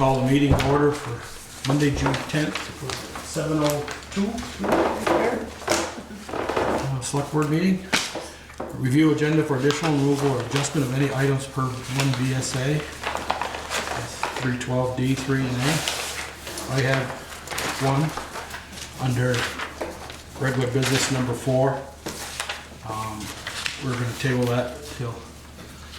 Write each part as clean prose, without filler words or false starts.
call the meeting to order for Monday, June 10th, 7:02. Select board meeting. Review agenda for additional removal or adjustment of any items per 1 VSA. 312D, 3 and A. I have one under regular business number 4. We're going to table that till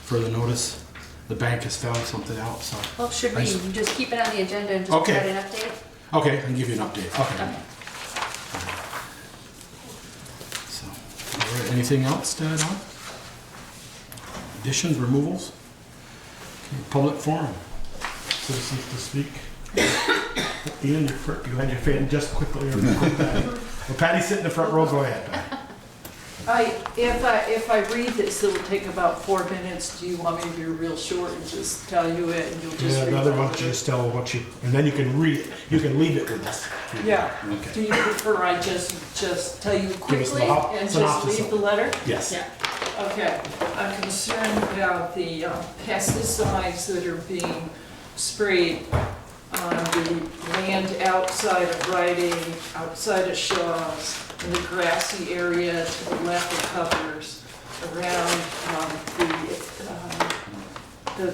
further notice. The bank has found something out, so. Well, should we just keep it on the agenda and just Okay. provide an update? Okay, I can give you an update. Okay. Okay. So, all right, anything else to add on? Additions, removals? Okay, public forum. Citizens to speak. Ian, you had your fan just quickly. Well, Patty's sitting in the front row. Go ahead, Patty. If I read this, it'll take about 4 minutes. Do you want me to be real short and just tell you it and you'll just Yeah, read another it? one, just tell what you, and then you can read it. You can leave it with us. Yeah. Okay. Do you prefer I just tell you Give us quickly the and just synopsis leave of the letter? Yes. Yeah. Okay. I'm concerned about the pesticides that are being sprayed on the land outside of Rite Aid, outside of Shaw's, in the grassy area to the left of Covers, around the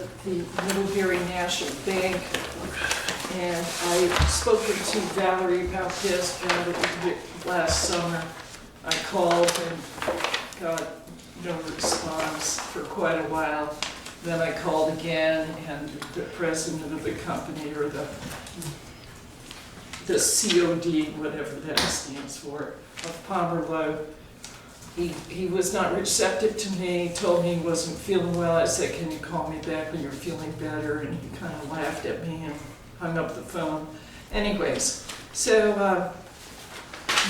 Middlebury National Bank. And I've spoken to Valerie about this last summer. I called and got no response for quite a while. Then I called again, and the president of the company, or the COD, whatever that stands for, of Pomerleau, he was not receptive to me, told me he wasn't feeling well. I said, can you call me back when you're feeling better? And he kind of laughed at me and hung up the phone. Anyways, so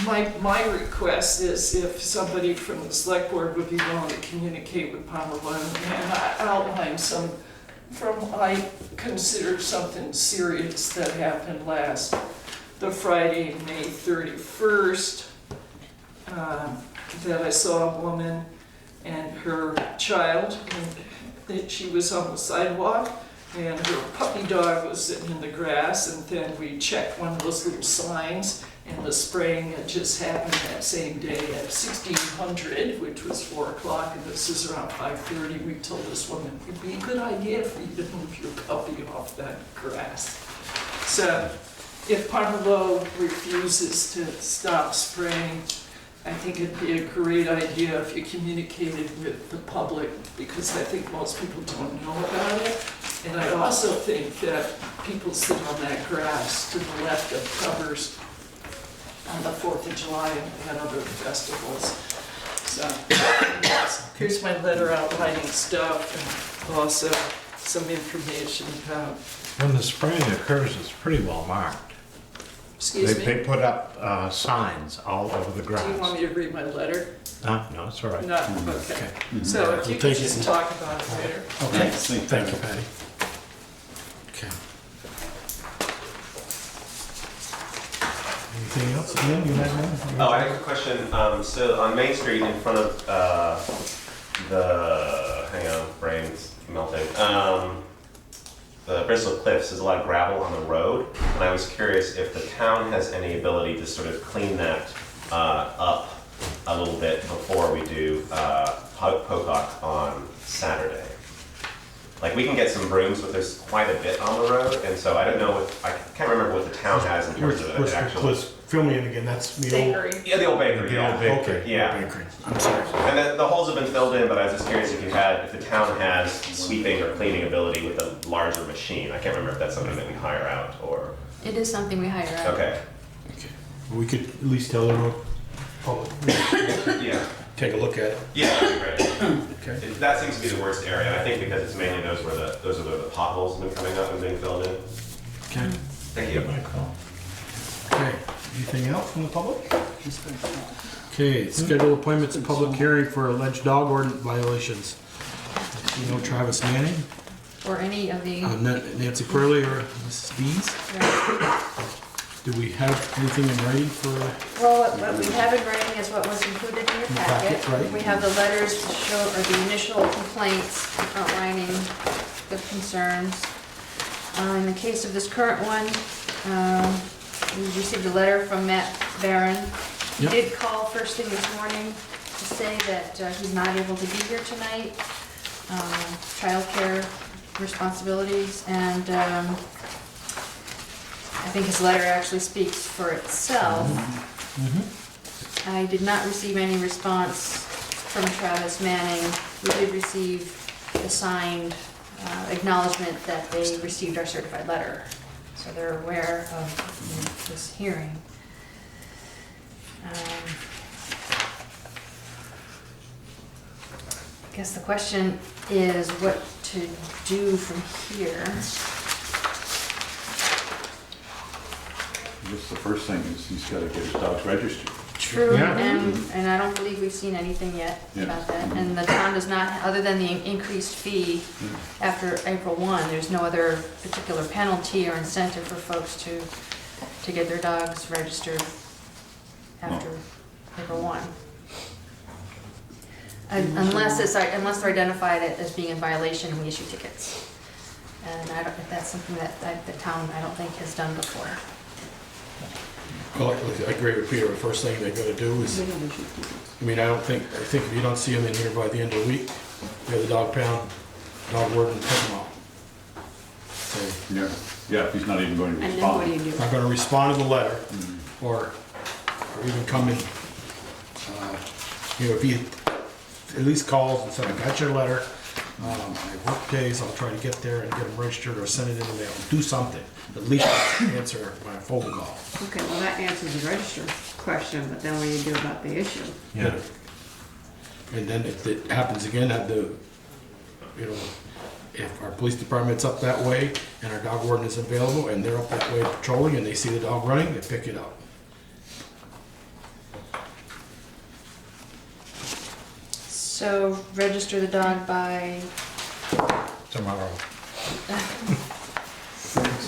my request is if somebody from the select board would be willing to communicate with Pomerleau and outline some I consider something serious that happened the Friday, May 31st, that I saw a woman and her child, and that she was on the sidewalk, and her puppy dog was sitting in the grass, and then we checked one of those little signs, and the spraying had just happened that same day at 1600, which was 4 o'clock, and this is around 5:30. We told this woman it would be a good idea for you to move your puppy off that grass. So if Pomerleau refuses to stop spraying, I think it'd be a great idea if you communicated with the public, because I think most people don't know about it. And I also think that people sit on that grass to the left of Covers on the 4th of July and other festivals. So here's my letter outlining stuff and also some information about. When the spraying occurs, it's pretty well marked. Excuse me? They put up signs all over the grass. Do you want me to read my letter? No, it's all right. No, okay. So if you We'll could take just it. talk about it later. Okay, thank you, Patty. Okay. Anything else? Ian, you had one? Oh, I have a question. So on Main Street in front of hang on, brain's melting. The Bristol Cliffs, there's a lot of gravel on the road, and I was curious if the town has any ability to sort of clean that up a little bit before we do Pocock on Saturday. Like, we can get some brooms, but there's quite a bit on the road, and so I don't know I can't remember what the town has in terms of an actual. Fill me in again, that's the old. Bakery. Yeah, the old bakery. The yeah. old bakery. Okay, Yeah. bakery. I'm sorry. And the holes have been filled in, but I was just curious if the town has sweeping or cleaning ability with a larger machine. I can't remember if that's something that we hire out or. It is something we hire out. Okay. Okay. We could at least tell the public, Yeah. take a look at it. Yeah, that'd be great. Okay. That seems to be the worst area. I think because it's mainly those are where the potholes have been coming up and being filled in. Okay. Thank you. Okay. Anything else from the public? Okay, schedule appointments and public hearing for alleged dog ordinance violations. You know Travis Manning, Or any of the. Nancy Curley, or Mrs. Dees. Do we have anything in writing for? Well, what we have in writing is what was included in your In the packet. packet, right. We have the letters to show, or the initial complaints outlining the concerns. In the case of this current one, we received a letter from Matt Barron. He Yep. did call first thing this morning to say that he's not able to be here tonight. Childcare responsibilities, and I think his letter actually speaks for itself. I did not receive any response from Travis Manning. We did receive the signed acknowledgement that they received our certified letter, so they're aware of this hearing. I guess the question is what to do from here. I guess the first thing is he's gotta get his dogs registered. True, Yeah. and I don't believe we've seen anything yet Yeah. about that. And the town does not, other than the increased fee after April 1, there's no other particular penalty or incentive for folks to get their dogs registered after April 1. Unless they're identified as being in violation and we issue tickets. And I don't, if that's something that the town, I don't think, has done before. Well, I agree with Peter, the first thing they gotta do is, I mean, I think if you don't see them in here by the end of the week, you have the dog pound, dog warden, pick them up. So, Yeah, if he's not even going to And then what do respond. you do? not gonna respond to the letter, or even come in, if he at least calls and says, I got your letter, I work days, I'll try to get there and get them registered, or send it in the mail, do something, at least answer my phone call. Okay, well, that answers the register question, but then what do you do about the issue? Yeah. And then if it happens again, have the, if our police department's up that way and our dog warden is available and they're up that way patrolling and they see the dog running, they pick it up. So register the dog by, Tomorrow.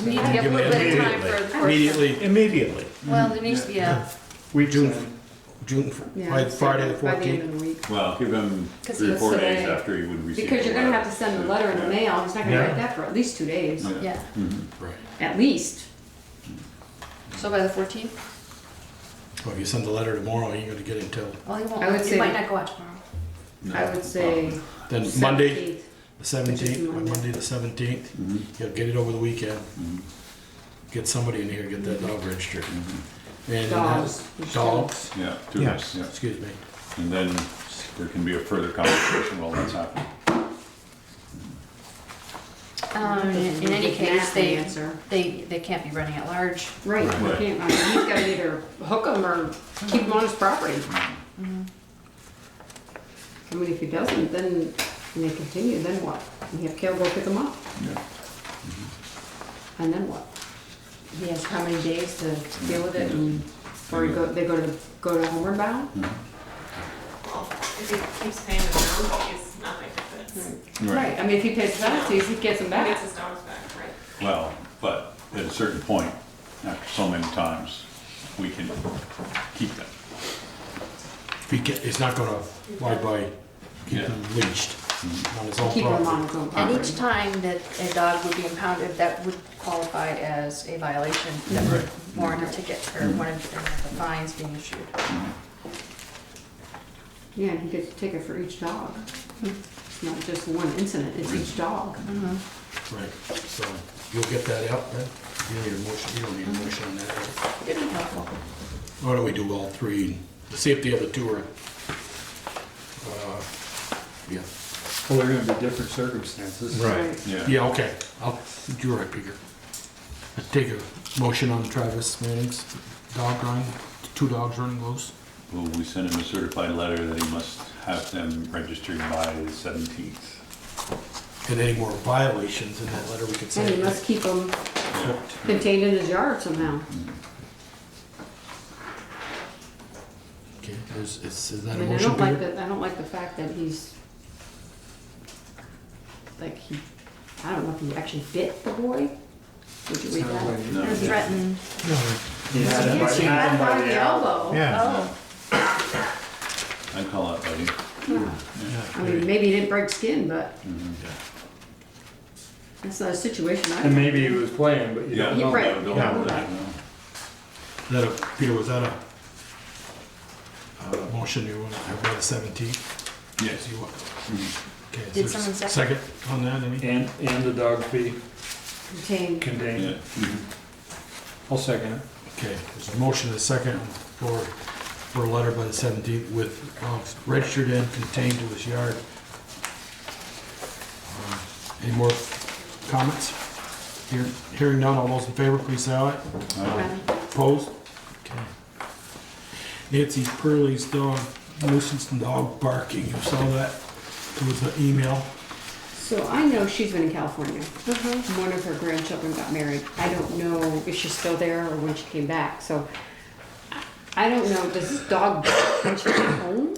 we need to give a little bit of time for. Immediately, Immediately. Well, there needs to be a, June, Yeah, by I'd say Friday the By the end 14th. of the week. Well, give him 'Cause 3 or he's 4 days today. after he would receive. Because you're gonna have to send the letter in the Yeah. mail, he's not gonna Yeah. write that for at least 2 days, yeah, Right. at least. so by the 14th? Well, if you send the letter tomorrow, you ain't gonna get it until, Well, he won't, I would it say- might not go out tomorrow. No. I would say then Monday, 17th. the 17th, or Monday. Monday the 17th, you'll get it over the weekend. Get somebody in here, get that dog registered. And Dogs. Dogs, Yeah, 2 Yes. days, yeah. excuse me. And then there can be a further conversation while that's happening. In any They can case, ask the they answer. can't be running at large. Right, you Right. can't, I mean, he's gotta either hook them or keep them on his property. I mean, if he doesn't, then, and they continue, then what? You have Cal go pick them up, Yeah. and then what? He has how many days to deal with it, and, or they go to Homeward Bound? Well, if he keeps paying the penalties, nothing if it's, Right, I mean, if he pays penalties, he gets them he back. gets his dogs back, right? Well, but at a certain point, after so many times, we can keep them. If he get, he's not gonna abide by keeping them leashed on his own Keep them on property. his own And each property. time that a dog would be impounded, that would qualify as a violation that would warrant a ticket or one of the fines being issued. Yeah, and he gets a ticket for each dog. It's not just one incident, it's each dog. Right, so you'll get that out then? You don't need a motion, you don't need a motion on that, right? It'd be helpful. Why don't we do all three, to see if the other two are, yeah. Well, they're gonna be different circumstances. Right. Yeah. Yeah, okay, you're right, Peter. Let's take a motion on Travis Manning's dog running, 2 dogs running loose. Will we send him a certified letter that he must have them registered by the 17th? And any more violations in that letter, we could And say. he must keep them Yeah. contained in his yard somehow. Okay, is I that a mean, I motion, don't like Peter? the, I don't like the fact that he's, like, I don't know if he actually bit the boy. Would you read Sounds that? like- No. Or threatened. He had him Yes, he had him by the elbow. Yeah. Oh, I'd call out Buddy. I mean, maybe he didn't break skin, but, That's not a situation I And maybe he was playing, but you Yeah, don't Yeah, know. right. don't you know don't know that, no. Peter, was that a motion you want to have by the 17th? Yes. You want? Okay, is Did there someone a second? on that, any? And the dog fee contained. contained. Yeah. I'll second it. Okay, there's a motion and a second for a letter by the 17th with dogs registered and contained to his yard. Any more comments? Hearing none, all those in favor, please say aye. Opposed? Okay. Nancy Pearlie's dog nuisance and dog barking, you saw that? It was an email. So I know she's been in California. One of her grandchildren got married. I don't know if she's still there or when she came back, so I don't know, does this dog bark when she's at home?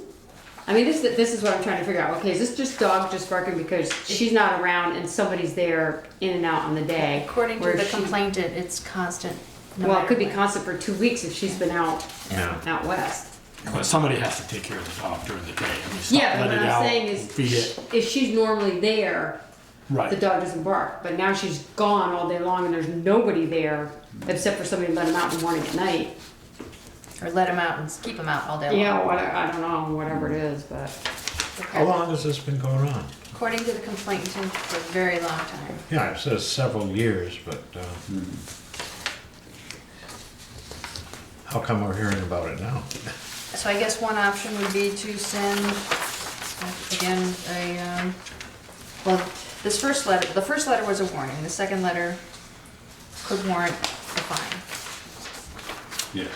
I mean, this is what I'm trying to figure out. Okay, is this just dog just barking because she's not around and somebody's there in and out on the day? According to Where the she- complainant, it's constant. no Well, it matter could be what. constant for 2 weeks if she's been out west. But somebody has to take care of the dog during the day. I mean, stop, Yeah, but let what it I'm out, saying feed is, it. if she's normally there, the Right. dog doesn't bark. But now she's gone all day long and there's nobody there except for somebody to let him out in the morning at night. Or let them out and keep them out all day long. Yeah, I don't know, whatever it is, but. How long has this been going on? According to the complainant, for a very long time. Yeah, it says several years, but how come we're hearing about it now? So I guess one option would be to send, again, well, the first letter was a warning. The second letter could warrant a fine. Yes,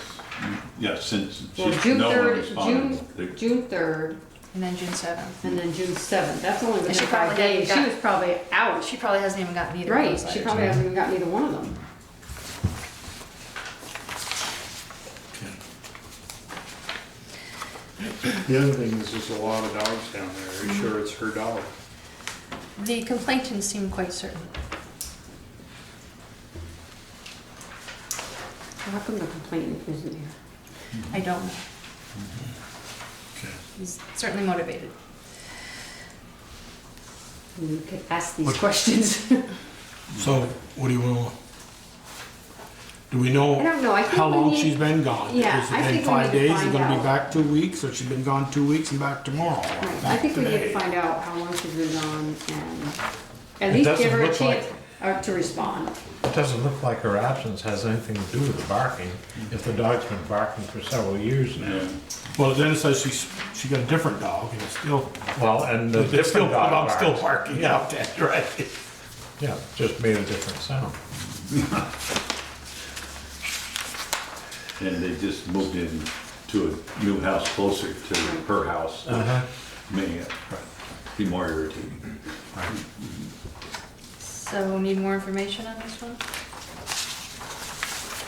yeah, since Well, she's, June no one 3rd, responded. June 3rd, And then June 7th. and then June 7th. That's only And within she 5 probably days. She hadn't was probably out. She probably hasn't even gotten either of Right, those she letters. probably hasn't even gotten either one of them. The other thing is there's a lot of dogs down there. Are you sure it's her dog? The complainant seemed quite certain. How come the complainant isn't here? I don't know. Okay. He's certainly motivated. You could ask these What- questions. So, what do you want? Do we I know don't know, I think how we long need- she's been gone? Yeah, Has it I been think we 5 need to days, find and gonna be out. back 2 weeks, or she's been gone 2 weeks and back tomorrow? or Right, I back think we need today? to find out how long she's been gone and at It least doesn't give her a look like- chance to respond. It doesn't look like her absence has anything to do with the barking, if the dog's been barking for several years now. Yeah. Well, then it says she got a different dog, and it's still, Well, and the it's still, different dog I'm still barks. barking out there, right? Yeah, just made a different sound. And they just moved in to a new house closer to her house. Uh-huh. May be more irritating. So need more information on this one?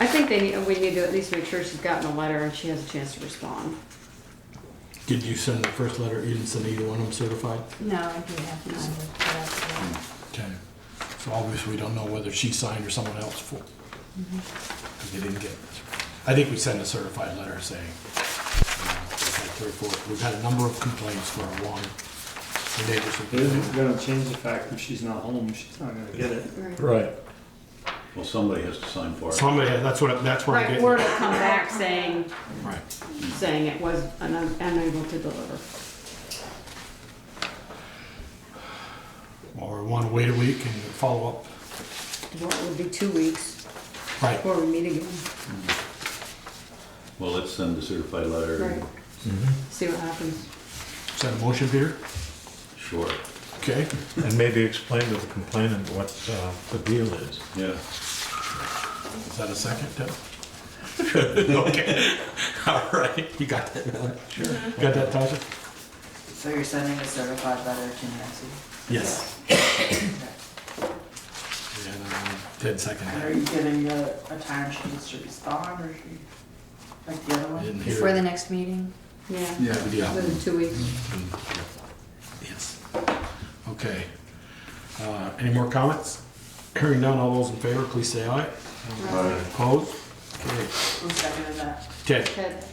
I think we need to at least make sure she's gotten a letter and she has a chance to respond. Did you send the first letter? You didn't send either one of them certified? No, I didn't have time to put out the Okay. So obviously we don't know whether she signed or someone else for. Because they didn't get, I think we sent a certified letter saying, we've had a number of complaints for a long, the neighbors have It isn't been. gonna change the fact if she's not home, she's not gonna get it. Right. Well, somebody has to sign for it. Somebody, that's where I'm Right, getting. word will come back saying Right. it was unable to deliver. Or want to wait a week and follow up. Well, it would be 2 weeks Right. before we meet again. Well, let's send the certified letter. Right. See what happens. Is that a motion, Peter? Sure, Okay. And maybe explain to the complainant what the deal is. yeah. Is that a second, Tim? Okay. All right. You got that, Miller? Sure. Got that, Tasha? So you're sending a certified letter to Nancy? Yes. Okay. And Ted seconded And are that. you giving her a time she needs to respond, or she, like the other I one? didn't letter. hear Before it. the next meeting? Yeah, Yeah. within 2 weeks. Yes. Okay. Any more comments? Hearing none, all those in favor, please say aye. Opposed? Okay. Who seconded that? Okay. Ted,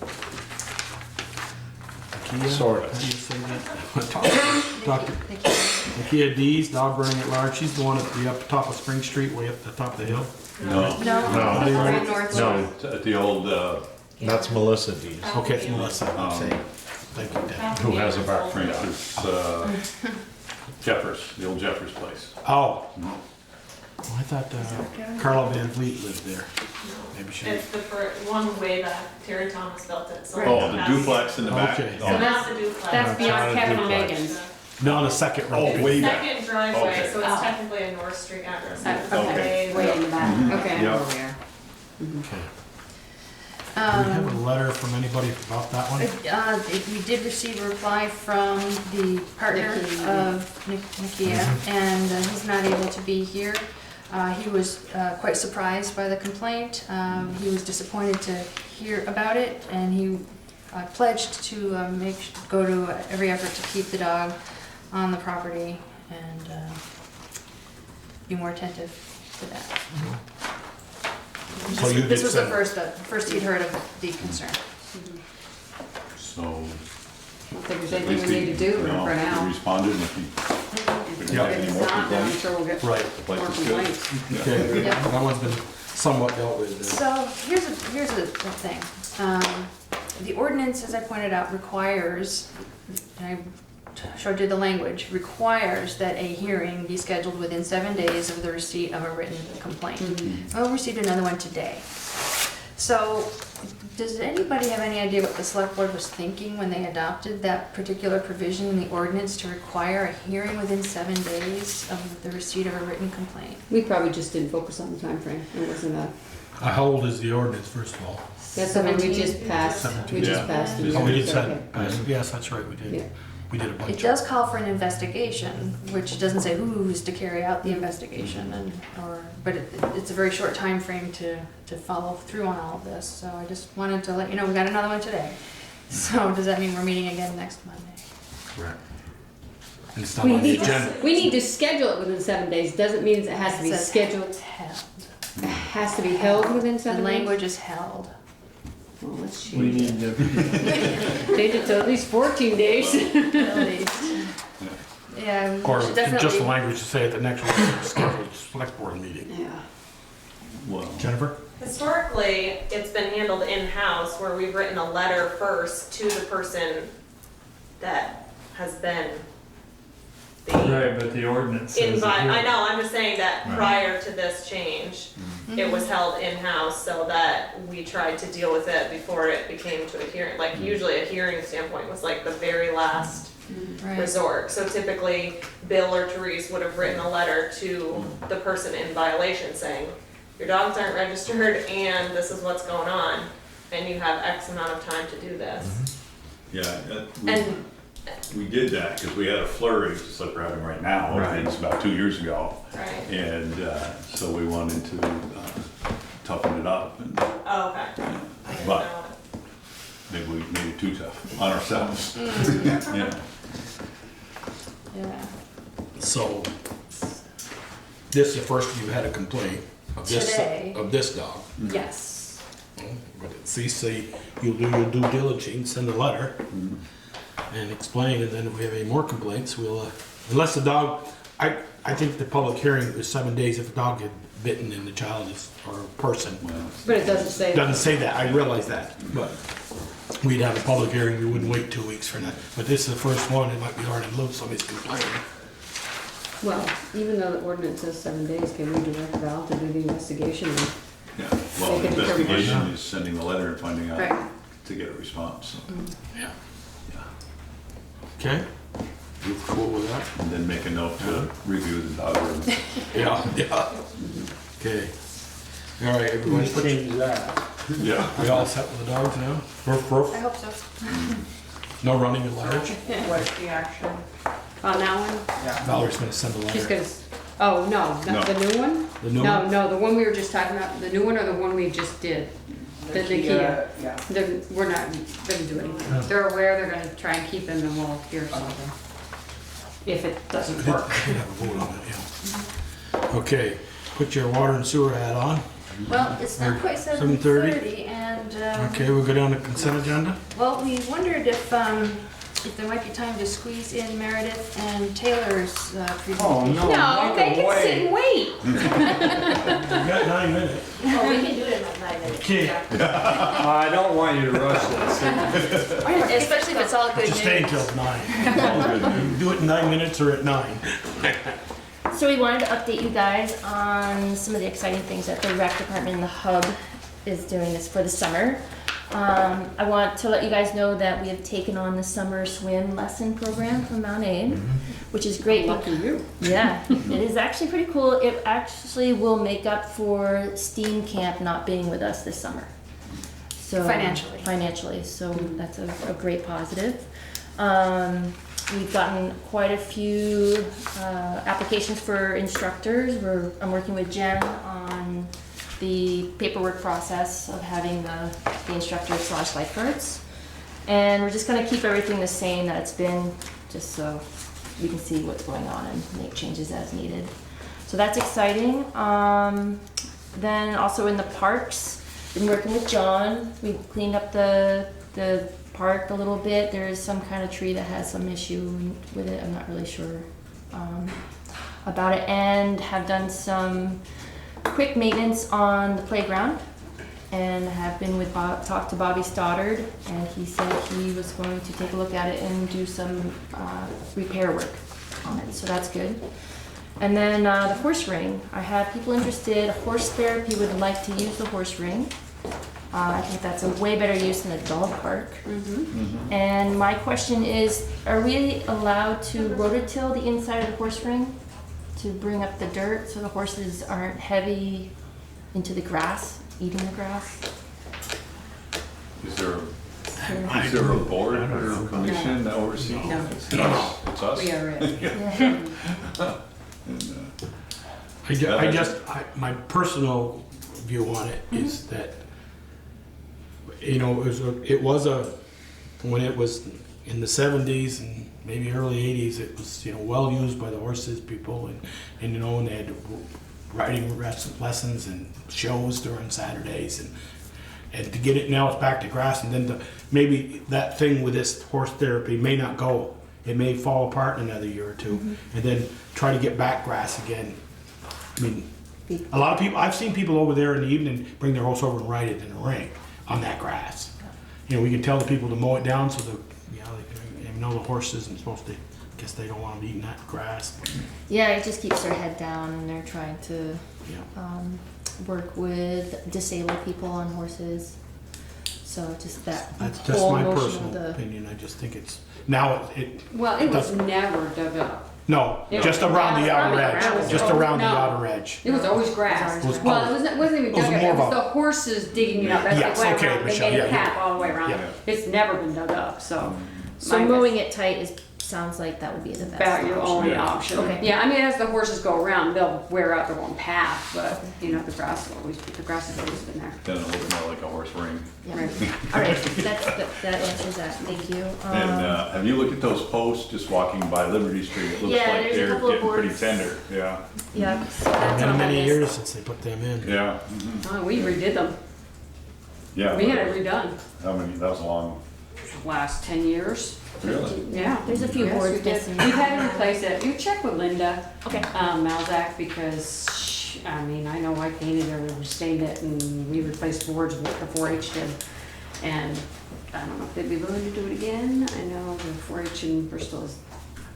Nakia. Sort of. How do you say that? Dr. Nakia Dees, dog burning at large. She's the one at the top of Spring Street, way up the top of the hill. No, No, No. right north. No, it's at the old, that's Melissa Dees, Okay, it's Melissa. I'm saying. Thank you, Dan. who has a bar. Frank, it's, Jeffers, the old Jeffers place. Oh. Oh, I thought Carla Van Vliet lived there. Maybe she. It's the one way back, Terry Thomas built it, so. Oh, the duplex in the back? Okay. Oh, So not the duplex. That's beyond not a Kevin and duplex. Megan's. No, on the second row. Oh, way back. Second driveway, Okay. so it's Oh. technically a North Street address. Okay, way in the back, okay, I know where we are. Okay. Do we have a letter from anybody about that one? We did receive a reply from the partner Nikki. of Nakia, and he's not able to be here. He was quite surprised by the complaint. He was disappointed to hear about it, and he pledged to go to every effort to keep the dog on the property and be more attentive to that. So you This did was the send- first he'd heard of the concern. So. I don't think there's at anything least we need to do no, for he now. responded, and if he Yeah. had If any it's more not, then I'm complaints, sure we'll get Right. the place more is good. complaints. Okay, Yeah. that one's been somewhat dealt with then. So here's the thing. The ordinance, as I pointed out, requires, and I showed you the language, requires that a hearing be scheduled within 7 days of the receipt of a written complaint. Mm-hmm. I received another one today. So, does anybody have any idea what the select board was thinking when they adopted that particular provision in the ordinance to require a hearing within 7 days of the receipt of a written complaint? We probably just didn't focus on the time frame. It wasn't a, How old is the ordinance, first of all? that's the one we 17. just passed. We 17. just Yeah. passed. Oh, we did So, send, yes, that's right, we Yeah. did. We did a bunch It of. does call for an investigation, which doesn't say who's to carry out the investigation and, but it's a very short time frame to follow through on all of this. So I just wanted to let you know, we got another one today. So does that mean we're meeting again next Monday? Correct. And it's not We on the need, agenda. we need to schedule it within 7 days. Doesn't mean it has to be It says scheduled, held. it has to be held within The 7 days. language is held. Well, let's We change it. need to, Change it to at least 14 days. At least. Yeah, we Or should just the definitely. language to say at the next scheduled select board meeting. Yeah. Well, Jennifer? Historically, it's been handled in-house where we've written a letter first to the person that has been the right, but the ordinance says. I know, I'm just saying that Right. prior to this change, it was held in-house so that we tried to deal with it before it became to a hearing. Like usually a hearing standpoint was like the very last Right. resort. So typically, Bill or Therese would have written a letter to the person in violation saying, your dogs aren't registered and this is what's going on, and you have X amount of time to do this. yeah, And we did that because we had a flurry, just like we're having right now. Right. It's about 2 years ago. right. And so we wanted to toughen it up, and Oh, okay. I didn't But- know. maybe we made it too tough on ourselves. Yeah. Yeah. So, this is the first you had a complaint of this, Today. of this dog. Yes. But say you'll do your due diligence, send a letter and explain, and then if we have any more complaints, we'll, unless the dog, I think the public hearing is 7 days if a dog had bitten and the child is, or a person. Well, But it doesn't say. Doesn't say that, I realize that, but we'd have a public hearing, we wouldn't wait 2 weeks for that. But this is the first one, it might be hard to lose somebody's complaining. Well, even though the ordinance says 7 days, can we direct Val to do the investigation? yeah. Well, Make a investigation determination. is sending the letter and finding out Right. to get a response. So, Yeah. yeah. Okay? You cool with that? And then make a note to review the dog ordinance. Yeah, yeah. Okay. All right, everybody, Let's change that. Yeah. we all set with the dogs now? Roof, I roof, hope so. no running at large? What's the action? On that one? Yeah. Valerie's gonna send a She's letter. gonna, oh, no, No. not the new one? The new No, one? no, the one we were just talking about, the new one or the one we just did? The Kia. Yeah. We're not gonna do anything. They're aware, they're gonna try and keep him and we'll hear something. If it We doesn't did work. have a vote on it, yeah. Okay, put your water and sewer hat on. Well, it's not quite 7:30. 7:30 and, Okay, we'll go down to consent agenda. well, we wondered if, if there might be time to squeeze in Meredith and Taylor's presentation. Oh, no. No, they can sit and wait. You got 9 minutes. Oh, we can do it in like 9 minutes. Okay. I don't want you to rush this. Especially if it's all good Just stay news. until 9. Do it in 9 minutes or at 9. So we wanted to update you guys on some of the exciting things that the rec department and the hub is doing this for the summer. I want to let you guys know that we have taken on the summer swim lesson program from Mount Aid, which is great. Lucky you. Yeah, it is actually pretty cool. It actually will make up for STEAM camp not being with us this summer. So financially, so that's a great positive. We've gotten quite a few applications for instructors. I'm working with Jen on the paperwork process of having the instructors / lifeguards. And we're just gonna keep everything the same that it's been, just so we can see what's going on and make changes as needed. So that's exciting. Then also in the parks, been working with John. We cleaned up the park a little bit. There is some kind of tree that has some issue with it. I'm not really sure about it. And have done some quick maintenance on the playground, and have been with talked to Bobby Stoddard, and he said he was going to take a look at it and do some repair work on it, so that's good. And then the horse ring, I have people interested. Horse therapy would like to use the horse ring. I think that's a way better use than a dog park. And my question is, are we allowed to rototill the inside of the horse ring to bring up the dirt so the horses aren't heavy into the grass, eating the grass? Is there a board or a commission that oversees? No. It's us. We are it. My personal view on it is that, you know, when it was in the 70s and maybe early 80s, it was, you know, well used by the horses people, and you know, and they had riding lessons and shows during Saturdays, and to get it now, it's back to grass, and then maybe that thing with this horse therapy may not go. It may fall apart in another year or two, and then try to get back grass again. I mean, a lot of people, I've seen people over there in the evening bring their horse over and ride it in the ring on that grass. You know, we can tell the people to mow it down so they know the horse isn't supposed to, guess they don't want them eating that grass. Yeah, it just keeps their head down, and they're trying to work with disabled people on horses. So just that's just whole my notion personal of opinion. I just think it's, now Well, it was doesn't- never dug up. no, It just was around the grass. outer edge, It was just always- around the no. outer edge. It was always grass. It was Well, always- it wasn't even it was dug up. more It was of a- the horses digging it up. That's Yes, the way okay, around. They Michelle, made a yeah, path all the way around. Yeah. It's never been dug up, so. So my mowing guess- it tight sounds like that would be the best About your option. only Yeah. option. Okay. Yeah, I mean, as the horses go around, they'll wear out their own path, but, you know, the grass has always been there. Then it'll look more like a horse ring. Yeah. Right. All right, that answers that. Thank you. And have you looked at those posts just walking by Liberty Street? It looks Yeah, like there's a they're couple of getting pretty boards. tender. Yeah. Yeah, so that's Been on my many list. years since they put them in. Yeah. Oh, we redid them. Yeah. We had it redone How many? That was long. last 10 years. Really? Yeah. There's a few Yes, boards we did. missing. We've had to replace it. You check with Linda. Okay. Malzak, because I mean, I know I painted it or stained it, and we replaced boards with the 4-H did. And I don't know if they'd be willing to do it again. I know the 4-H in Bristol is,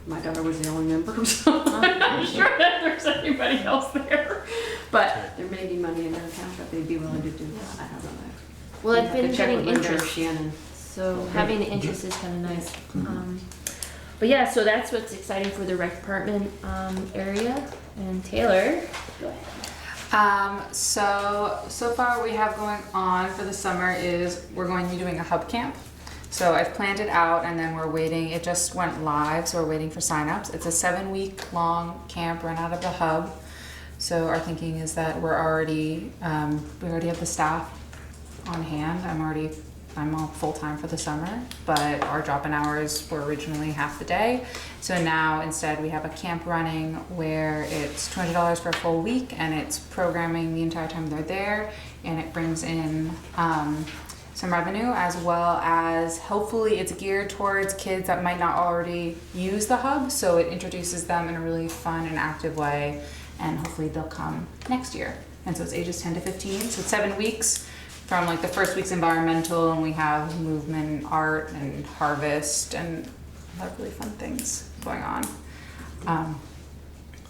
my daughter was the only member, so I'm not sure that there's anybody else there. But there may be money in their account that they'd be willing to do that. I don't know that. Well, You'd I've have to been check getting with Linda or interest, Shannon. so having the interest is kind of nice. But yeah, so that's what's exciting for the rec department area. And Taylor, go ahead. So far we have going on for the summer is we're going to be doing a hub camp. So I've planned it out, and then we're waiting. It just went live, so we're waiting for signups. It's a 7-week long camp run out of the hub. So our thinking is that we already have the staff on hand. I'm all full-time for the summer, but our drop-in hours were originally half the day. So now instead we have a camp running where it's $200 for a full week, and it's programming the entire time they're there, and it brings in some revenue, as well as hopefully it's geared towards kids that might not already use the hub, so it introduces them in a really fun and active way, and hopefully they'll come next year. And so it's ages 10 to 15, so it's 7 weeks. From like the first week's environmental, and we have movement, art, and harvest, and a lot of really fun things going on.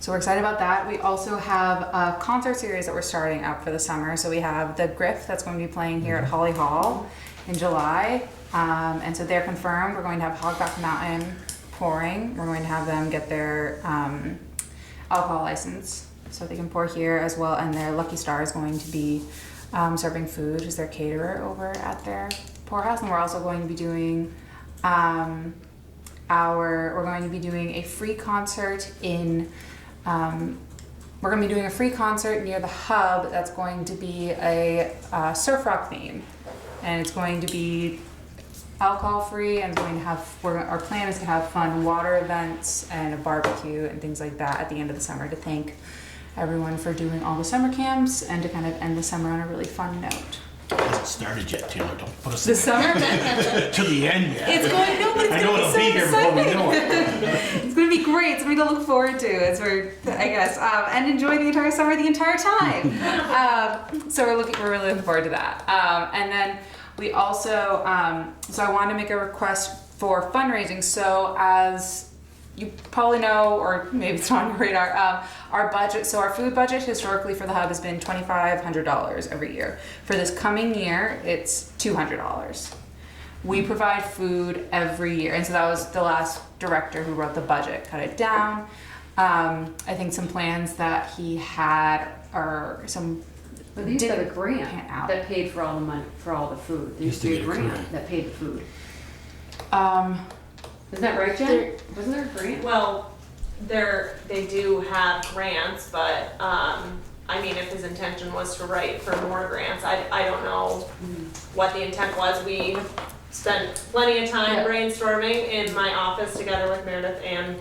So we're excited about that. We also have a concert series that we're starting out for the summer. So we have the Griff that's going to be playing here at Holly Hall in July. And so they're confirmed. We're going to have Hogback Mountain pouring. We're going to have them get their alcohol license so they can pour here as well. And their Lucky Star is going to be serving food as their caterer over at their poorhouse. And we're also going to be doing we're going to be doing a free concert in we're going to be doing a free concert near the hub that's going to be a surf rock theme, and it's going to be alcohol free, and it's going to have our plan is to have fun water events and a barbecue and things like that at the end of the summer to thank everyone for doing all the summer camps and to kind of end the summer on a really fun note. It hasn't started yet, Taylor. Don't put us The summer? to the end yet. It's going, no, but it's I know going it'll to be be here so before we exciting. know it. It's going to be great. It's going to be to look forward to. I guess, and enjoy the entire summer the entire time. So we're really looking forward to that. And then we also, so I wanted to make a request for fundraising. So as you probably know, or maybe it's not on your radar, our budget, so our food budget historically for the hub has been $2,500 every year. For this coming year, it's $200. We provide food every year, and so that was the last director who wrote the budget, cut it down. I think some plans that he had are some. But these didn't are the grant pan out. that paid for all the money, for all the food. There used to be a grant that paid the food. Isn't that right, Jen? Wasn't there a grant? Well, they do have grants, but, I mean, if his intention was to write for more grants, I don't know what the intent was. We spent plenty of time brainstorming in my office together with Meredith and,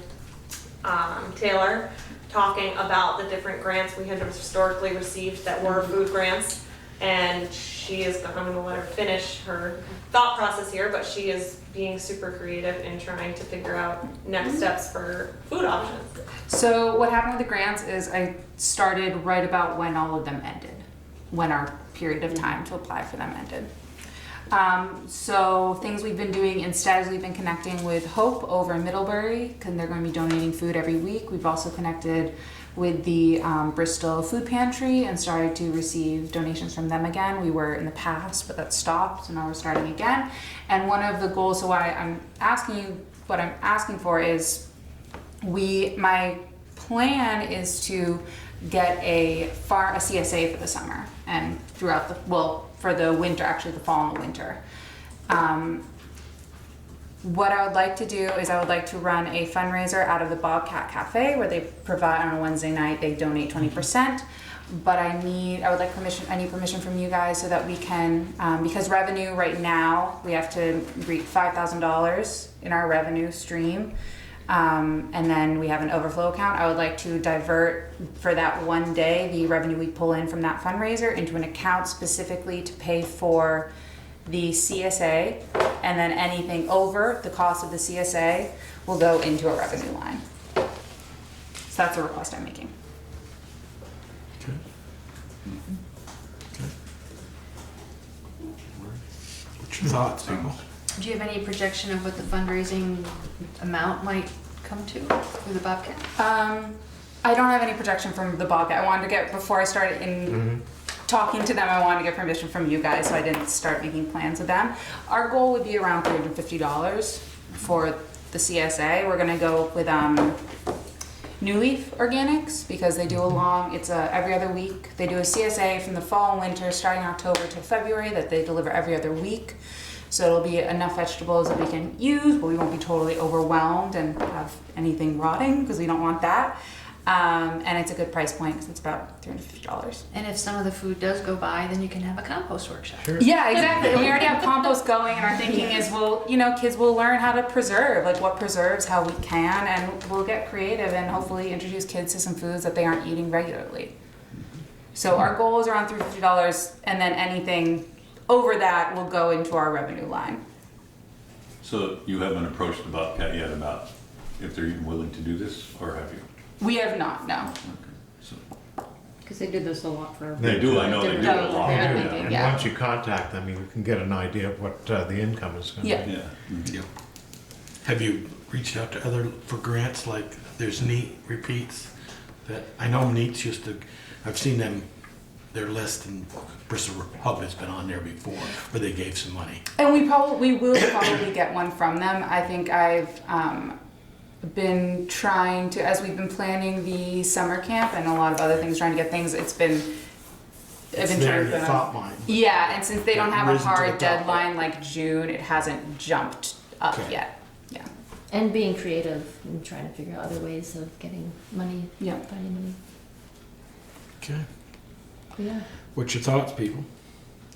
Taylor, talking about the different grants we had historically received that were food grants. And she is, I'm gonna let her finish her thought process here, but she is being super creative in trying to figure out next steps for food options. So what happened with the grants is I started right about when all of them ended, when our period of time to apply for them ended. So things we've been doing instead is we've been connecting with Hope over in Middlebury, because they're going to be donating food every week. We've also connected with the Bristol food pantry and started to receive donations from them again. We were in the past, but that stopped, so now we're starting again. And one of the goals, so why I'm asking you what I'm asking for is my plan is to get a CSA for the summer and throughout for the winter, actually the fall and the winter. What I would like to do is I would like to run a fundraiser out of the Bobcat Cafe where they provide on a Wednesday night, they donate 20%. But I need permission from you guys so that we can, because revenue right now, we have to reach $5,000 in our revenue stream. And then we have an overflow account. I would like to divert for that one day the revenue we pull in from that fundraiser into an account specifically to pay for the CSA, and then anything over the cost of the CSA will go into a revenue line. So that's a request I'm making. Okay. What's your thoughts, people? Do you have any projection of what the fundraising amount might come to for the Bobcat? I don't have any projection from the Bobcat. I wanted to get, before I started talking to them, I wanted to get permission from you guys, so I didn't start making plans with them. Our goal would be around $350 for the CSA. We're gonna go with New Leaf Organics because they do it's every other week. They do a CSA from the fall and winter, starting October to February, that they deliver every other week. So it'll be enough vegetables that we can use, but we won't be totally overwhelmed and have anything rotting because we don't want that. And it's a good price point because it's about $350. And if some of the food does go by, then you can have a compost workshop. Sure. Yeah, exactly. We already have compost going, and our thinking is, kids will learn how to preserve, like what preserves, how we can, and we'll get creative and hopefully introduce kids to some foods that they aren't eating regularly. So our goal is around $350, and then anything over that will go into our revenue line. So you haven't approached the Bobcat yet about if they're even willing to do this, or have you? We have not, no. Okay, so Because they did this a lot for. they do, I know they do a Different- lot. Yeah, Yeah, thinking, and yeah. once you contact them, you can get an idea of what the income is gonna be. Yeah. Yeah. Mhm. Yep. Have you reached out to other, for grants, like there's NEAT repeats? That, I know NEAT's used to, I've seen them, their list, and Bristol Hub has been on there before, where they gave some money. And we will probably get one from them. I think I've been trying to, as we've been planning the summer camp and a lot of other things, trying to get things, I've been It's trying there, to. you thought mine. Yeah, and since they don't have a Risen to the hard top. deadline like June, it hasn't jumped up Okay. yet. Yeah. And being creative and trying to figure out other ways of getting money, Yeah. finding money. Okay. But yeah. What's your thoughts, people?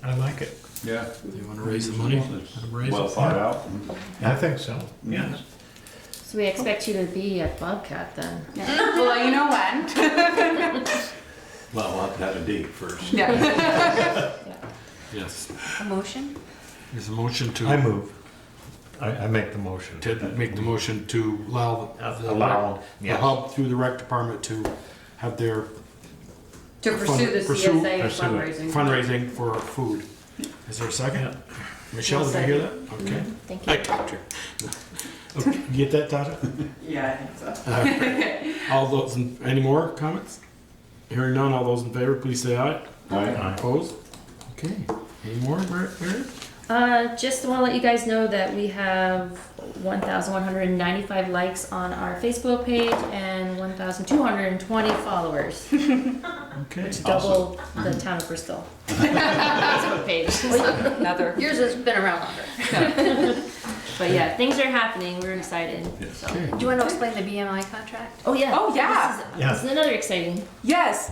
I like it. Yeah. You wanna raise the money? Let 'em raise Well it. thought out. I think so, yes. So we expect you to be at Bobcat then. Yeah. We'll let you know when. Well, we'll have to have a date first. Yeah. Yes. A motion? There's a motion I to, move. I make the motion. to make the motion to allow the Allow, the yes. hub through the rec department to have their To pursue the Pursue- CSA pursue it. fundraising. fundraising for food. Is there a second? Michelle, I'll did you hear that? Mm-hmm. Okay. Thank I you. talked to her. Okay, you get that, Tasha? Yeah, I think so. All right. All those, any more comments? Hearing none, all those in favor, please say aye. Aye. Opposed? Okay. Any more, Mary? Just want to let you guys know that we have 1,195 likes on our Facebook page and 1,220 followers, Okay. which double the town of Bristol Facebook page. Another. Yours has been around longer. But yeah, things are happening. We're excited. So. Okay. Do you want to explain the BMI contract? Oh yeah. Oh, yeah. This is another exciting. Yes.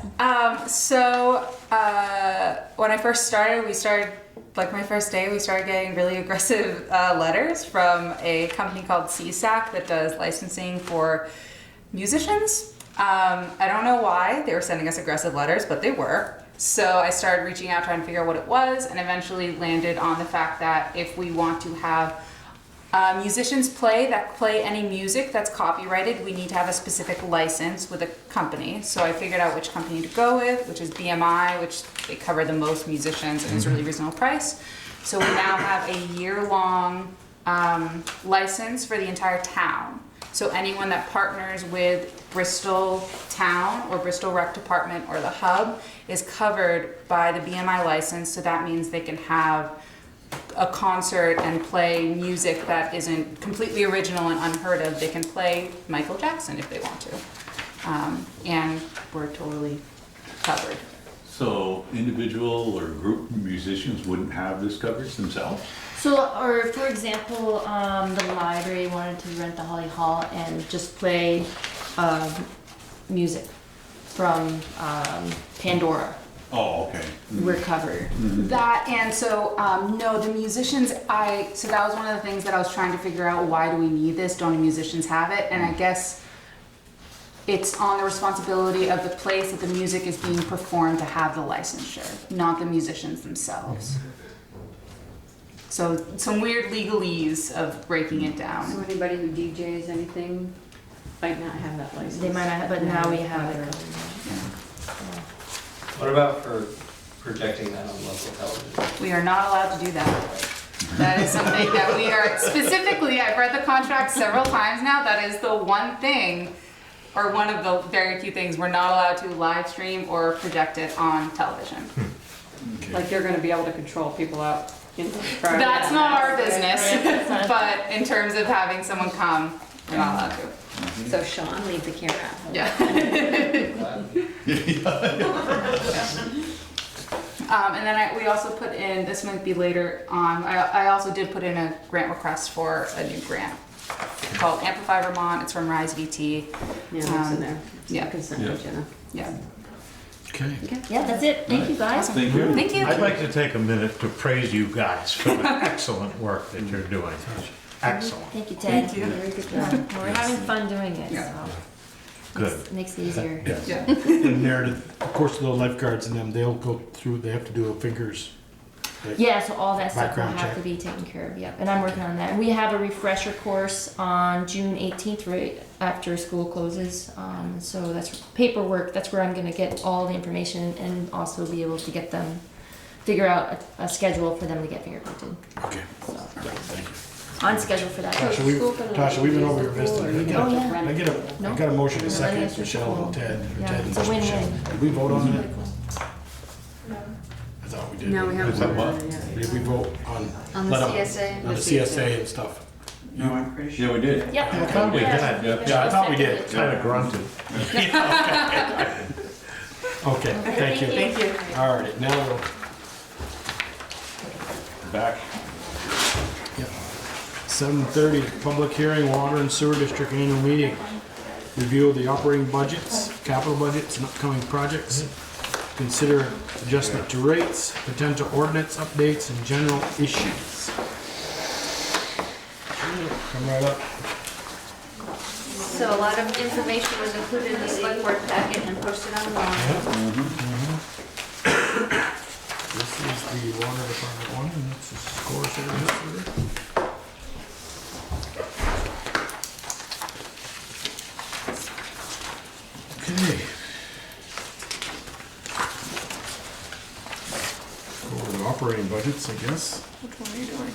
When I first started, my first day, we started getting really aggressive letters from a company called CSAC that does licensing for musicians. I don't know why they were sending us aggressive letters, but they were. So I started reaching out, trying to figure out what it was, and eventually landed on the fact that if we want to have musicians play any music that's copyrighted, we need to have a specific license with a company. So I figured out which company to go with, which is BMI, which they cover the most musicians and is a really reasonable price. So we now have a year-long license for the entire town. So anyone that partners with Bristol Town or Bristol Rec Department or the Hub is covered by the BMI license. So that means they can have a concert and play music that isn't completely original and unheard of. They can play Michael Jackson if they want to. And we're totally covered. So individual or group musicians wouldn't have this coverage themselves? So, or for example, the library wanted to rent the Holly Hall and just play music from Pandora. Oh, okay. We're covered. That and so no, the musicians. So that was one of the things that I was trying to figure out. Why do we need this? Don't the musicians have it? And I guess it's on the responsibility of the place that the music is being performed to have the licensure, not the musicians themselves. So some weird legalese of breaking it So down. anybody who DJs anything might not have that license. They might not have, but now we have it. What about for projecting that on local television? We are not allowed to do that. That is something that we are specifically. I've read the contract several times now. That is the one thing, or one of the very few things we're not allowed to live stream or project it on television. Like they're gonna be able to control people out in the crowd. That's not our business. That's not- But in terms of having someone come, we're not allowed to. So Sean, leave the camera at home. Yeah. And then we also put in, this might be later on, I also did put in a grant request for a new grant called Amplify Vermont. It's from Rise VT. Yeah, it's in there. Yeah. Consent Yeah. agenda. Yeah. Okay. Yeah, that's it. Thank you guys. Awesome. Thank you. Thank you. I'd like to take a minute to praise you guys for the excellent work that you're doing. Excellent. Thank you, Ted. Thank you. Very good job. We're having fun doing it, Yeah. so. Good. Makes it easier. Yes. Yeah. And there, of course, the lifeguards and them, they'll go through, they have to do a fingers Yeah, so all that stuff will Background have check. to be taken care of, yep, and I'm working on that. And we have a refresher course on June 18th, right after school closes. So that's paperwork, that's where I'm gonna get all the information and also be able to get them, figure out a schedule for them to get fingerprinted. Okay, So, thank you. on schedule for that. Tasha, we've been over your Vista. I Oh, yeah. got a motion to No, second, that's just Michelle cool. and Ted. Yeah, Ted and it's a Michelle. win-win. Did we vote on that? I thought we did. No, we haven't. that what? voted yet. Did we vote on? On the let 'em- CSA? On the CSA and stuff. No, I'm pretty sure. Yeah, we did. Yep. I thought we did. Yeah, I thought we did. Kinda grunted. Okay, thank you. Thank you. All right, now we'll, Back. 7:30, public hearing, Water and Sewer District Annual Meeting. Review of the operating budgets, capital budgets, and upcoming projects. Consider adjustment to rates, potential ordinance updates, and general issues. Come right up. So a lot of information was included in the select board packet and posted online. This is the water department one, and that's the score sheet. Okay. Go over the operating budgets, I guess. Which one are you doing?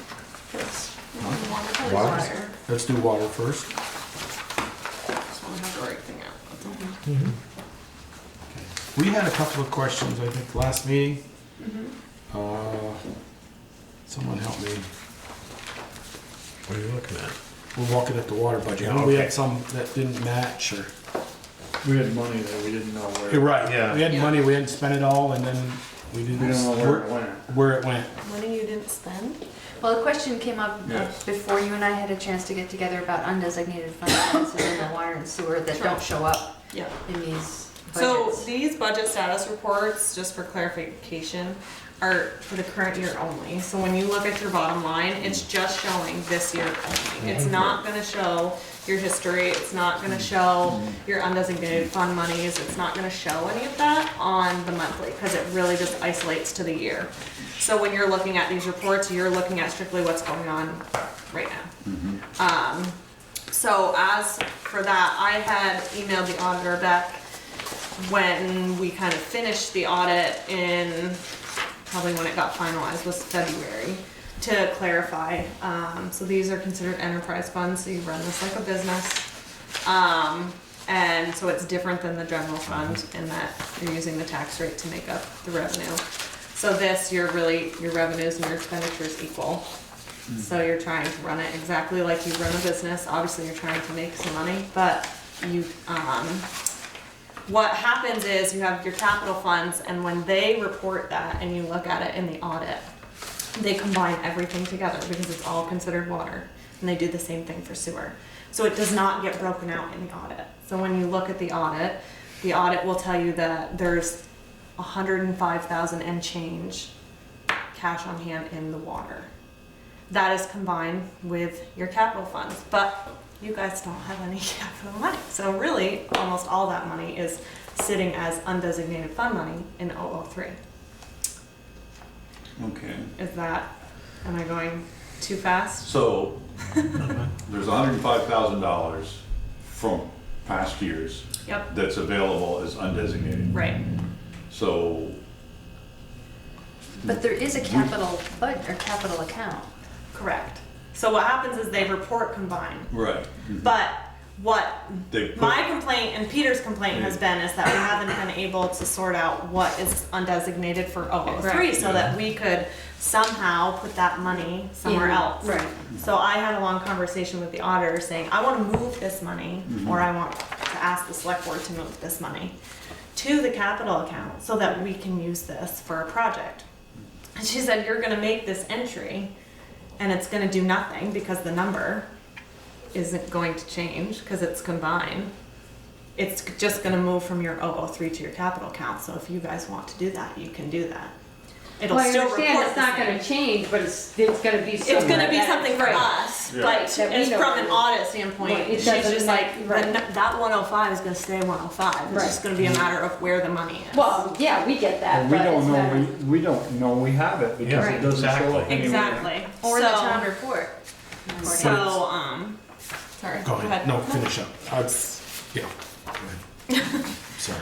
This. Water. Let's do water first. Just wanna have the right thing out. We had a couple of questions, I think, last meeting. Someone help me. What are you looking at? We're walking at the water budget. Yeah, We okay. had some that didn't match, or. We had money that we didn't know where. You're right. Yeah. We had money, we hadn't spent it all, and then we didn't. We don't know where it went. Where it went. Money you didn't spend? Well, the question came up Yes. before you and I had a chance to get together about undesignated fund balances in the water and sewer that don't show up Yeah. in these So budgets. these budget status reports, just for clarification, are for the current year only. So when you look at your bottom line, it's just showing this year only. It's not gonna show your history, it's not gonna show your undesignated fund monies, it's not gonna show any of that on the monthly, because it really just isolates to the year. So when you're looking at these reports, you're looking at strictly what's going on right now. So as for that, I had emailed the auditor back when we kind of finished the audit in, probably when it got finalized was February, to clarify. So these are considered enterprise funds, so you run this like a business. And so it's different than the general fund in that you're using the tax rate to make up the revenue. So this, your revenues and your expenditures equal. So you're trying to run it exactly like you run a business. Obviously, you're trying to make some money, but you, what happens is you have your capital funds, and when they report that and you look at it in the audit, they combine everything together because it's all considered water, and they do the same thing for sewer. So it does not get broken out in the audit. So when you look at the audit will tell you that there's 105,000 and change cash on hand in the water. That is combined with your capital funds, but you guys don't have any capital money. So really, almost all that money is sitting as undesignated fund money in 003. Okay. Am I going too fast? So, there's $105,000 from past years Yep, that's available as undesignated. right. So, But there is a capital or capital account. Correct. So what happens is they report combined. right. But what They put- my complaint and Peter's complaint has been is that we haven't been able to sort out what is undesignated for 003 so that we could somehow put that money somewhere else. Right. So I had a long conversation with the auditor saying, I want to move this money, or I want to ask the select board to move this money to the capital account so that we can use this for a project. And she said, you're gonna make this entry and it's gonna do nothing because the number isn't going to change because it's combined. It's just gonna move from your 003 to your capital account. So if you guys want to do that, you can do that. it'll Well, I still understand report it's the not same. gonna change, but it's gonna be It's somewhere. gonna be that- something for Right. us, Yeah. but That we as know from an of. audit standpoint, Right, it she's doesn't just make- like, right. that 105 is gonna stay 105. It's just gonna be a matter of where the money is. Well, yeah, we get that, And but we it's don't know, better. we don't know we have it because Yeah, it doesn't show exactly. up anywhere. Exactly. Or the So- town report. So, sorry, Go ahead. No, finish up. Yeah. Go ahead. Sorry.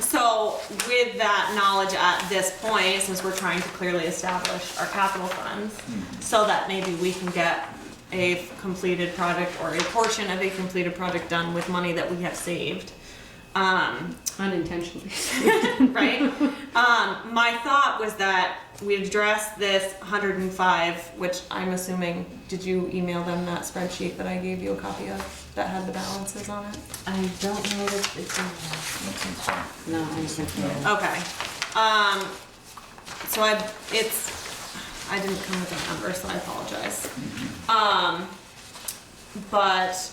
So with that knowledge at this point, since we're trying to clearly establish our capital funds, so that maybe we can get a completed project or a portion of a completed project done with money that we have saved. Unintentionally. Right? My thought was that we address this 105, which I'm assuming, did you email them that spreadsheet that I gave you a copy of that had the balances on it? I don't know that it's in there. No, I don't think so. Okay. So I didn't come with that number, so I apologize. But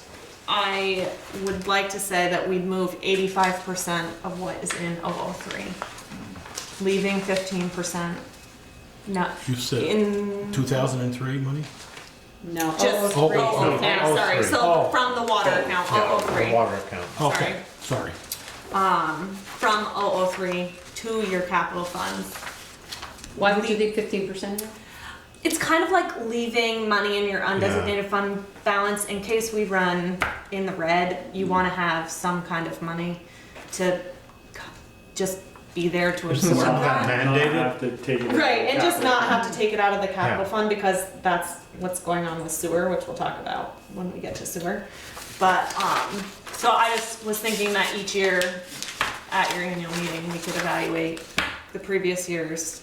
I would like to say that we'd move 85% of what is in 003, leaving 15% not You said in 2003 money? No. just oh, 003. oh, oh, Sorry, so oh. from the water account, Yeah, 003. the water account. Okay, sorry. From 003 to your capital funds. Why would you think 15%? It's kind of like leaving money in your undesignated fund balance in case we run in the red. You want to have some kind of money to just be there to Isn't absorb some of that that. Not mandated? have to take it out of Right, and just capital. not have to take it out of the capital Yeah. fund because that's what's going on with sewer, which we'll talk about when we get to sewer. But, so I just was thinking that each year at your annual meeting, we could evaluate the previous year's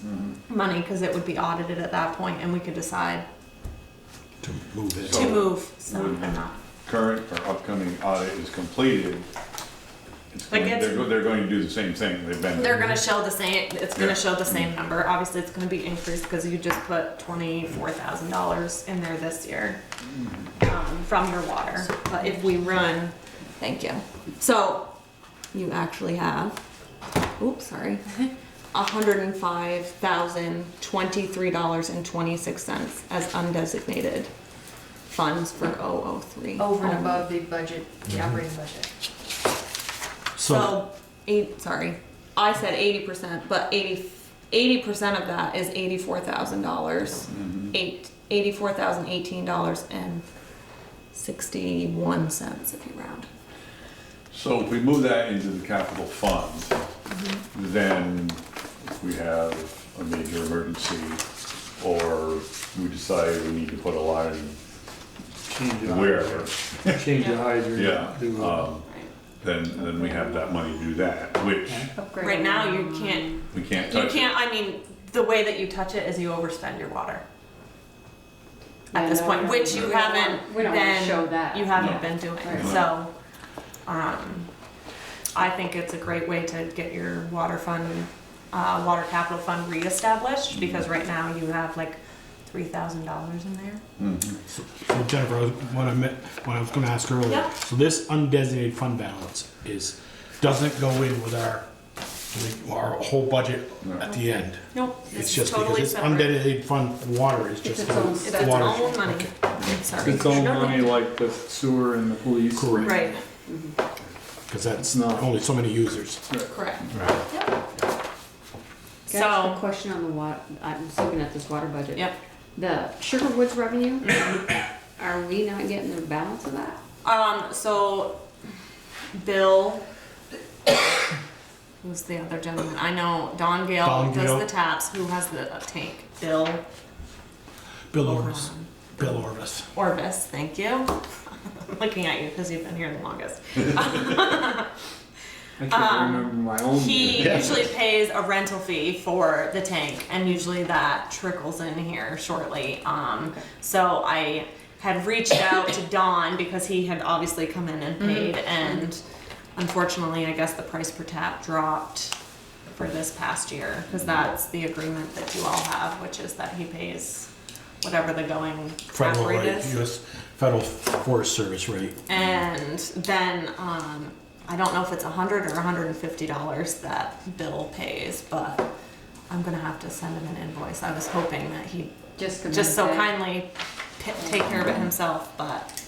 money because it would be audited at that point and we could decide To move it. to move some When and the not. current or upcoming audit is completed, Like it's- they're going to do the same thing they've been. They're gonna show the same, it's gonna Yeah. show the same number. Obviously, it's gonna be increased because you just put $24,000 in there this year from your water. But if we run, thank you. So you actually have, oops, sorry, $105,023.26 as undesignated funds for 003. Over and above the budget, the operating budget. So, I said 80%, but 80% of that is $84,000, $84,018.61 if you round. So if we move that into the capital fund, then if we have a major emergency or we decide we need to put a line Change the wherever, Change the hydrant. yeah, do then we have that money to do that, which Upgrade. Right now, you can't, we can't you touch it. can't, I mean, the way that you touch it is you overspend your water. At Yeah, this no, point, we which don't you wanna- haven't we don't wanna been, show that. you haven't No. been doing, Right. so, I think it's a great way to get your water fund, water capital fund reestablished, because right now you have like $3,000 in there. so Jennifer, what I was gonna ask earlier. Yep. So this undesignated fund balance doesn't go in with our whole budget at the end. Nope, It's it's just because totally it's separate. undesignated fund water is just its own It's its water. own money. Okay. Sorry. Its own money like the sewer and the police. Correct. Right, Because that's No. only so many users. correct. Right. Yep. Can I ask a So, question on the water, I'm just looking at this water budget. yep. The Sugar Woods revenue, are we not getting the balance of that? So Bill, who's the other gentleman? I know Don Gale Don does Gale. the taps. Who has the tank? Bill Bill Orvis. Bill Orvis. Orvis, thank you. I'm looking at you because you've been here the longest. I can't remember my own. He usually pays a rental fee for the tank, and usually that trickles in here shortly. So I had reached out to Don because he had obviously come in and paid, and unfortunately, I guess the price per tap dropped for this past year because that's the agreement that you all have, which is that he pays whatever the going tap Federal rate rate, is. US Federal Forest Service rate. And then I don't know if it's $100 or $150 that Bill pays, but I'm gonna have to send him an invoice. I was hoping that he'd Just come just so in and kindly take care of it himself, but,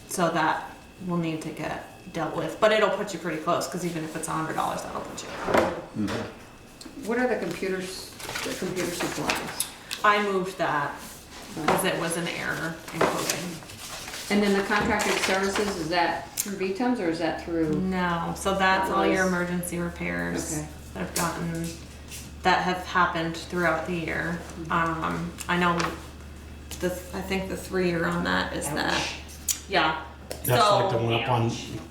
so that will need to get dealt with. But it'll put you pretty close, because even if it's $100, that'll put you. say, what are the computer supplies? I moved that because it was an error in coding. And then the contracted services, is that through VTUMs or is that through? No, so that's all your emergency repairs Okay. that have happened throughout the year. I know I think the 3-year on that is that, yeah. That's So, like the one up on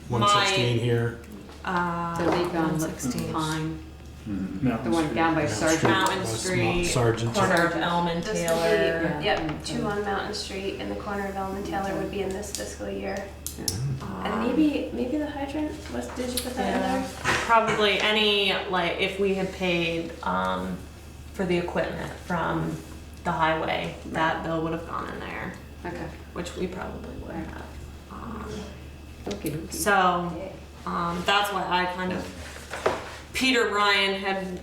116 here. The leak on 116. Pine, No. the one down by Sergeant. Mountain Street, Sergeant. corner of Elm and This would be- Taylor. Yep, 2 on Mountain Street and the corner of Elm and Taylor would be in this fiscal year. And Um, maybe the hydrant, did you put that in Yeah, there? probably any, like, if we had paid, for the equipment from the highway, that bill would have gone in there, Okay. which we probably would have. Okay. So, that's why I kind of, Peter Ryan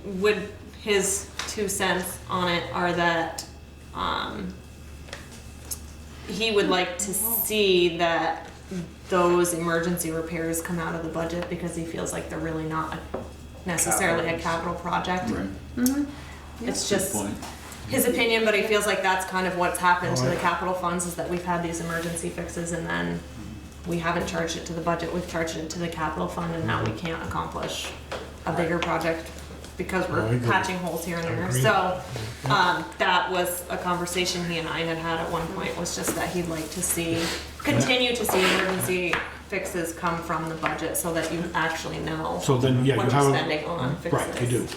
his 2 cents on it are that, he would like to see that those emergency repairs come out of the budget, because he feels like they're really not necessarily a capital project. Right. It's Good just point. his opinion, but he feels like that's kind of what's happened to the capital funds, is that we've had these emergency fixes and then we haven't charged it to the budget, we've charged it to the capital fund, and now we can't accomplish a bigger project because I we're agree. patching holes here and I there. agree. So, that was a conversation he and I had at one point, was just that he'd like to continue to see emergency fixes come from the budget, so that you actually know So then, yeah, what you you're have, spending on fixes. right, you do.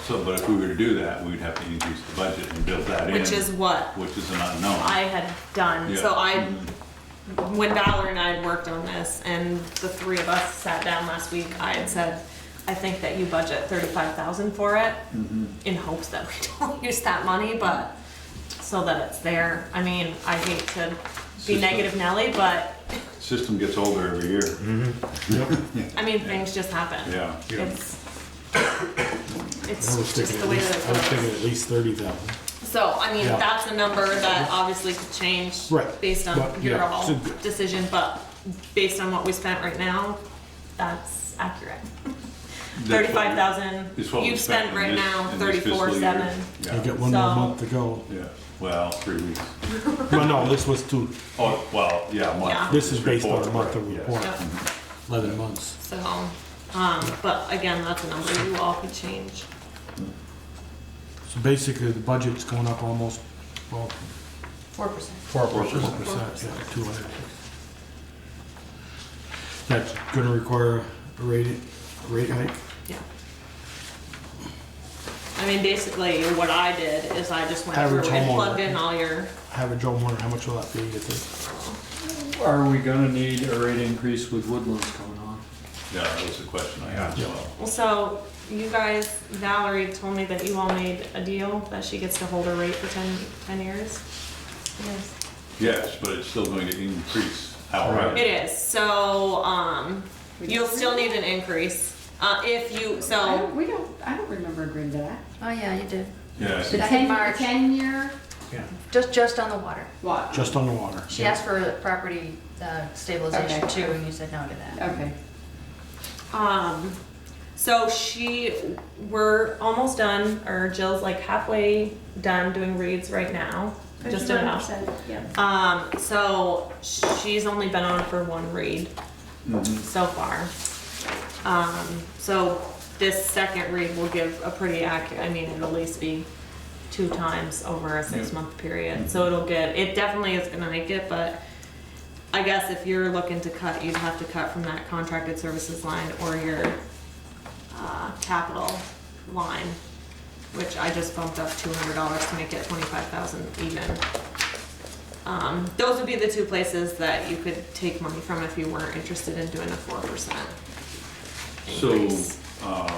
So, but if we were to do that, we'd have to increase the budget and build that in. Which is what Which is an unknown. I had done. Yeah. So when Valerie and I had worked on this, and the 3 of us sat down last week, I had said, I think that you budget $35,000 for it, in hopes that we don't use that money, but so that it's there. I mean, I hate to be System. negative Nelly, but System gets older every year. I mean, things just happen. Yeah. It's I was just thinking the way at least, that I was it thinking goes. at least 30,000. So, I mean, Yeah. that's a number that obviously could change Right. based on But, your yeah, all so good. decision, but based on what we spent right now, that's accurate. That's what we- 35,000, It's what we you've spent right in this- now, in this fiscal 34,700. year. You Yeah, get one more So- month to go. yeah, well, 3 weeks. Well, no, this was 2, Oh, well, yeah, a month. Yeah. this is based on the month of right, yes. report, Yep. 11 months. So, but again, that's a number you all could change. So basically, the budget's going up almost, well, 4%. 4%, yeah, 200. That's gonna require a rate hike? Yeah. I mean, basically, what I did is I just went Average through and homeowner. plugged in all your, Average homeowner, how much will that be, you think? Are we gonna need a rate increase with Woodlands going on? Yeah, that was the question I had as Yeah. well. well, so you guys, Valerie told me that you all made a deal that she gets to hold her rate for 10 years. Yes. Yes, but it's still going to increase outright. It is, so, you'll still need an increase. If you, so, I don't remember agreeing to that. Oh, yeah, you did. Yeah, The Back in 10 March. 10-year, Just on the water. what? Just on the water? She asked for property stabilization Okay. too, and you said no to that. Okay. so we're almost done, or Jill's like halfway done doing reads right now, just enough. 51%, yeah. So she's only been on for 1 read so far. So this second read will give a pretty accurate, I mean, it'll at least be 2 times over a 6-month period. So it definitely is gonna make it, but I guess if you're looking to cut, you'd have to cut from that contracted services line or your capital line, which I just bumped up $200 to make it 25,000 even. Those would be the 2 places that you could take money from if you weren't interested in doing a 4% increase. So,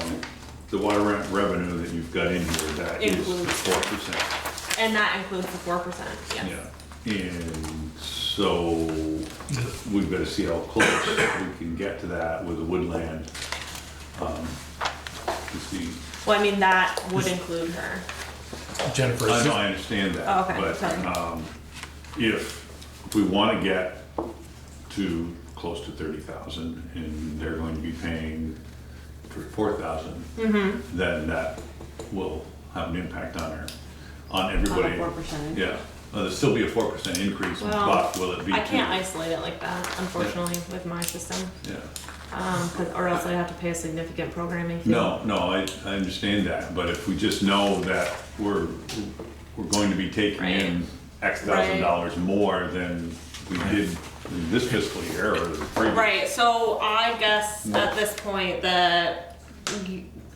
the water rent revenue that you've got in here, that is the Includes. 4%. And that includes the 4%, yes. Yeah, and so we've got to see how close we can get to that with the woodland. To see, Well, I mean, that would include her. Jennifer, I know, I understand that. Oh, okay, But sorry. if we want to get to close to 30,000 and they're going to be paying for 4,000, then that will have an impact on her, on everybody. On the 4%. Yeah, there'll still be a 4% increase, Well, but will it be? I can't isolate it like that, unfortunately, with my system. Yeah. Or else I'd have to pay a significant programming fee. No, I understand that, but if we just know that we're going to be taking in X thousand dollars more than we did in this fiscal year or the previous. Right, so I guess at this point, the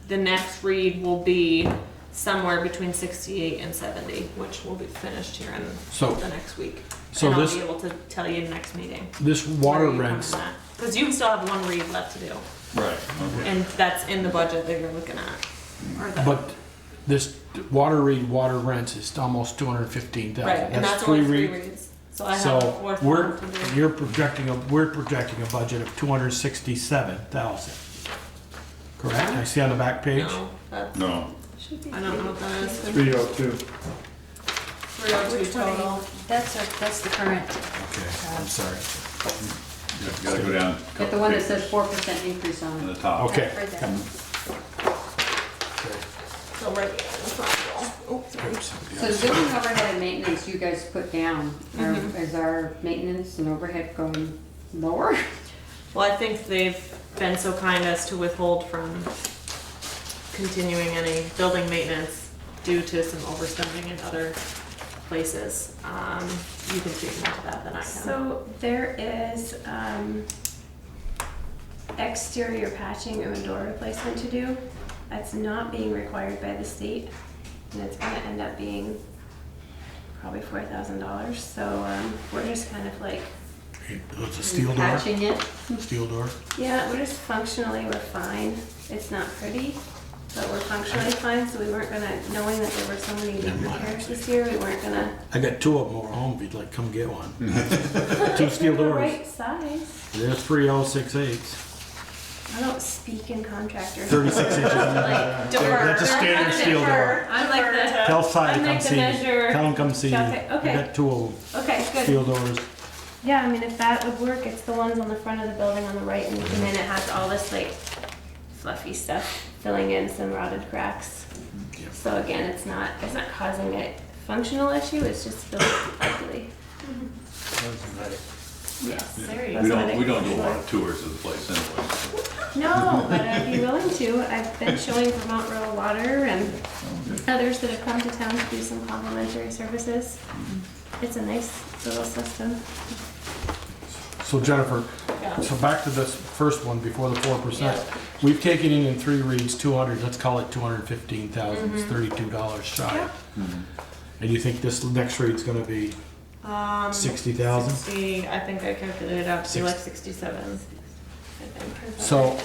next read will be somewhere between 68 and 70, which will be finished here in the next week. So and this- I'll be able to tell you next meeting. this water rents, Because you still have one read left to do, Right, okay. and that's in the budget that you're looking at. Or the- but this water rents is almost 215,000. Right, and that's only three reads, so I have a fourth So one to do. we're projecting a budget of 267,000. Correct? I see on the back page? No, that's, No, I don't know what that is. 302. 302 total. That's the current. Okay, I'm sorry. you gotta go down. Get the one that says 4% increase on On it. the top. Okay. Right there. So right in front. Oh, sorry. So building overhead and maintenance you guys put down, is our maintenance and overhead going lower? Well, I think they've been so kind as to withhold from continuing any building maintenance due to some overspending in other places. You can speak more to that than I can. So there is exterior patching of a door replacement to do. That's not being required by the state, and it's gonna end up being probably $4,000. So we're just kind of like, It's a steel door? Patching it? Steel door? yeah, we're just functionally, we're fine. It's not pretty, but we're functionally fine, so we weren't gonna, knowing that there were so many repairs this year, we weren't gonna. I got two of them over home, if you'd like, come get one. Two steel They're the doors. right size. They're 3068s, I don't speak in contractors. 36 inches. That's a standard steel door. I'm like the, Tell Si to I'm come like the see you. measure. Tell him come see you. Okay, I okay. got two of them, Okay, good. steel doors. Yeah, I mean, if that would work, it's the ones on the front of the building on the right, and then it has all this like fluffy stuff filling in some rotted cracks. Yeah. So again, it's not causing a functional issue, it's just really ugly. Yes. We don't do a lot of tours of the place anyway. No, but I'd be willing to. I've been showing Vermont Rural Water and others that have come to town to do some complimentary services. It's a nice little system. So Jennifer, Yeah. so back to this first one before the 4%. We've taken in three reads, 200, let's call it 215,000, it's $32 shy. Yeah. And you think this next read's gonna be 60,000? 60, I think I calculated out to be like 67. I think. So-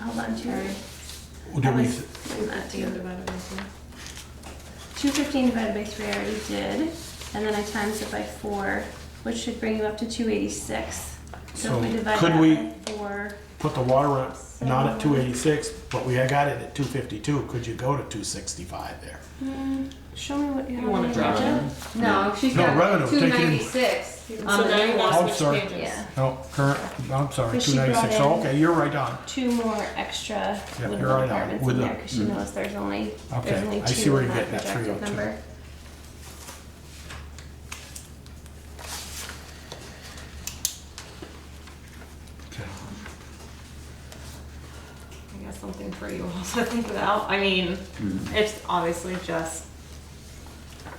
Hold on, Sorry. Do we, Putting that together divided by 2. 215 divided by 3 I already did, and then I times it by 4, which should bring you up to 286. So if we divide could that we by 4, put the water rent not at 286, but we got it at 252, could you go to 265 there? show me what you have wanna in the drop budget. No, she's No, got revenue, take it in. 296 So on the now you new want Oh, to switch sorry. pages. Yeah, No, current, I'm sorry, But she brought 296, oh, in- okay, you're right on. 2 more extra Yeah, livable you're right on, apartments with in the- there, because she knows there's only Okay, I see 2 where in you're that getting at, projected 302. number. Okay. I guess something for you also to think about. I mean, it's obviously just,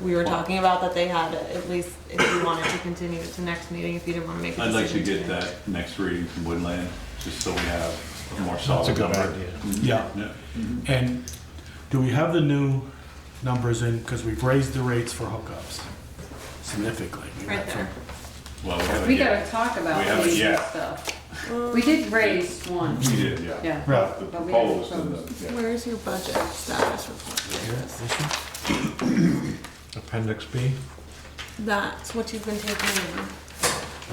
we were talking about that they had, at least if you wanted to continue it to next meeting, if you didn't want to make a I'd decision. like to get today. that next reading from Woodland, just so we have a more That's a solid good number. idea. Yeah, Yeah. and do we have the new numbers in, because we've raised the rates for hookups significantly. We Right went from- there. Well, we haven't We yet. gotta talk about We haven't these and yet. stuff. We did raise one, We did, yeah. yeah. Right. The But we haven't proposed and closed. the, yeah. Where's your budget status report? Here, this one? Appendix B? That's what you've been taking in.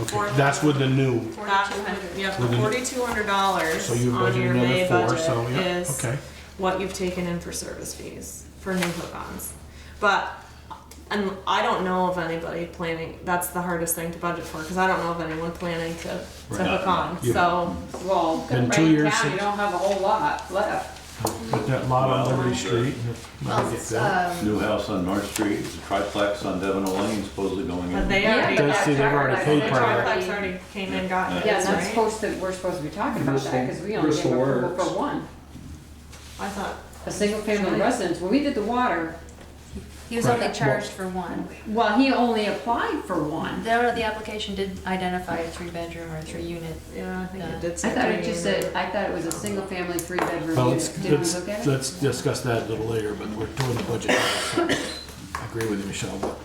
Okay, that's with the new, That, yeah, With the- $4,200 so you on budgeted your May another 4, budget so, yeah, is, okay. what you've taken in for service fees for new hook-ons. But, and I don't know of anybody planning, that's the hardest thing to budget for, because I don't know of anyone planning to hook on, Yeah. so. Well, In right 2 in years town, you since- don't have a whole lot left. But that lot on Well, Liberty Street. Well, it's, New house on North Street, there's a triplex on Devon Lane supposedly going But in. they Yeah, already but got, See, they've already that paid the part of it. triplex already came in, got Yeah, his, and that's right? we're supposed to be talking about that, because we only Bristol gave approval Works. for one. I thought, A single family residence, when we did the water, he was only charged for one. well, he only applied for one. The application did identify a 3-bedroom or 3-unit. yeah, I think it did I say. thought it three just in said, I thought it was a single family 3-bedroom Well, unit. Did we look at it? let's discuss that a little later, but we're doing the budget now, so I agree with you, Michelle. But,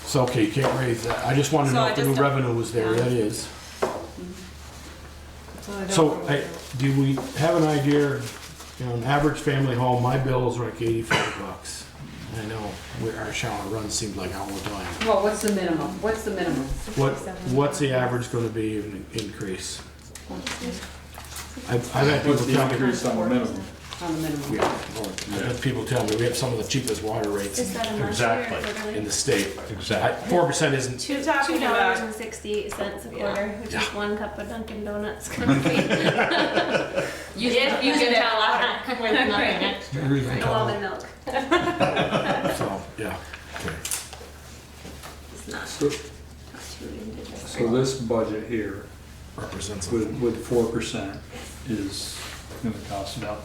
so, okay, you can't raise that. I just wanted to So know I if the new just don't- revenue was there. yeah. That is. So I don't So, know. do we have an idea, you know, an average family home, my bill is like $85. I know our shower run seems like all the time. Well, what's the minimum? What's the minimum? What's the average gonna be in increase? I've had people What's the tell me, increase on the minimum? On the minimum? yeah, I've had people tell me we have some of the cheapest water rates Is that a monthly or Exactly. quarterly? in the state. Exactly. 4% isn't, Two talking about, $2.68 a Yeah. quarter, which Yeah. is 1 cup of Dunkin' Donuts. if you can tell that with nothing extra. or even All the taller. milk. So, yeah, okay. It's not So, too individual. so this budget here Represents with 4% is gonna cost about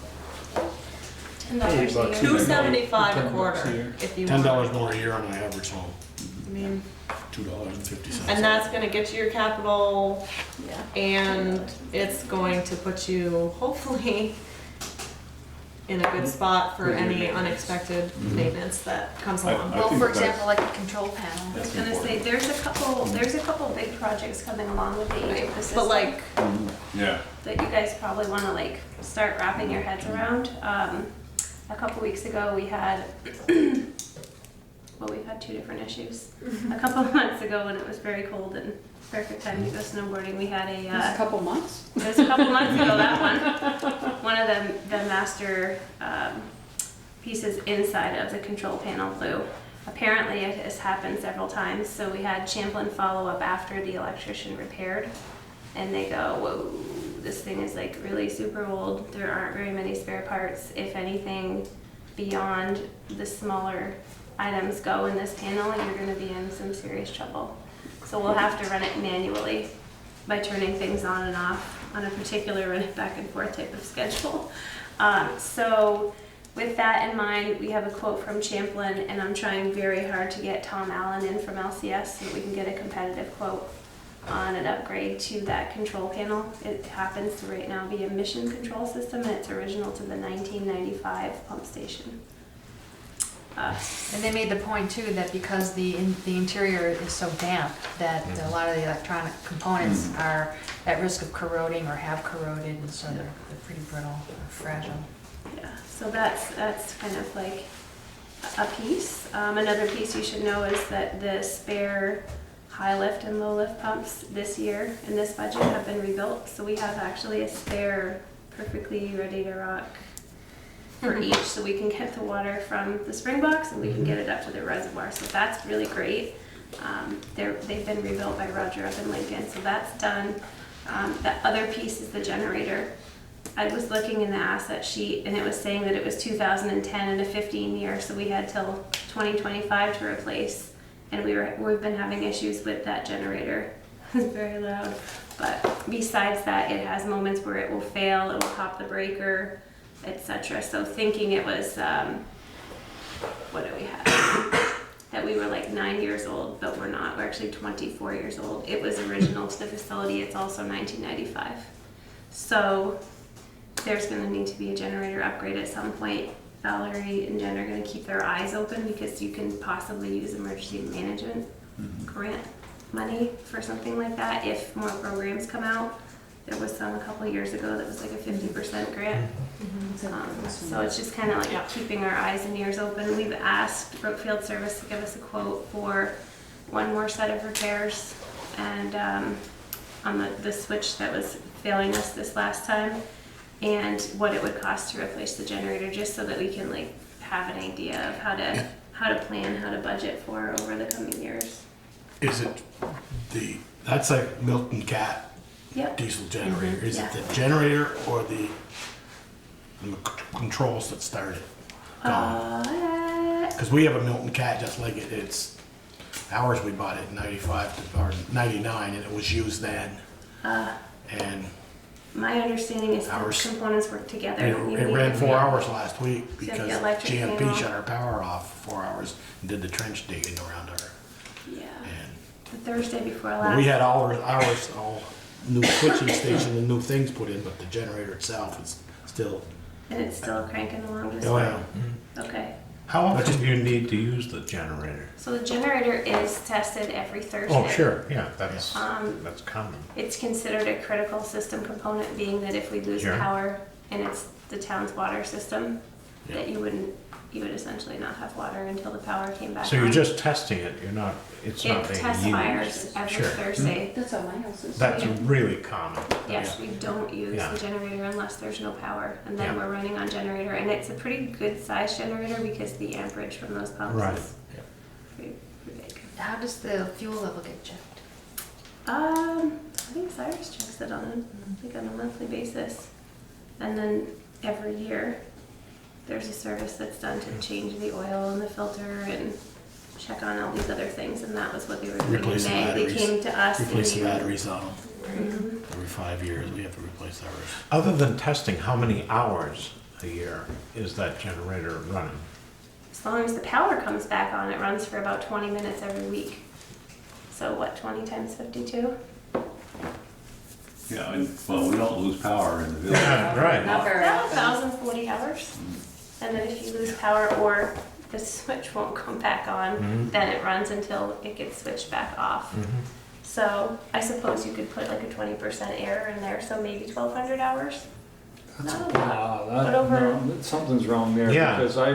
$10 a $8 year. a $2.75 a $10 a quarter, year. if you $10 want. more a year on an average home, I mean, $2.50. and that's gonna get you your capital, Yeah. and it's going to put you, hopefully, in a good spot for With your any maintenance. unexpected maintenance that comes along. I Well, think for that's- example, like a control panel. I was gonna say, there's a couple big projects coming along with the age of the system. But like, Yeah, that you guys probably wanna like start wrapping your heads around. A couple weeks ago, we had, well, we've had 2 different issues. A couple of months ago, when it was very cold and perfect time to go snowboarding, we had It was a couple months? it was a couple months ago, that one of the master pieces inside of the control panel blew. Apparently it has happened several times, so we had Champlin follow up after the electrician repaired, and they go, whoa, this thing is like really super old, there aren't very many spare parts. If anything beyond the smaller items go in this panel, you're gonna be in some serious trouble. So we'll have to run it manually by turning things on and off on a particular run it back and forth type of schedule. So with that in mind, we have a quote from Champlin, and I'm trying very hard to get Tom Allen in from LCS so that we can get a competitive quote on an upgrade to that control panel. It happens to right now be a mission control system, and it's original to the 1995 pump station. And they made the point too that because the interior is so damp, that a lot of the electronic components are at risk of corroding or have corroded, and so they're pretty brittle or fragile. Yeah, so that's kind of like a piece. Another piece you should know is that the spare high lift and low lift pumps this year in this budget have been rebuilt. So we have actually a spare perfectly ready to rock for each, so we can get the water from the spring box and we can get it up to the reservoir. So that's really great. They've been rebuilt by Roger up in Lincoln, so that's done. The other piece is the generator. I was looking in the asset sheet and it was saying that it was 2010 and a 15-year, so we had till 2025 to replace. And we've been having issues with that generator. It's very loud. But besides that, it has moments where it will fail, it will pop the breaker, etc. So thinking it was, what do we have? That we were like 9 years old, but we're not. We're actually 24 years old. It was original to the facility. It's also 1995. So there's going to need to be a generator upgrade at some point. Valerie and Jen are going to keep their eyes open because you can possibly use emergency management grant money for something like that if more programs come out. There was some a couple of years ago that was like a 50% grant. So it's just kind of like keeping our eyes and ears open. We've asked Brookfield Service to give us a quote for one more set of repairs, and on the switch that was failing us this last time. and what it would cost to replace the generator, just so that we can like have an idea of how to plan, how to budget for over the coming years. Is it that's a Milton Cat Yep. diesel generator? Is it yeah. the generator or the controls that start it? Because we have a Milton Cat just like it. It's ours. We bought it in '95 or '99, and it was used then. And My understanding is Ours- the components work together. it ran 4 hours last week So the because electric GMP panel- shut our power off for 4 hours and did the trench digging around our. Yeah. And The Thursday before but last. we had ours all new switching station and new things put in, but the generator itself is still. And it's still cranking along just Oh, fine. yeah. Okay. How often do you need to use the generator? So the generator is tested every Thursday. Oh, sure, yeah, that's Um, common. It's considered a critical system component, being that if we lose Sure. power and it's the town's water system, Yeah. that you would essentially not have water until the power came back So you're on. just testing it, it's not It being test used. fires every Sure. Thursday. That's how my house is. That's really common. Yes, we don't use Yeah. the generator unless there's no power, and then Yeah. we're running on generator, and it's a pretty good size generator because the amperage from those pumps Right. is pretty big. How does the fuel level get checked? I think Cyrus checks it on a monthly basis, and then every year there's a service that's done to change the oil in the filter and check on all these other things, and that was what they were doing in Replace the May. They batteries. came to us. Replace the and batteries on them. Mhm. Every 5 years, we have to replace ours. Other than testing, how many hours a year is that generator running? As long as the power comes back on, it runs for about 20 minutes every week. So what, 20 times 52? Yeah, well, we don't lose power in the village. Yeah, right. Not very About often. 1,040 hours. And then if you lose power or the switch won't come back on, Mhm. then it runs until it gets switched back off. Mhm. So I suppose you could put like a 20% error in there, so maybe 1,200 hours. Not a lot. But over- No, something's wrong there, Yeah. because I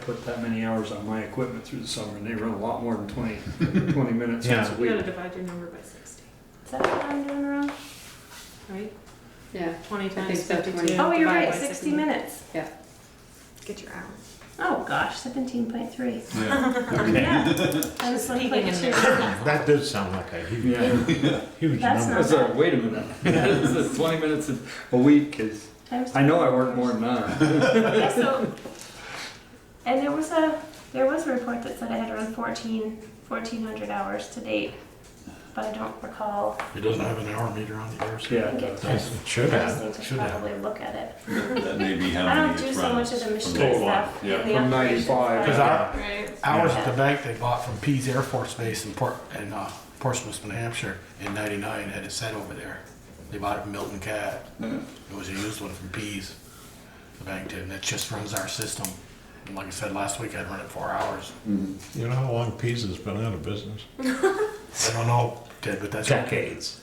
put that many hours on my equipment through the summer, and they run a lot more than 20 minutes once a Yeah. week. divide your number by 60, Is that what I'm doing wrong? right? Yeah. 20 think times so, 52. Oh, you're divided right, by 60 minutes. Get your hours. Oh gosh, 17.3. Yeah. Yeah. And it's Peeking in 1.2. there. That does sound like a huge, Yeah. huge That's number. not- That's wait a minute. This is 20 minutes a week is, Times I know I work more than that. Yeah, so, and there was a report that said I had run 1,400 hours to date, but I don't recall. It doesn't have an hour meter on the air. so- I Yeah. think it It does. should I have. just need to should have. probably look at it. That may be how I many don't do it's so run. much of the From machine day one, stuff. yeah. and the From operations 95. part. Because our, Right. ours Yeah. at the bank, they bought from Pease Air Force Base in Portsmouth, New Hampshire in '99, had it set over there. They bought it from Milton Cat. Yeah. It was a used one from Pease. The bank did, and it just runs our system. And like I said, last week I'd run it 4 hours. Mhm. You know how long Pisa's been out of business? I don't know, Ted, but that's okay. Decades.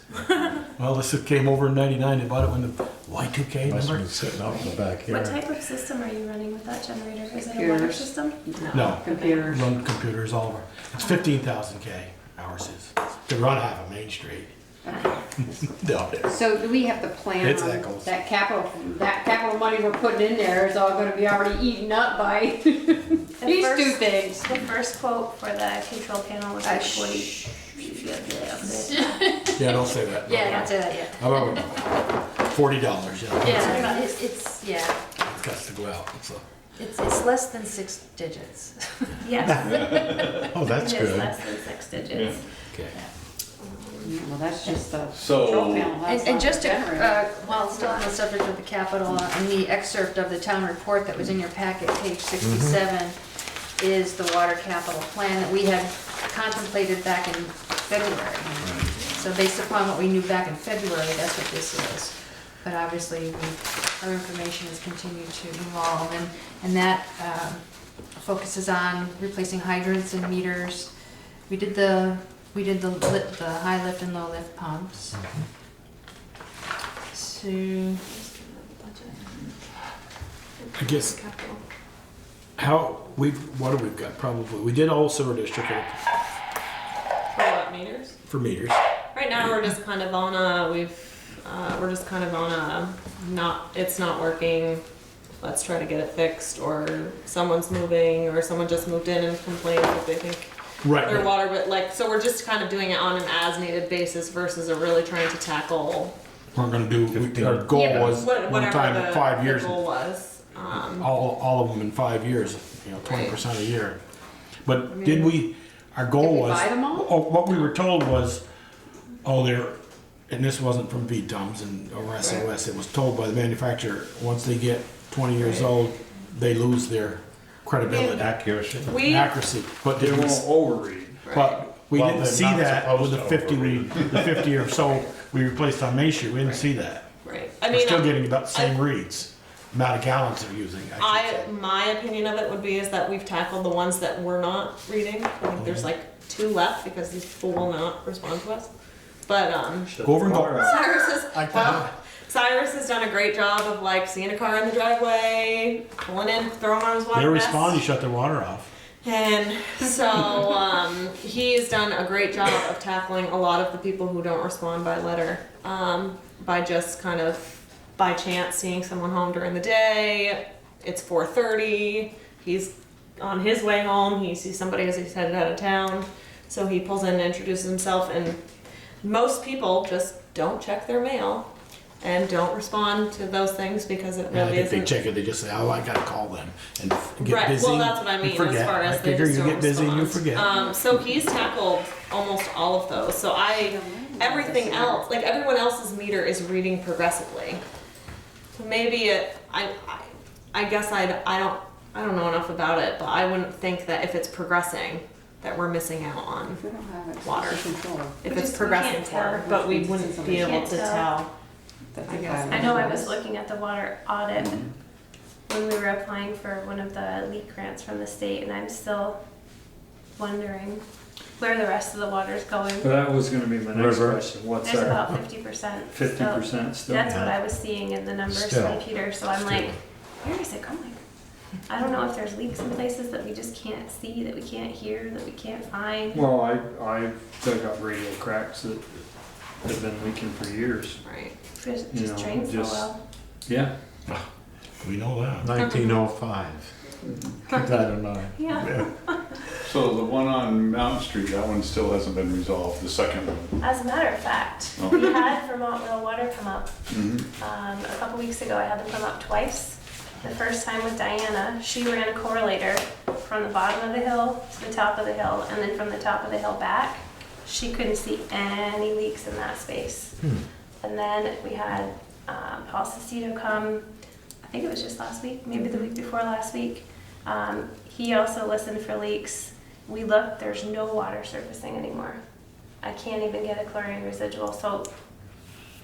Well, this came over in '99, they bought it when the Y2K, Must have remember? been sitting out in the What backyard. type of system are you running with that generator? Is it a water Computers. system? No, Computers. run computers all over. It's 15,000 K, ours is. To run half of Main Street. No, it's- So do we have to plan It's on echoes. that capital money we're putting in there is all gonna be already eaten up by these first- two things? The first quote for the control panel was like 40. Yeah, don't say that. Yeah, don't say that yet. How about $40, yeah. Yeah, it's It's got to go out, so. it's less than 6 digits. Yes. Oh, that's It is good. less than 6 digits. Okay. Well, that's just the So- control panel. That's And not just the to, generator. while still on the subject of the capital, in the excerpt of the town report that was in your packet, page 67, is the water capital plan that we had contemplated back in February. So based upon what we knew back in February, that's what this is. But obviously, our information has continued to evolve, and that focuses on replacing hydrants and meters. We did the high lift and low lift pumps. So, I guess, what do we got? Probably, we did all sewer district For what meters? for meters. Right now, we're just kind of on we've we're just kind of on a, it's not working, let's try to get it fixed, or someone's moving, or someone just moved in and complained that they think their Right. water, but like, so we're just kind of doing it on an as-needed basis versus a really trying to tackle We're gonna do, our goal Yeah, was one whatever time the, in 5 years, the goal was. all of them in 5 years, 20% a year. But mean, did we, our goal did we was, buy them all? oh, what we were told was, oh, they're, and this wasn't from VTUMS and or SOS, it was told by the manufacturer, once they get 20 years old, they lose their credibility, Accuracy. accuracy. But They did we, won't overread. but we Well, didn't they're see not that supposed with the to 50, the 50 or so we replaced on Main Street, we didn't see that. Right. I We're mean, still getting about the same reads, amount of gallons they're using, I should say. my opinion of it would be is that we've tackled the ones that we're not reading. I think there's like 2 left because these people will not respond to us. But Go over and go. Cyrus has done a great job of like seeing a car in the driveway, pulling in, throwing on his water They vest. respond, you shut their water off. And so he's done a great job of tackling a lot of the people who don't respond by letter, by just kind of by chance seeing someone home during the day. It's 4:30. He's on his way home. He sees somebody as he's headed out of town. So he pulls in and introduces himself. And most people just don't check their mail and don't respond to those things because it And I really think they isn't. check it, they just say, oh, I gotta call them and get Right, busy. well, that's what I and mean, forget. as far as I they figure just you don't get busy and you respond. forget. So he's tackled almost all of those. So everything else, like everyone else's meter is reading progressively. So maybe I guess I don't know enough about it, but I wouldn't think that if it's progressing, that we're missing out on We don't have it. water. Control. If We it's just- we progressing can't forward, tell. but we wouldn't be able Can't to tell. tell. That's I a guess. violation. I know I was looking at the water audit when we were applying for one of the leak grants from the state, and I'm still wondering where the rest of the water's going. But that was gonna be my next River. question, what's There's our about 50%. 50% still? That's what I was seeing in the numbers Still. from Peter, so I'm like, where is it going? I don't know if there's leaks in places that we just can't see, that we can't hear, that we can't find. Well, I dug up radio cracks that have been leaking for years. Right. It You just know, drains so just- well. Yeah. We know that. 1905. Keep that in mind. Yeah. So the one on Mountain Street, that one still hasn't been resolved, the second one. As a matter of fact, Oh. we had Vermont Rural Water come up. Mhm. A couple weeks ago, I had them come up twice. The first time with Diana, she ran a correlator from the bottom of the hill to the top of the hill, and then from the top of the hill back. She couldn't see any leaks in that space. And then we had Paul Cicito come, I think it was just last week, maybe the week before last week. He also listened for leaks. We looked, there's no water surfacing anymore. I can't even get a chlorine residual, so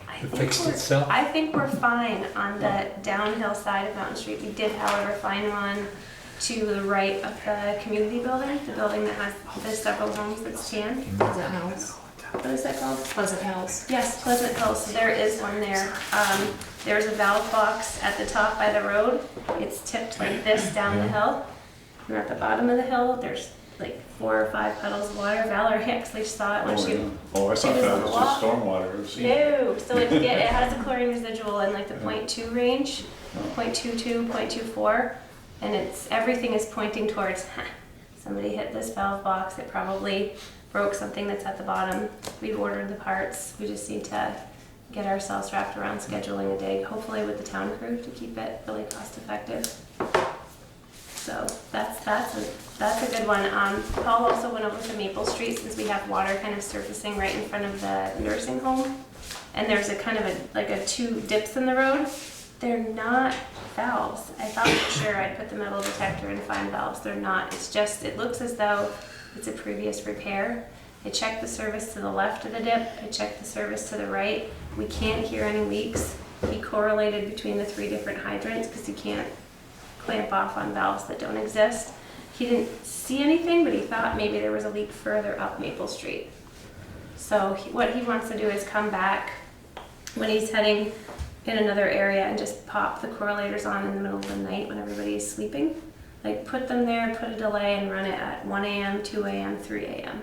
I think we're fine on the downhill side of Mountain Street. We did, however, find one to the right of the community building, the building that has the several homes that's tan. Pleasant Hills. What is that called? Pleasant Hills. Yes, Pleasant Hills, so there is one there. There's a valve box at the top by the road. It's tipped like this down the hill. And at the bottom of the hill, there's like 4 or 5 puddles of water. Valerie actually saw it when she Oh, I she thought was that on was the just walk. stormwater. It was- No, so it has a chlorine residual in like the 0.2 range, 0.22, 0.24, and everything is pointing towards, somebody hit this valve box, it probably broke something that's at the bottom. We've ordered the parts, we just need to get ourselves wrapped around scheduling a dig, hopefully with the town crew to keep it really cost effective. So that's a good one. Paul also went over to Maple Street since we have water kind of surfacing right in front of the nursing home. And there's a kind of like 2 dips in the road. They're not valves. I thought for sure I'd put the metal detector and find valves. They're not. It's just, it looks as though it's a previous repair. I checked the service to the left of the dip. I checked the service to the right. We can't hear any leaks. He correlated between the 3 different hydrants because you can't clamp off on valves that don't exist. He didn't see anything, but he thought maybe there was a leak further up Maple Street. So what he wants to do is come back when he's heading in another area and just pop the correlators on in the middle of the night when everybody's sleeping. Like put them there, put a delay and run it at 1 a.m., 2 a.m., 3 a.m.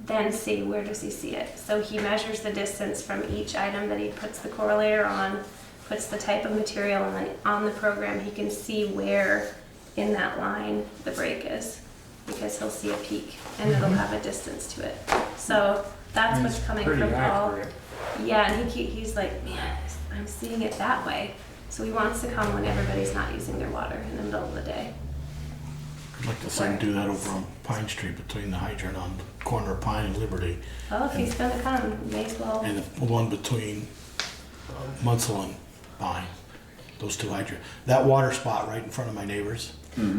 then see where does he see it. So he measures the distance from each item that he puts the correlator on, puts the type of material, and then on the program he can see where in that line the break is, because he'll see a peak and it'll have a distance to it. So that's what's coming Pretty from Paul. accurate. Yeah, and he's like, man, I'm seeing it that way. So he wants to come when everybody's not using their water in the middle of the day. I'd like to see him do that over on Pine Street between the hydrant on the corner of Pine and Liberty Well, if he's gonna come, may as well. and the one between Munsell and Pine. Those two hydrants. That water spot right in front of my neighbors.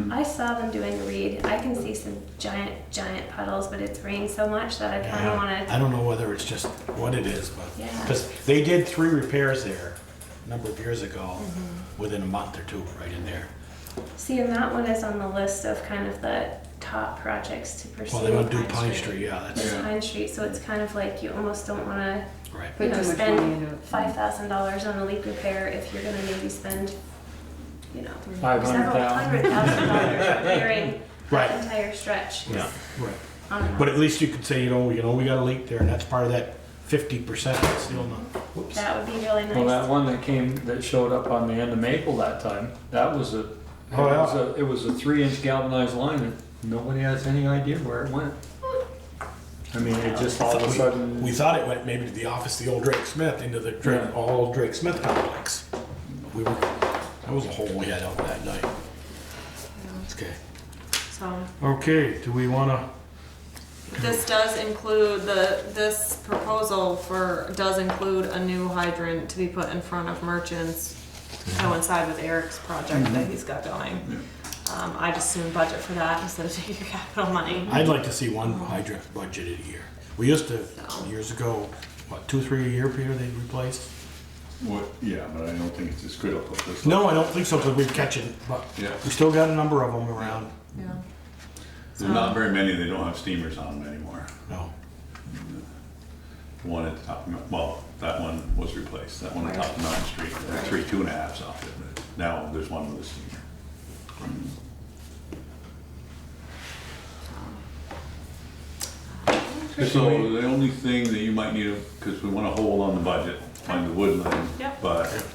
I saw them doing a read. I can see some giant puddles, but it's rained so much that I kind of want I to. don't know whether it's just what it is, but, Yeah. because they did 3 repairs there a number of years ago, within a month or two, right in there. See, and that one is on the list of kind of the top projects to pursue. Well, they want to do Pine Street, yeah, It's that's, Pine Street, so it's kind of like you almost don't want to, right. you Put know, too much money spend into it. $5,000 on a leak repair if you're going to maybe spend, you know, several $500,000. $100,000 repairing Right. that entire stretch. Yeah, right. On But at least you could say, we got a leak there, and that's part of that 50%, that's still not, whoops. that would be really nice. Well, that one that showed up on the end of Maple that time, that was it was a 3-inch galvanized line and nobody has any idea where it went. I mean, it just all of a sudden. We thought it went maybe to the office of the old Drake Smith, into the old Drake Smith complex. That was a hole we had out that night. Okay. So Okay, do we wanna, this does include this proposal does include a new hydrant to be put in front of merchants, coincide with Eric's project that he's got going. I just soon budget for that instead of taking capital money. I'd like to see one hydrant budgeted a year. We used to, years ago, 2 or 3 a year, Peter, they'd replace? What, yeah, but I don't think it's as critical as this. No, I don't think so, because we're catching, but Yeah. we still got a number of them around. Yeah. There's not very many, they don't have steamers on them anymore. No. The one at the top, well, that one was replaced, that one at top of Mountain Street, there were 3 2.5s off it, but now there's one with a steamer. So the only thing that you might need, because we want to hold on the budget, on the woodland, Yep. but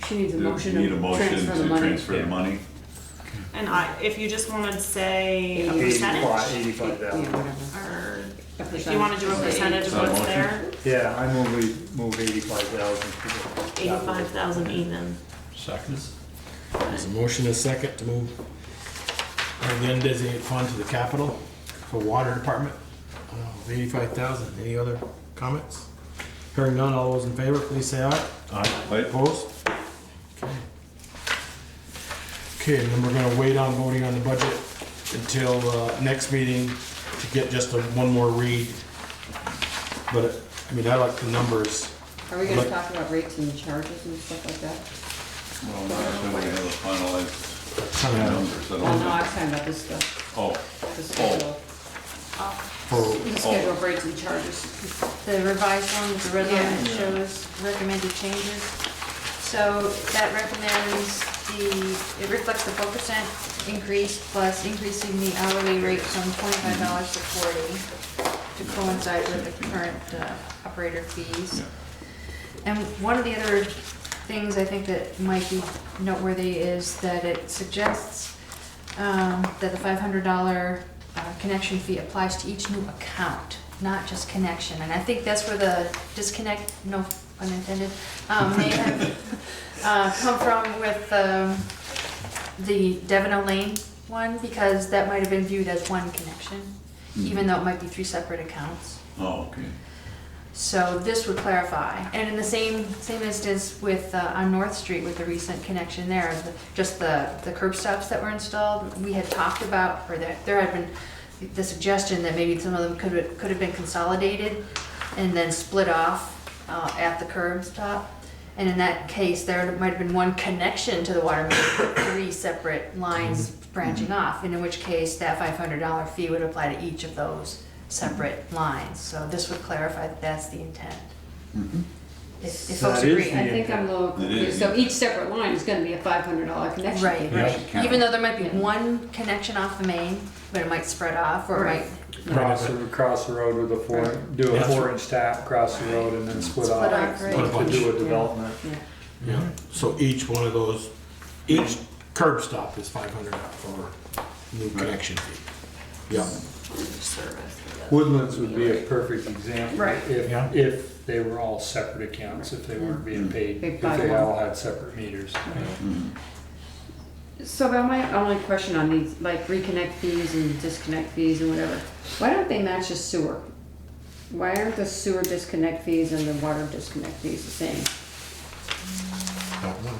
She needs a motion need a to motion transfer the to money. transfer the money. And if you just wanted to say a 85,000. percentage, Yeah, whatever. or A if you want to do a percentage of what's there, Yeah, I move 85,000. 85,000 even. Seconds. There's a motion and a second to move our then designated fund to the capital for water department of 85,000. Any other comments? Hearing none, all those in favor, please say aye. Aye. Opposed? Okay. Okay, and then we're gonna wait on voting on the budget until next meeting to get just one more read. But, I mean, I like the numbers. Are we gonna talk about rates and charges and stuff like that? Well, that's when we have a finalized numbers. I Oh, don't no, know. I was talking about this stuff, Oh, the schedule, the schedule of rates and charges. The revised one with the red line that Yeah. shows recommended changes. So that recommends it reflects the 4% increase plus increasing the hourly rate from $25 to $40 to coincide with the current operator fees. And one of the other things I think that might be noteworthy is that it suggests that the $500 connection fee applies to each new account, not just connection. And I think that's where the disconnect, no pun intended, may have come from with the Devon Lane one, because that might have been viewed as one connection, even though it might be 3 separate accounts. oh, okay. So this would clarify. And in the same instance with, on North Street with the recent connection there, just the curb stops that were installed, we had talked about, or there had been the suggestion that maybe some of them could have been consolidated and then split off at the curb stop. And in that case, there might have been one connection to the water main, 3 separate lines branching off, and in which case that $500 fee would apply to each of those separate lines. So this would clarify that that's the intent. if That folks is agree. the- I think I'm a little It is, confused. So each separate line is gonna be a $500 connection Right, fee. right. Yeah. Even though there might be one connection off the main, but it might spread off, or it Right. might. Cross the road with a do a Yeah. 4-inch tap across the road and then split Split off. off, right. Split To do a development. Yeah, so each one of those, each curb stop is $500 for new connection fee. Yeah, Woodlands would be a perfect example. Right. Yeah. If they were all separate accounts, if they weren't being paid, Paid if by they one. all had separate meters. So about my only question on these, like reconnect fees and disconnect fees and whatever, why don't they match the sewer? Why aren't the sewer disconnect fees and the water disconnect fees the same? don't know.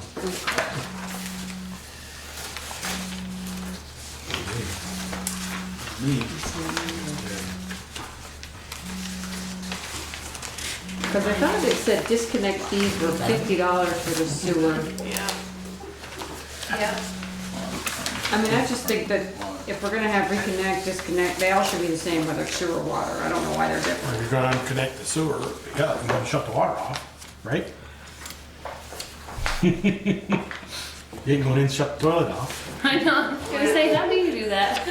Because I thought it said disconnect fees were $50 for the sewer. Yeah. Yeah. I mean, I just think that if we're gonna have reconnect, disconnect, they all should be the same, whether it's sewer or water. I don't know why they're different. If you're gonna unconnect the sewer, yeah, you're gonna shut the water off, right? You ain't going in and shut the toilet off. I know, I was gonna say, how do you do that?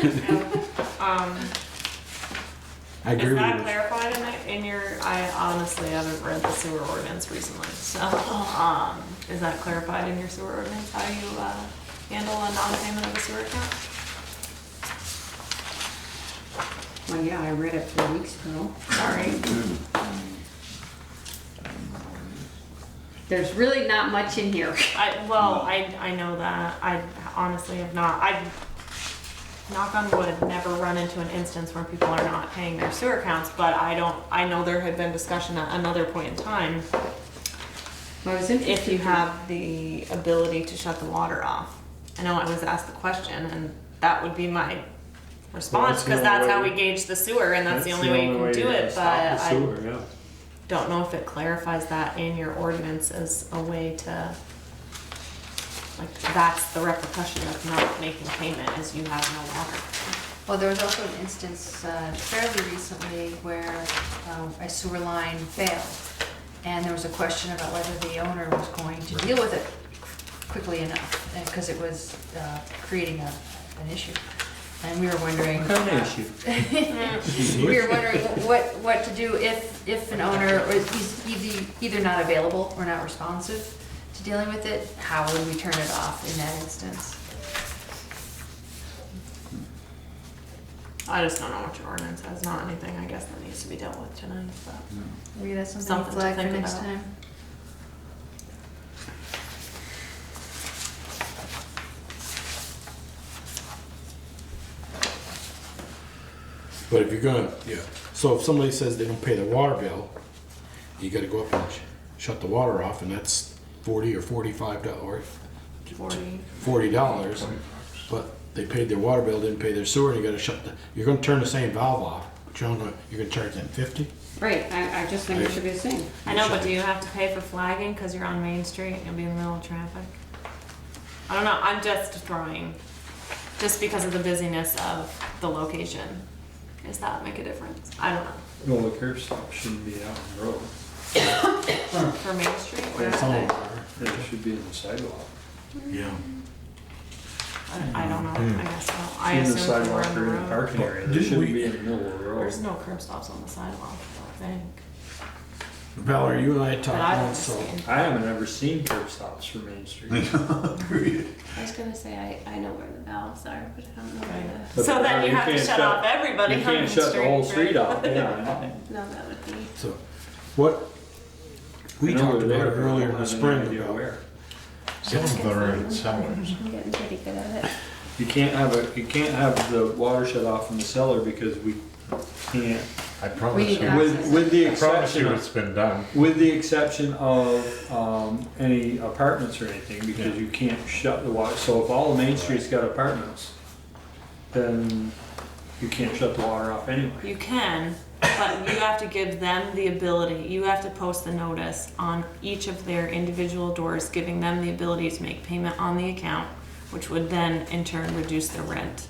I agree Is with that you. clarified in your, I honestly haven't read the sewer ordinance recently, so, is that clarified in your sewer ordinance, how you, handle a non-payment of a sewer account? Well, yeah, I read it 3 weeks ago. Sorry. There's really not much in here. I know that, I honestly have not, knock on wood, never run into an instance where people are not paying their sewer accounts, but I know there had been discussion at another point in time, Well, I was if interested you to- have the ability to shut the water off. I know I was asked the question, and that would be my response, that's the because only that's how way- we gauge the sewer, and that's the only way you can do to it, but stop the I sewer, yeah. don't know if it clarifies that in your ordinance as a way to, like, that's the repercussion of not making payment, is you have no water. Well, there was also an instance fairly recently where a sewer line failed. And there was a question about whether the owner was going to deal with it quickly enough, because it was creating an issue. And we were wondering. What kind of issue? We were wondering what to do if an owner is either not available or not responsive to dealing with it. How would we turn it off in that instance? I just don't know what your ordinance has, not anything, I guess, that needs to be dealt with tonight, but. Maybe that's something Something to to flag for think next about. time. But if you're gonna, yeah, so if somebody says they don't pay the water bill, you gotta go up and shut the water off, and that's $40 or $45, 40. $40. But they paid their water bill, didn't pay their sewer, and you gotta you're gonna turn the same valve off, but you're gonna charge them 50? Right, I just think it should be the same. I know, but do you have to pay for flagging because you're on Main Street and you'll be in the middle of traffic? I don't know, I'm just throwing, just because of the busyness of the location. Does that make a difference? I don't know. Well, the curb stop shouldn't be out on the road. For Main Street, where Some are of them are. It should be in the sidewalk. Yeah. I don't know, I guess so. I In the assume they were sidewalk on the or in the road. parking area, they Didn't shouldn't we- be in the middle of the road. There's no curb stops on the sidewalk, I don't think. Valerie, you and I That talked I've once, so. seen. I haven't ever seen curb stops for Main Street. I was gonna say, I know where the valves are, but I don't know where But So then you you have to can't shut off everybody You on Main can't Street. shut the whole street right? off, yeah. the, no, that would be. So, what, we I know talked they're about it there, but I earlier in don't the have any spring idea about, where. Some of them are in cellars. I'm getting pretty good at it. You can't have the water shut off in the cellar because we can't. I We promise need you, to- With the I promise exception you of, it's been done. with the exception of any apartments or anything, because you can't shut the water. So if all of Main Street's got apartments, then you can't shut the water off anyway. You can, but you have to give them the ability, you have to post the notice on each of their individual doors, giving them the ability to make payment on the account, which would then in turn reduce their rent.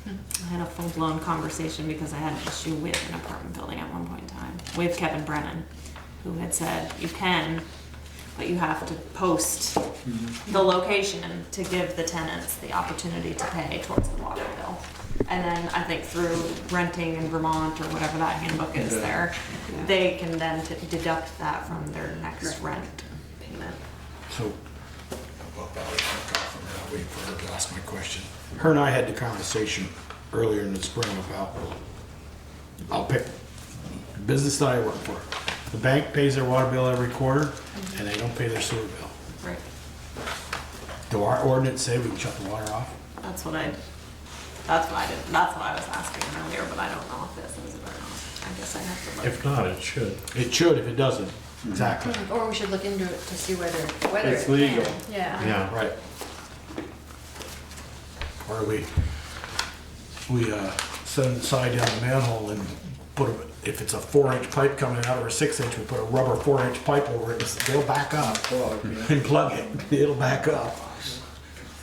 I had a full-blown conversation because I had an issue with an apartment building at one point in time, with Kevin Brennan, who had said, you can, but you have to post the location to give the tenants the opportunity to pay towards the water bill. And then I think through renting in Vermont or whatever that handbook is there, they can then deduct that from their next rent payment. So, well, I'll wait for her to ask my question. Her and I had the conversation earlier in the spring about, I'll pick the business that I work for. The bank pays their water bill every quarter, and they don't pay their sewer bill. Right. Do our ordinance say we can shut the water off? That's what I was asking earlier, but I don't know if this is it or not. I guess I have to look. If not, it should. It should if it doesn't. Exactly. Or we should look into it to see whether It's it legal. can. Yeah. Yeah. Right. Or we send the side down the manhole and put a, if it's a 4-inch pipe coming out or a 6-inch, we put a rubber 4-inch pipe over it, they'll back up and plug it, it'll back up.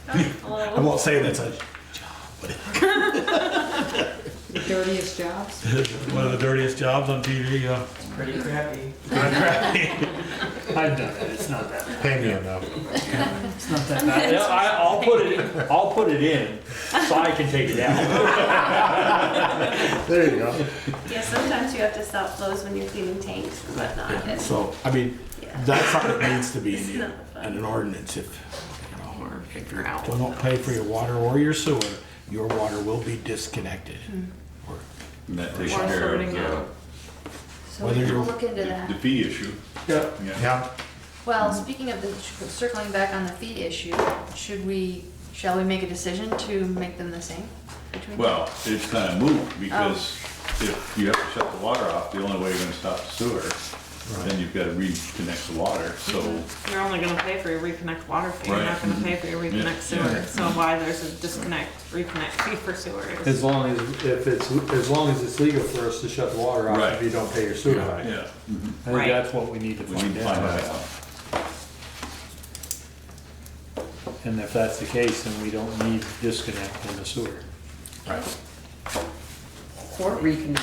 I won't say that's a The dirtiest jobs. one of the dirtiest jobs on TV, Pretty crappy. I've done it, it's not that bad. Pay me enough. It's not that bad. Yeah, I'll put it in, so I can take it out. There you go. Yeah, sometimes you have to stop flows when you're cleaning tanks and whatnot. And- so, I mean, Yeah. that's something that needs to be It's in not fun. an ordinance, if, you know, Or if figure you out. don't pay for your water or your sewer, your water will be disconnected. Or And that takes Or care sorting of out. So Whether we'll you're- look into the that. fee issue. Yeah. Yeah. Well, speaking of the, circling back on the fee issue, shall we make a decision to make them the same? Between Well, it's kind of moot, because if you have to shut the water off, the only way you're gonna stop the sewer, then you've got to reconnect the water, so. You're only gonna pay for your reconnect water fee, you're not Right. gonna pay for your reconnect Yeah. sewer. Yeah. So why there's a reconnect fee for sewer is. As long as it's legal for us to shut the water off Right. if you don't pay your sewer back. Yeah. I think Right. that's what we need to We need find to find out. that out. And if that's the case, then we don't need disconnect in the sewer. Right. Or reconnect.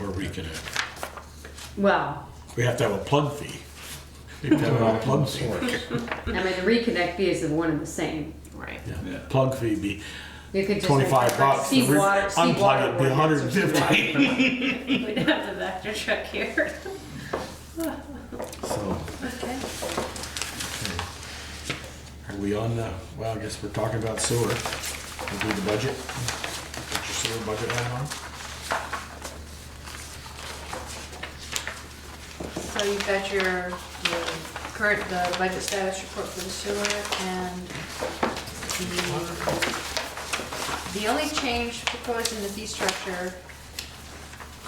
Or reconnect. Well, We have to have a plug fee. We have to have a plug fee. I mean, the reconnect fee is the one and the same. Right. Yeah. Plug fee be You could just. $25. See water, see Unplug water it, be ordinance or something. $150. We'd have the Vector truck here. So, Okay. are we on the, well, I guess we're talking about sewer. We'll do the budget. Get your sewer budget line on. So you've got your current, the budget status report for the sewer, and the only change proposed in the fee structure,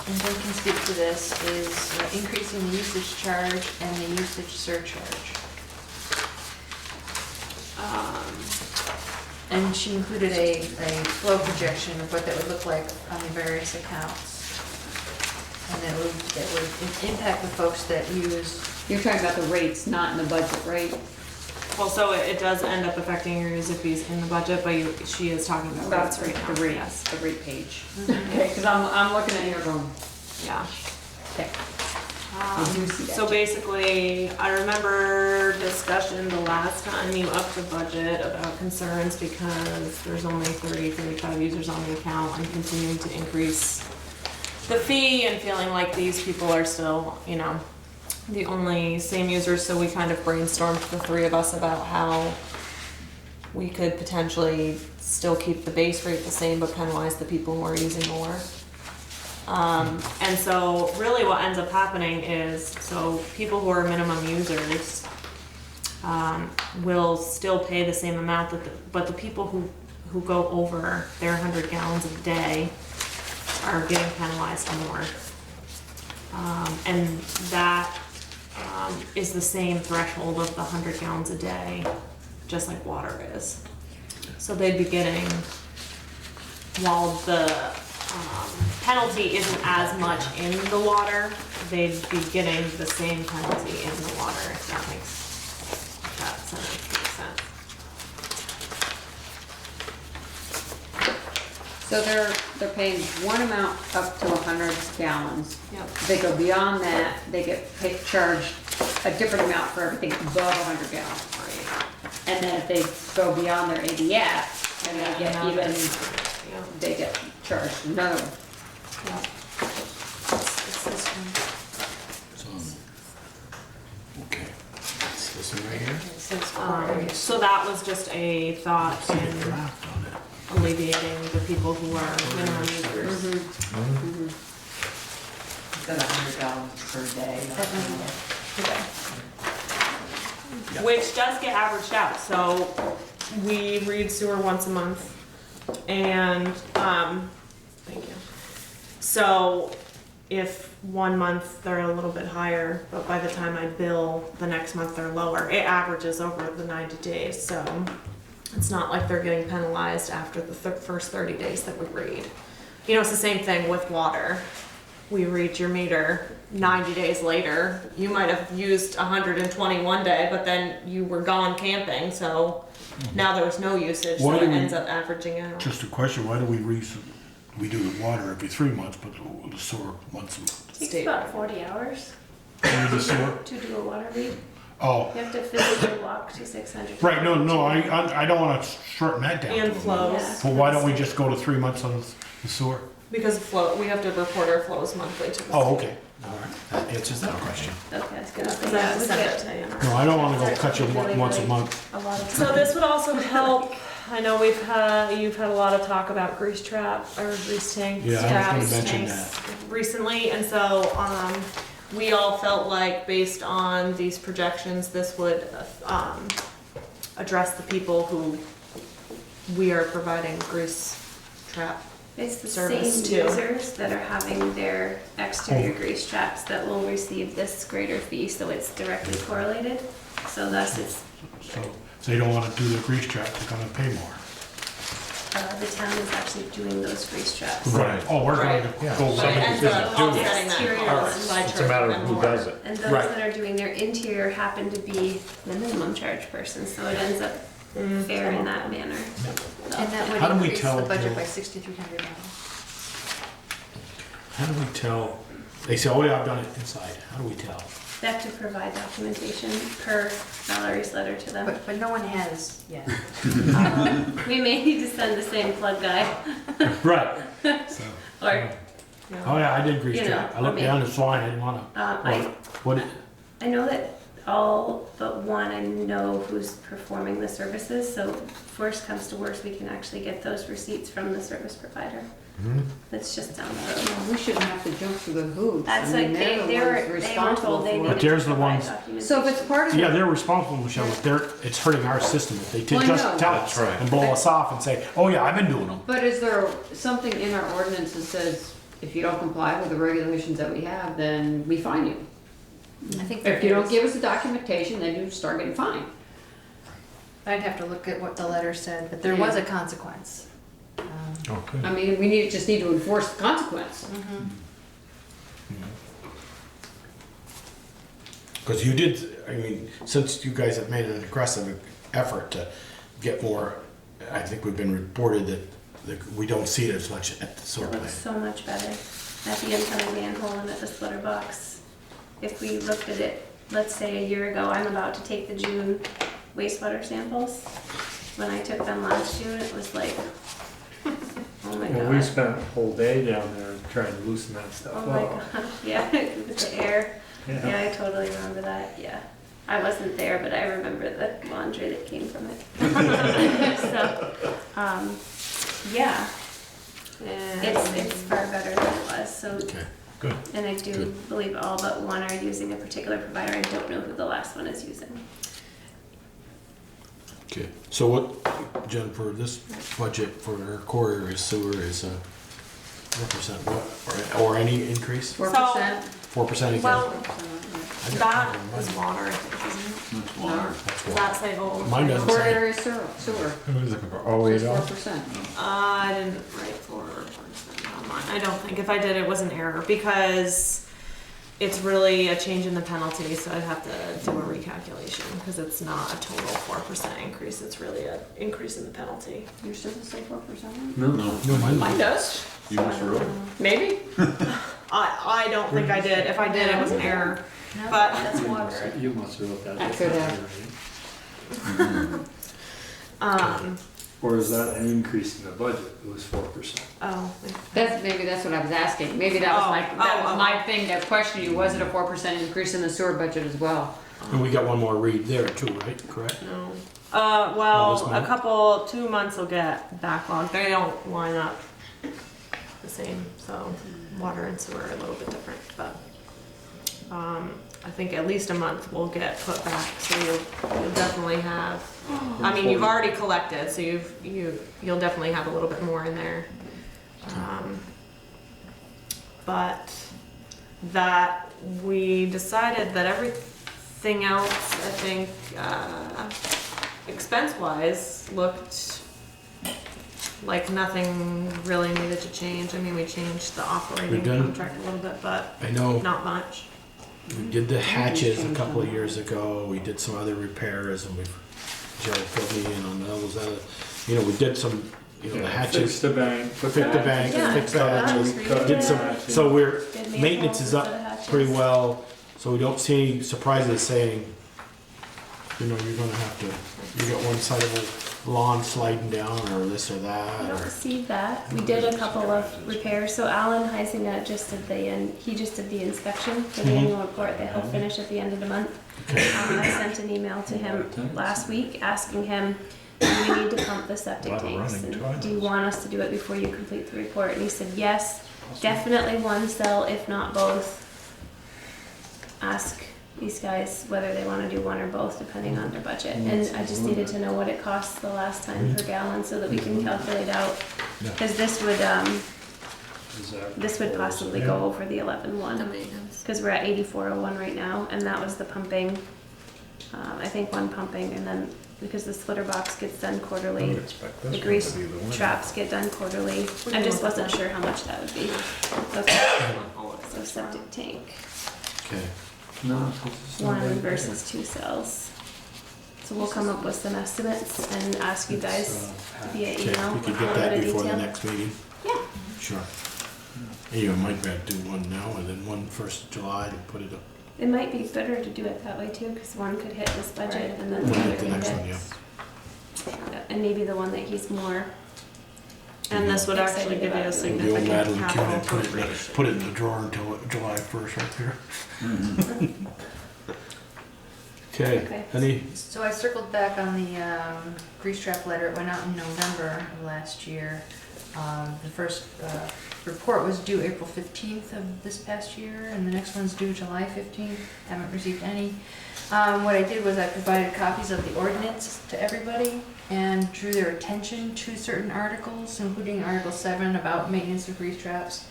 and Ben can speak to this, is increasing the usage charge and the usage surcharge. And she included a flow projection of what that would look like on the various accounts. And it would impact the folks that use. You're talking about the rates, not in the budget, right? Well, so it does end up affecting your user fees in the budget, but she is talking about rates right now. The rate, Yes. the rate page. Okay, because I'm looking at here going, Yeah. okay. I do see that. So basically, I remember discussion the last time you upped the budget about concerns because there's only 35 users on the account and continuing to increase the fee and feeling like these people are still, you know, the only same users. So we kind of brainstormed, the three of us, about how we could potentially still keep the base rate the same but penalize the people who are using more. And so really what ends up happening is, so people who are minimum users will still pay the same amount, but the people who go over their 100 gallons a day are getting penalized more. And that is the same threshold of the 100 gallons a day, just like water is. So they'd be getting, while the penalty isn't as much in the water, they'd be getting the same penalty in the water, if that makes sense. So they're paying one amount up to 100 gallons. Yep. If they go beyond that, they get charged a different amount for everything above 100 gallons. And then if they go beyond their ADF, and they get even, they get charged another one. It's this one. Okay. It's this one right here. It says quarterly. So that was just a thought See the in draft on it. alleviating the people who are minimum users. Instead of 100 gallons per day. Which does get averaged out, so we read sewer once a month, and, thank you. So, if 1 month they're a little bit higher, but by the time I bill, the next month they're lower, it averages over the 90 days, so it's not like they're getting penalized after the first 30 days that we read. You know, it's the same thing with water. We read your meter, 90 days later, you might have used 121 day, but then you were gone camping, so now there was no usage, so Why it do we- ends up averaging out. Just a question, why do we we do the water every 3 months, but the sewer once a month? Takes State. about 40 hours Only the sewer? to do a water read. Oh, You have to physically walk to 600. right, no, I don't wanna shorten that down. And to a flows. month. Well, why don't we just go to 3 months on the sewer? Because of flow, we have to report our flows monthly to the Oh, state. okay, all right, that answers that question. Okay, I was gonna say, Because I have to would send get it to you. No, I don't wanna go cut you once a month. a lot of So time. this would also help, I know you've had a lot of talk about grease trap, or grease tank Yeah, I was traps gonna mention tanks recently, and so, we all felt like, based on these projections, this would, address the people who we are providing grease trap. It's the service same too. users that are having their exterior grease traps that will receive this greater fee, so it's directly correlated. So thus it's, So you don't wanna do the grease trap, they're gonna pay more. the town is actually doing those grease traps. Right. Oh, we're going to Yeah. go. But it ends up offsetting that Exterior cost by ones. It's a matter of charging who them does more. it. And those Right. that are doing their interior happen to be the minimum charge person, so it ends up fair in that manner. And that would How do we increase tell the budget Bill? by $6,300. How do we tell, they say, oh yeah, I've done it inside, how do we tell? They have to provide documentation per Valerie's letter to them. But no one has yet. We may need to send the same plug guy, Right. So, or, oh yeah, I did grease You know, trap, I looked down the swine, I didn't wanna, what, I know that all but one, I know who's performing the services, so if worst comes to worst, we can actually get those receipts from the service provider. That's just down the road. We shouldn't have to jump through the hoops. That's I mean, like, they're the they ones were responsible told they for needed it. But there's to the provide ones- documentation. So if it's part of yeah, the, they're responsible, Michelle, but it's hurting our system if they Well, I just know. tell That's us right. and blow us off and say, oh yeah, I've been doing them. but is there something in our ordinance that says if you don't comply with the regulations that we have, then we fine you? I think there If you don't is. give us the documentation, then you start getting fined. I'd have to look at what the letter said, but there was a consequence. Okay. I mean, we just need to enforce the consequence. Because you did, I mean, since you guys have made an aggressive effort to get more, I think we've been reported that we don't see it as much at the sewer It plant. looks so much better at the incoming manhole and at the splitter box. If we looked at it, let's say a year ago, I'm about to take the June wastewater samples. When I took them last June, it was like, oh my Well, we god. spent a whole day down there trying to loosen that stuff Oh my up. god, yeah, with the air. Yeah. Yeah, I totally remember that, yeah. I wasn't there, but I remember the laundry that came from it. So, yeah, it's far better than it was, so. Okay, good. And I do believe all but one are using a particular provider. I don't know who the last one is using. Okay, so what, Jennifer, this budget for our core is sewer is what percent, what, or any increase? 4%. 4% again? Well, I got that mine. is water, I think, isn't That's water. That's it? Does what- that say gold? Mine doesn't Core say. area sewer. Who was looking for, oh, Just 8 4%. I didn't write 4% on mine. I don't think. If I did, it was an error because it's really a change in the penalty, so I'd have to do a recalculation, because it's not a total 4% increase, it's really an increase in the penalty. You're supposed to say 4%? No. No, mine Mine does. You must have wrote. Maybe. I don't think I did. If I did, it was an error. No, But- that's water. You must have wrote that. I could have. Or is that an increase in the budget? It was 4%. Oh. Maybe that's what I was asking. Maybe that was my thing, that question you, was it a 4% increase in the sewer budget as well? And we got one more read there too, right? Correct? No. Oh, this Well, a month? 2 months will get backlogged. They don't line up the same, so water and sewer are a little bit different, but I think at least a month will get put back, so you'll definitely have, I mean, you've already collected, so you'll definitely have a little bit more in there. But that we decided that everything else, I think, expense-wise, looked like nothing really needed to change. I mean, we changed the operating contract a little bit, but I know not much. we did the hatches a couple of years ago. We did some other repairs, and Joe filled me in on those. We did some, the hatches. Fix the bank. Fix the bank, Yeah, fix the that hatches. was really Did some, good. so Did maintenance is manholes instead of up hatches. pretty well, so we don't see any surprises saying, you're gonna have to, you got one side of the lawn sliding down, or this or I that, don't or. see that. We did a couple of repairs. So Alan Heisinger just did he just did the inspection for the annual report that he'll finish at the end of the month. I sent an email to him last week asking him, do we need to pump the septic Lot of tanks? running And toilets. do you want us to do it before you complete the report? And he said, yes, definitely one cell, if not both. Ask these guys whether they want to do one or both, depending on their budget. And I just needed to know what it costs the last time per gallon so that we can calculate out. Yeah. Because this would possibly go over the 11.1. The maintenance. Because we're at 84.01 right now, and that was the pumping. I think one pumping, and then because the splitter box gets done I quarterly, would expect this the one grease to be the winner. traps get done quarterly. I just wasn't sure how much that would be. So septic tank, Okay. No. one versus 2 cells. So we'll come up with some estimates and ask you guys via Okay, email we with could a get little that bit of before the detail. next meeting. Yeah. Sure. And you might better do one now and then one 1st of July to put it up. It might be better to do it that way too, because one could hit this budget and then the We'll other hit the could next one, hit. yeah. And maybe the one that he's more. And this would actually Excited give you a about it. The old significant Madeline capital Cunin, appropriation. put it in the drawer until July 1st right there. Okay, Okay. any, So I circled back on the grease trap letter. It went out in November of last year. The first report was due April 15th of this past year, and the next one's due July 15th. Haven't received any. What I did was I provided copies of the ordinance to everybody and drew their attention to certain articles, including Article 7 about maintenance of grease traps.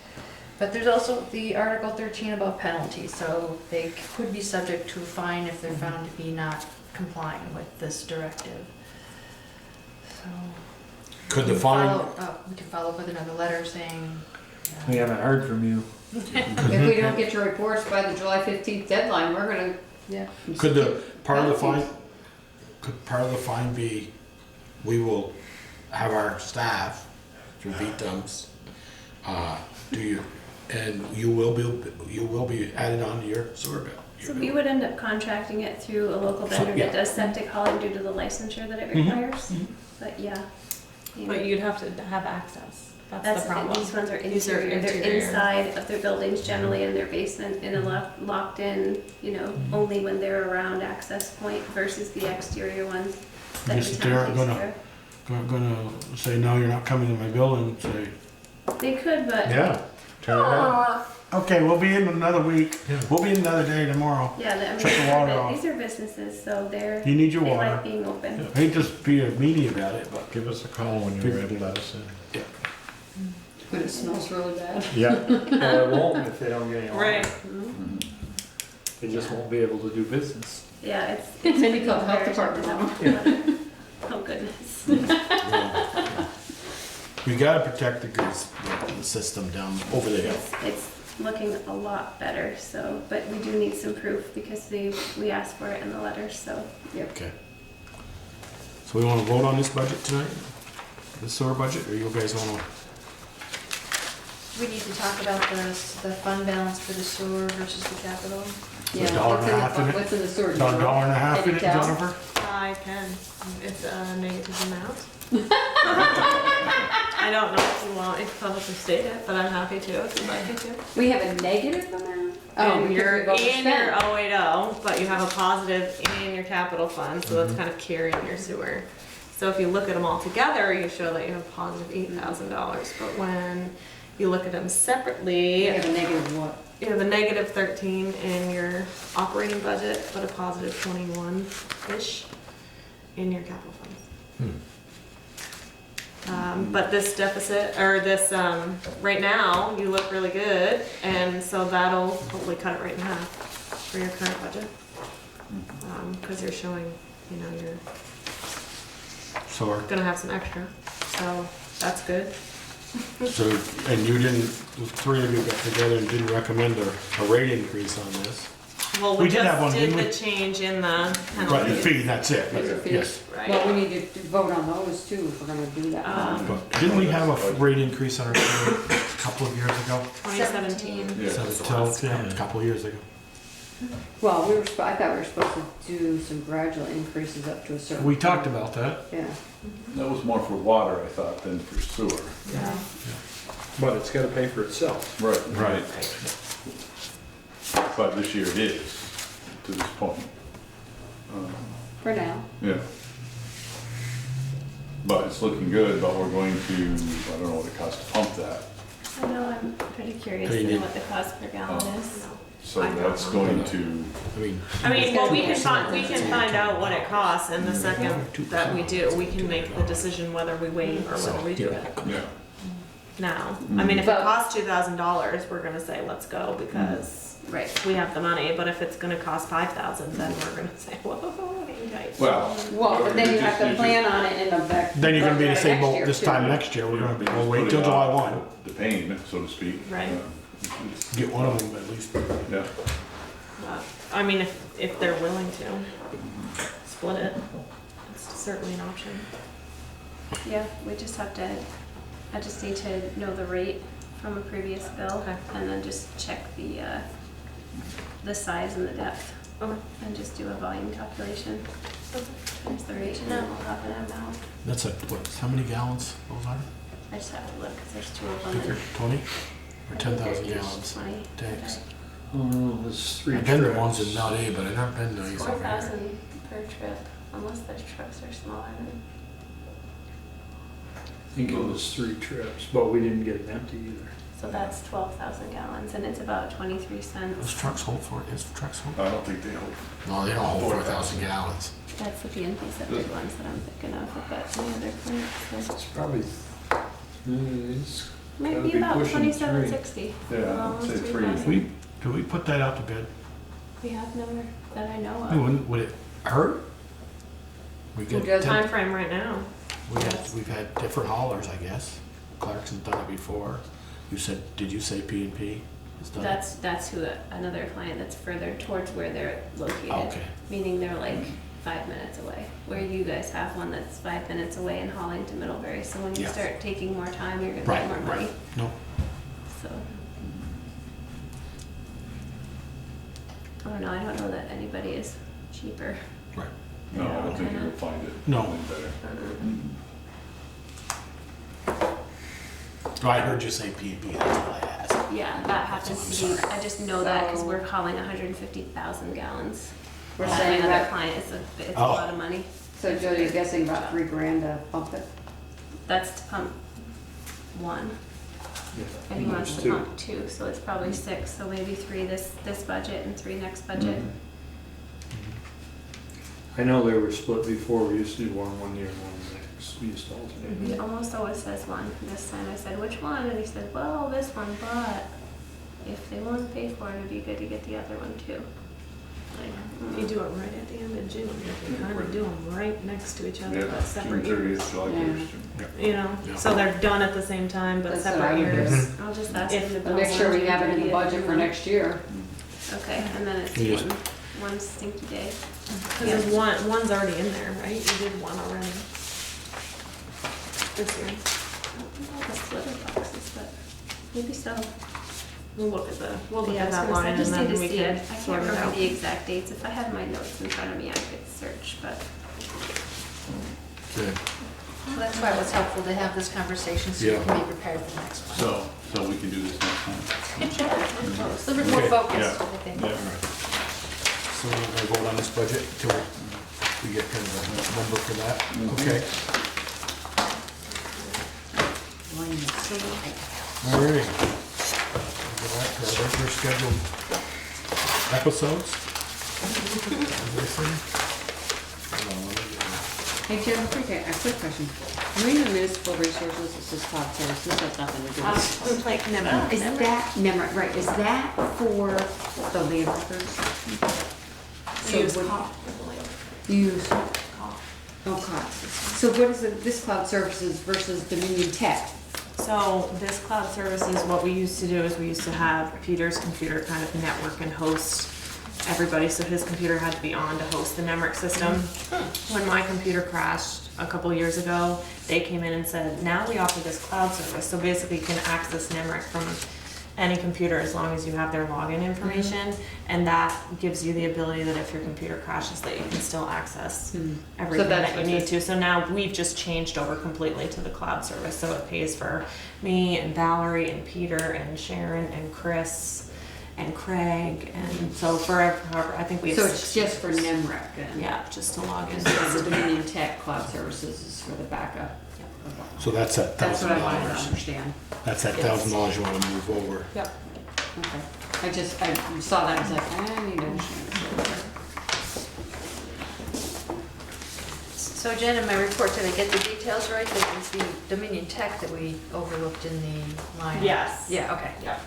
But there's also the Article 13 about penalties, so they could be subject to a fine if they're found to be not complying with this directive. So. could we the fine, we could follow up with another letter saying. We haven't heard from you. If we don't get your reports by the July 15th deadline, we're gonna. Yeah. could the, part of the fine be, we will have our staff through VTUMs, and you will be added onto your sewer bill. So we would end up contracting it through a local vendor Yeah. that does septic hauling due to the licensure that it requires. But yeah. But you'd have to have access. That's the problem. These ones are These are interior. They're interior. inside of their buildings, generally in their basement, in a locked in, only when they're around access point versus the exterior ones that Just the town they're takes care gonna say, no, you're not coming to my building, say, of. They could, but Yeah. Turn it on. okay, we'll be in another week, Yeah. we'll be in another day tomorrow. yeah, Shut the water off. these are businesses, so You need your they water. like being open. I hate to be a meanie about it, but Give us a call when you're ready to let us in. When it smells really bad. Yeah. Well, it won't if they don't get any water. Right. They just won't be able to do business. Yeah, it's. Then you call the health department. Oh goodness. we gotta protect the grease, the system down over the hill. It's looking a lot better, so, but we do need some proof because we asked for it in the letter, so. Okay. So we wanna vote on this budget tonight? The sewer budget, or you guys wanna? We need to talk about the fund balance for the sewer versus the capital. A dollar and a half in it? What's in the sewer? About a dollar and a half Can in you it, tell? Jennifer? I can. It's a negative amount. I don't know if you want me to publicly state it, but I'm happy to if you'd like me to. We have a negative amount? And because you're we've overspent. in your 080, but you have a positive in your capital fund, so that's kind of carrying your sewer. So if you look at them all together, you show that you have positive $8,000. But when you look at them separately, We have a negative what? you have a negative 13 in your operating budget, but a positive 21-ish in your capital funds. But this deficit, or this, right now, you look really good, and so that'll hopefully cut it right in half for your current budget. Because you're showing, you know, you're So, gonna have some extra, so that's good. so, and you didn't, the three of you got together and didn't recommend a rate increase on this? Well, We we did have one, just did didn't the we? change in the Right, the penalties. fee, that's it, Those are fees. yes. Right. Well, we need to vote on those too if we're gonna do that. But didn't we have a rate increase on our sewer a couple of years ago? 2017. Yeah. So was the tell- last. yeah, a couple of years ago. Well, I thought we were supposed to do some gradual increases up to a certain. We talked about that. Yeah. That was more for water, I thought, than for sewer. Yeah. But it's gotta pay for itself. Right. Right. But this year it is, to this point. For now. Yeah. But it's looking good, but we're going to, I don't know what it costs to pump that. I know, I'm pretty curious Hey, to know Nick. what the cost per gallon Oh. is. So I don't that's know. going to, I mean, Well, we can find out what it costs, and the second that we do, we can make the decision whether we wait or whether we do it yeah. now. I mean, if it But- costs $2,000, we're gonna say, let's go, because Right. we have the money, but if it's gonna cost 5,000, then we're gonna say, whoa, hang tight. Well. Well, but then you have to plan on it in the back. then you're gonna be in the same next boat year, this too. time next year. We're gonna be, we'll wait till Putting July off 1. The pain, so to speak. Right. Get one of them at least. Yeah. But, I mean, if they're willing to split it, it's certainly an option. Yeah, we just have to, I just need to know the rate from a previous bill Okay. and then just check the size and the depth Okay. and just do a volume calculation. Times the rate and then we'll have an amount. That's what, how many gallons those are? I just have to look because there's two of I them. think they're 20 or and 10,000 they're each gallons 20 tanks. Oh, there's 3 I've been the trips. ones in Mount A, but I've never been to these over here. 4,000 per trip, unless the trucks are smaller than. I think it was 3 trips, but we didn't get it empty either. So that's 12,000 gallons and it's about 23 Those cents. trucks hold for it. Is trucks hold? I don't think they hope. No, they don't hold 4,000 gallons. That's the BNP separate ones that I'm thinking of. We've got some other plants. It's probably, it's Might Gotta be be about pushing 2760. Yeah, I'd Almost say 3. 3,000. Do we put that out to bid? We have never, that I know I mean, of. would it hurt? We Who get does ten- Time frame right now. we've had different haulers, I guess. Clarkson's done it before. You said, did you say P&P has done it? That's who, another client that's further towards where they're located. Okay. Meaning they're like 5 minutes away. Where you guys have one that's 5 minutes away in Holling to Middlebury. So when you Yes. start taking more time, you're gonna Right, get more money. right. No, So. I don't know, I don't know that anybody is cheaper. right. No, I don't think you'll find it. No. any better. Oh, I heard you say P&P, that's all I asked. Yeah, that happens I'm to be, sorry. I just know that because So- we're hauling 150,000 gallons. We're That saying another that, client, it's a Oh. lot of money. so Joe, you're guessing about $3,000 to pump it? That's to pump one, and he wants to pump two, so it's probably 6, so maybe 3 this budget and 3 next budget. I know they were split before. We used to do one year and one next. We used to alternate. He almost always says one. This time I said, which one? And he said, well, this one, but if they want to pay for it, it'd be good to get the other one too. If you do it right at the end of June, you can kind of do them right next to each other, Yeah, but June separate years. 30th, July Yeah. 1st. You know, Yeah. so they're done at the same time, but That's what I separate would do. years. Mm-hmm. I'll just ask If- them to I'll make sure we have it in the June budget for 30th. next year. Okay, and then it's You just- one stinky day. Mm-hmm. Because one's already in there, right? You did one already. This year. I don't think all the slitter boxes, but maybe so. We'll look at Yeah, I was that gonna say, line I and just need then to we see can it. I can't sort it remember out. the exact dates. If I had my notes in front of me, I could search, but Okay. well, that's why it was helpful to have this conversation so you Yeah. can be prepared for the next one. So we can do this next time. A little bit more Okay. focused, Yeah. I think. Yeah. So we're not gonna vote on this budget until we get kind of a number for that? Okay. All right. Go back to our regular scheduled episodes. As I say. Hey Jim, a quick question. When the municipal resources, this is cloud service, this has nothing to do with. Like NEMA. Is that, NEMA, right, is that for the land records? We use what- COP. You use, oh, COP. So what is it, this cloud services versus Dominion Tech? So this cloud service is what we used to do is we used to have Peter's computer kind of network and host everybody, so his computer had to be on to host the NEMRIC system. When my computer crashed a couple years ago, they came in and said, now we offer this cloud service, so basically you can access NEMRIC from any computer as long as you have their login information, and that gives you the ability that if your computer crashes that you can still access everything that's that you what need this- to. So now we've just changed over completely to the cloud service, so it pays for me and Valerie and Peter and Sharon and Chris and Craig, and so forever, I think we have So 6 it's just for users. NEMREC then? Yeah, just to log in. So the Dominion Tech cloud services is for the backup? So that's at That's what I wanted to $1,000. understand. That's that Yes. $1,000 you wanna move over. Yep. Okay. I saw that, I was like, I need to understand. So Jen, in my report, did I get the details right? That it's the Dominion Tech that we overlooked in the line? Yes. Yeah, okay. Yeah.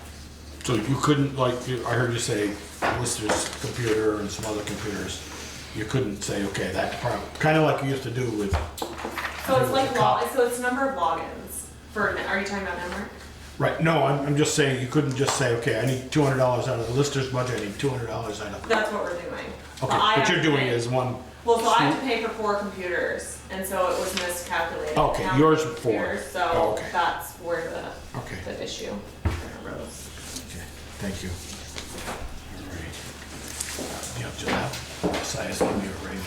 So you couldn't, like, I heard you say Lister's computer and some other computers, you couldn't say, okay, that department, kind of like you used to do with, So it's like The cop. so it's number of logins for, are you talking about NEMRIC? right, no, I'm just saying, you couldn't just say, okay, I need $200 out of the Lister's budget, I need $200 out of. That's what we're doing. Okay, Well, I what have you're to doing pay- is one, Well, so I have to pay for 4 computers, and so it was miscalculated. Okay, How yours many were 4. computers, So Oh, okay. that's where okay, the issue arose. okay, thank you. All right. Yeah, just Sias give me a ring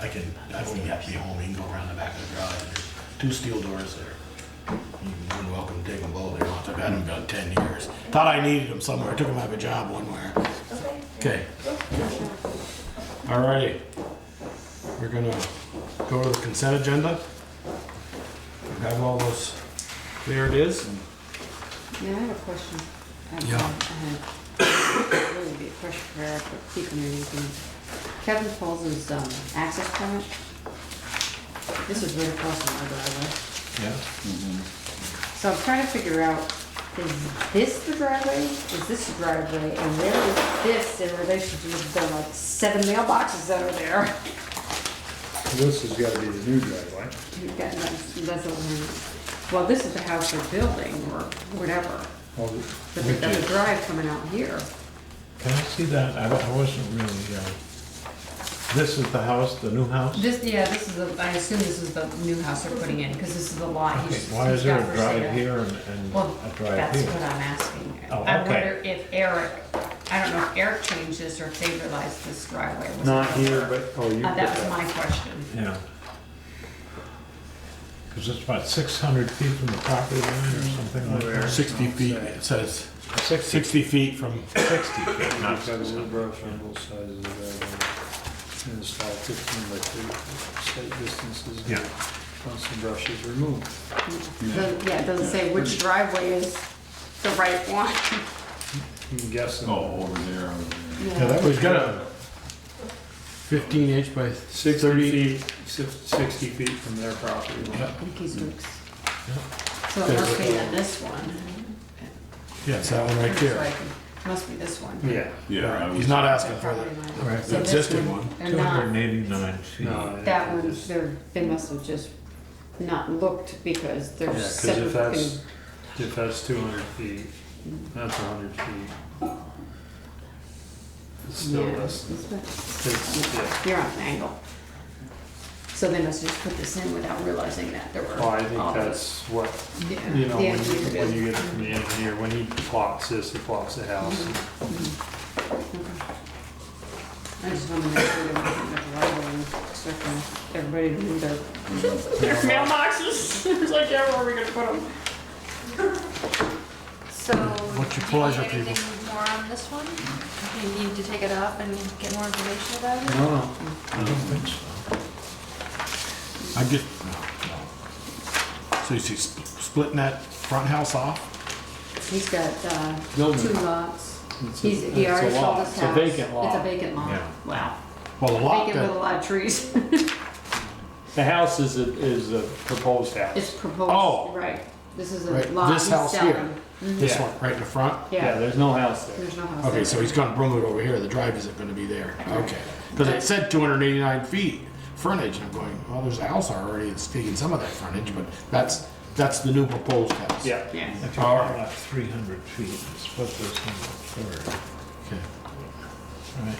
and I don't even have to be home, you can go around the back of the garage, there's 2 steel doors there. You're more than welcome to take them both, I've had them about 10 years. Thought I needed them somewhere, took them out of a job one where. Okay. All righty. We're gonna go to the consent agenda. We have all those, there it is. Yeah, I have a question. Yeah. I had, really be a question for Eric, but he can anything. Kevin Paul's access permit. This is right across from our driveway. Yeah. So I'm trying to figure out, is this the driveway? Is this the driveway? And where is this in relation to the like 7 mailboxes that are there? This has gotta be the new driveway. That's what well, this is the house they're building or whatever. Well, But they've got a drive coming out here. Can I see that? I wasn't really, this is the house, the new house? This is I assume this is the new house they're putting in, because this is the lot Okay, he's why is he's there got a for drive sale. here and Well, a drive that's here? what I'm asking. Oh, I okay. wonder if Eric, I don't know if Eric changed this or if they realized this driveway was. Not here, but, oh, you put That was that. my question. Yeah. Because it's about 600 feet from the property line or something like that. 60 feet, it says 60 feet from, 60 feet, not You've got a 600. little brush on both sides of the driveway. And install 15 by 30 site distances. Yeah. Once the brush is removed. Yeah, it doesn't say which driveway is the right one. I'm guessing. Oh, over there. yeah, that was got a 15 inch by 60 30. feet, 60 feet from their property line. Yeah. Pinky's Works. Yeah. So it must be in this one. Yeah, it's that one right there. Must be this one. Yeah. Yeah, I was- He's not asking for Property the line. Right. So this existing one, one. they're not, 289 feet. No, that one, just- they must have just not looked because Yeah, they're 'cause separate. if that's 200 feet, that's 100 feet. It's still Yeah, less than, it's, yeah. You're on an angle. So they must have just put this in without realizing that there were. Well, I think all that's what, the- yeah, you know, the when engineer you, did. when you get it from the engineer, when he plots this, he plots the house. I just want to make sure that we didn't have liable and stuff, and everybody knew their mailboxes. It's like, yeah, where are we gonna put them? So, What's your do you need pleasure, people? anything more on this one? Do you need to take it up and get more information about it? No, no. I don't think so. I just, so you see splitting that front house off? He's got, Building. 2 lots. It's a- He it's already a sold lot. his It's a house. vacant lot. It's a vacant lot. Yeah. Wow. Well, the lot Vacant with a that, lot of trees. The house is a proposed house. It's proposed, Oh. right. This is a Right, lot this he's house here. selling. this Yeah. one, right in the front? Yeah, Yeah, there's no house there. there's no house. Okay, there. so he's gonna bring it over here, the drive isn't gonna be there, okay. Because it said 289 feet frontage, and I'm going, well, there's a house already, it's taking some of that frontage, but that's the new proposed house. Yeah. Yeah. If you All have right. like 300 feet, split this into a third. Okay. Right.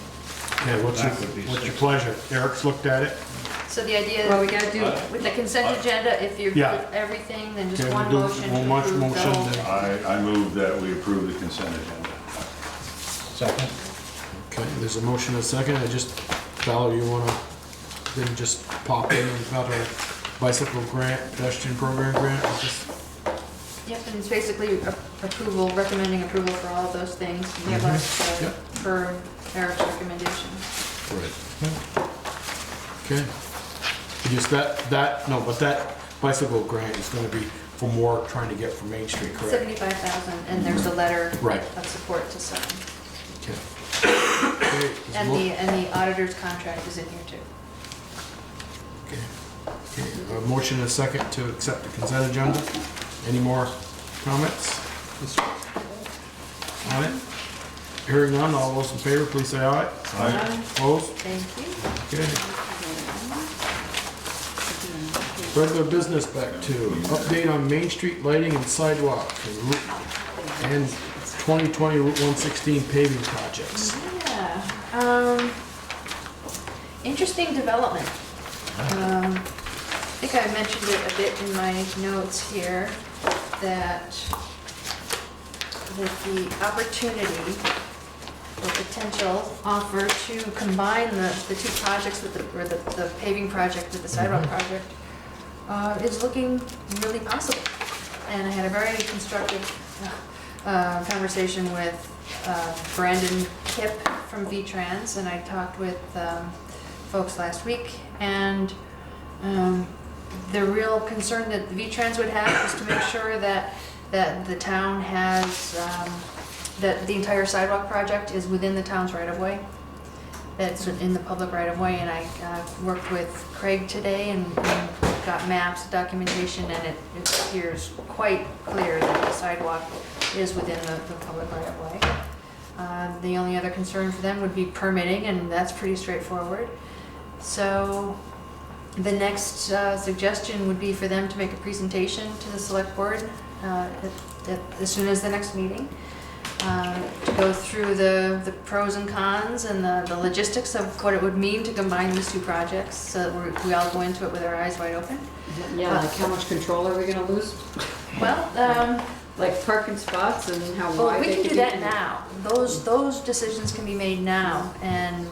Okay, what's That would be your 60. pleasure? Eric's looked at it? So the idea Well, we is, gotta do, with the consent agenda, if you're Yeah. with everything, then just Okay, one we'll do motion one to much approve the motion, whole. then- I move that we approve the consent agenda. Second? Okay, there's a motion and a second, I just, Val, you wanna then just pop in about our bicycle grant, pedestrian program grant? It's just- Yep, and it's basically approval, recommending approval for all of those things. We have us, Yep. for Eric's recommendation. Right. Okay. Just no, but that bicycle grant is gonna be for more trying to get from Main Street, correct? 75,000, and there's a letter Right. of support to sign. Okay. Okay, is And mo- the auditor's contract is in here too. Okay, a motion and a second to accept the consent agenda. Any more comments on it? Hearing none, all those in favor, please say aye. Opposed? Thank you. Okay. Regular business back to update on Main Street lighting and sidewalk and 2020 Route 116 paving projects. Yeah, interesting development. I think I mentioned it a bit in my notes here, that the opportunity or potential offer to combine the two projects with the paving project with the sidewalk project is looking really possible. And I had a very constructive conversation with Brandon Kipp from V-Trans, and I talked with folks last week, and the real concern that V-Trans would have is to make sure that the town has, that the entire sidewalk project is within the town's right-of-way, that's in the public right-of-way, and I worked with Craig today and got maps, documentation, and it appears quite clear that the sidewalk is within the public right-of-way. The only other concern for them would be permitting, and that's pretty straightforward. So the next suggestion would be for them to make a presentation to the select board as soon as the next meeting, to go through the pros and cons and the logistics of what it would mean to combine these two projects, so that we all go into it with our eyes wide open. yeah, like how much control are we gonna lose? Well, Like parking spots and how well, wide we they can could do be? that now. Those decisions can be made now, and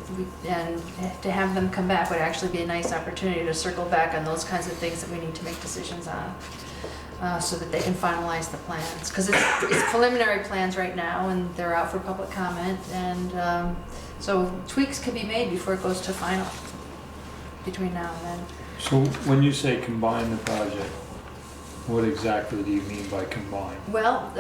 to have them come back would actually be a nice opportunity to circle back on those kinds of things that we need to make decisions on, so that they can finalize the plans. Because it's preliminary plans right now, and they're out for public comment, and so tweaks can be made before it goes to final, between now and then. So when you say combine the project, what exactly do you mean by combine? Well,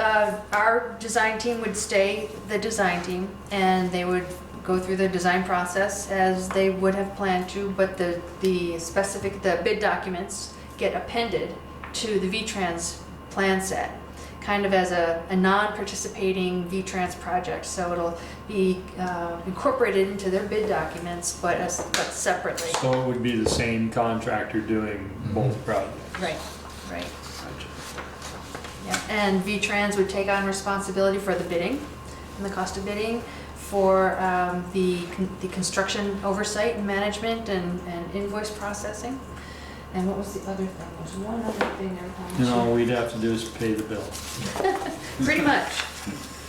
our design team would stay the design team, and they would go through the design process as they would have planned to, but the bid documents get appended to the V-Trans plan set, kind of as a non-participating V-Trans project. So it'll be incorporated into their bid documents, but separately. So it would be the same contractor doing both projects. Right, right. Yeah, and V-Trans would take on responsibility for the bidding and the cost of bidding, for the construction oversight and management and invoice processing. And what was the other thing? There was one other thing there. And all we'd have to do is pay the bill. Pretty much.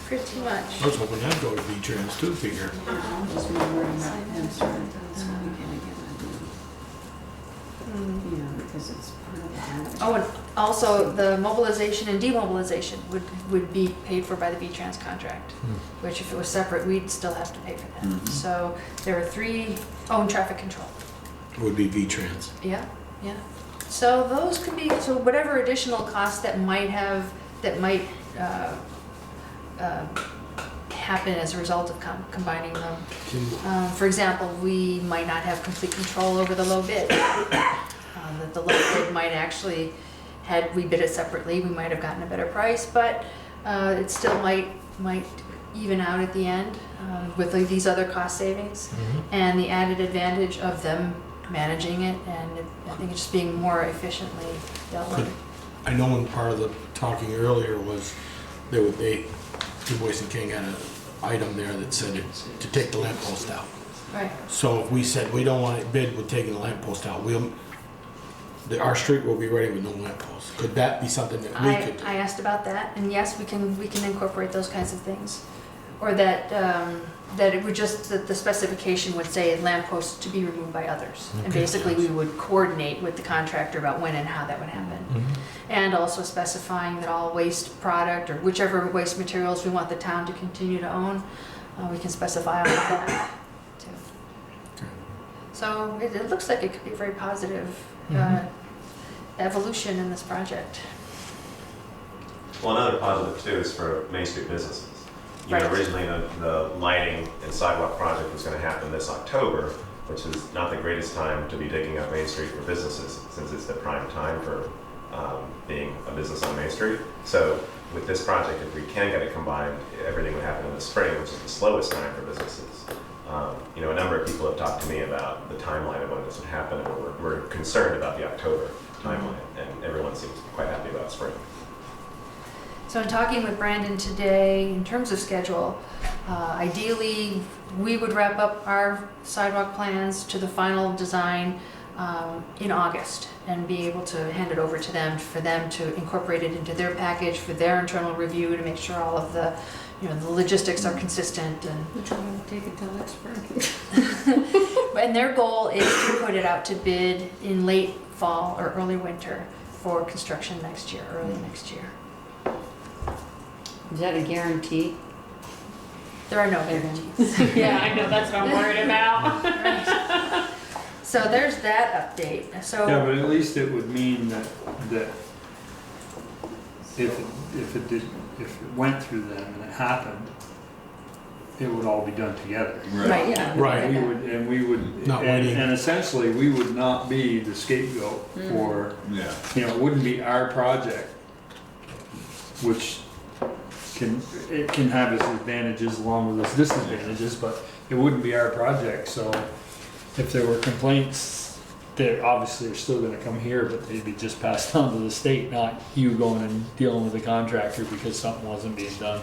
Pretty much. I was hoping that'd go to V-Trans too, figure. I'm just wondering about him starting this weekend again. You know, because it's part of the. Oh, and also the mobilization and demobilization would be paid for by the V-Trans contract, which if it was separate, we'd still have to pay for that. So there are 3 own traffic control. Would be V-Trans. Yeah, yeah. So those could be, so whatever additional costs that might happen as a result of combining them. For example, we might not have complete control over the low bid. That the low bid might actually, had we bid it separately, we might have gotten a better price, but it still might even out at the end with these other cost savings and the added advantage of them managing it, and I think it's just being more efficiently dealt with. I know when part of the talking earlier was Du Bois and King had an item there that said to take the lamppost out. Right. So if we said we don't want it bid with taking the lamppost out, our street will be ready with no lampposts. Could that be something that we could do? I asked about that, and yes, we can incorporate those kinds of things, or that it would just that the specification would say lampposts to be removed by others, and basically we would coordinate with the contractor about when and how that would happen, and also specifying that all waste product or whichever waste materials we want the town to continue to own, we can specify all of that too. So it looks like it could be a very positive evolution in this project. Well, another positive too is for Main Street businesses. You know, originally the lighting and sidewalk project was going to happen this October, which is not the greatest time to be digging up Main Street for businesses, since it's the prime time for being a business on Main Street. So with this project, if we can get it combined, everything would happen in the spring, which is the slowest time for businesses. You know, a number of people have talked to me about the timeline of when this would happen, and we're concerned about the October timeline, and everyone seems quite happy about spring. So in talking with Brandon today, in terms of schedule, ideally we would wrap up our sidewalk plans to the final design in August and be able to hand it over to them for them to incorporate it into their package for their internal review to make sure all of the, the logistics are consistent. And which one will take until next spring. And their goal is to put it out to bid in late fall or early winter for construction next year, early next year. Is that a guarantee? There are no guarantees. Yeah, I know, that's what I'm worried about. Right. So there's that update. So Yeah, but at least it would mean that if it went through them and it happened, it would all be done together. right, yeah. Right. We would Not waiting. and essentially we would not be the scapegoat for, it wouldn't be our project, which it can have its advantages along with its disadvantages, but it wouldn't be our project. So if there were complaints, they obviously are still going to come here, but they'd be just passed on to the state, not you going and dealing with the contractor because something wasn't being done.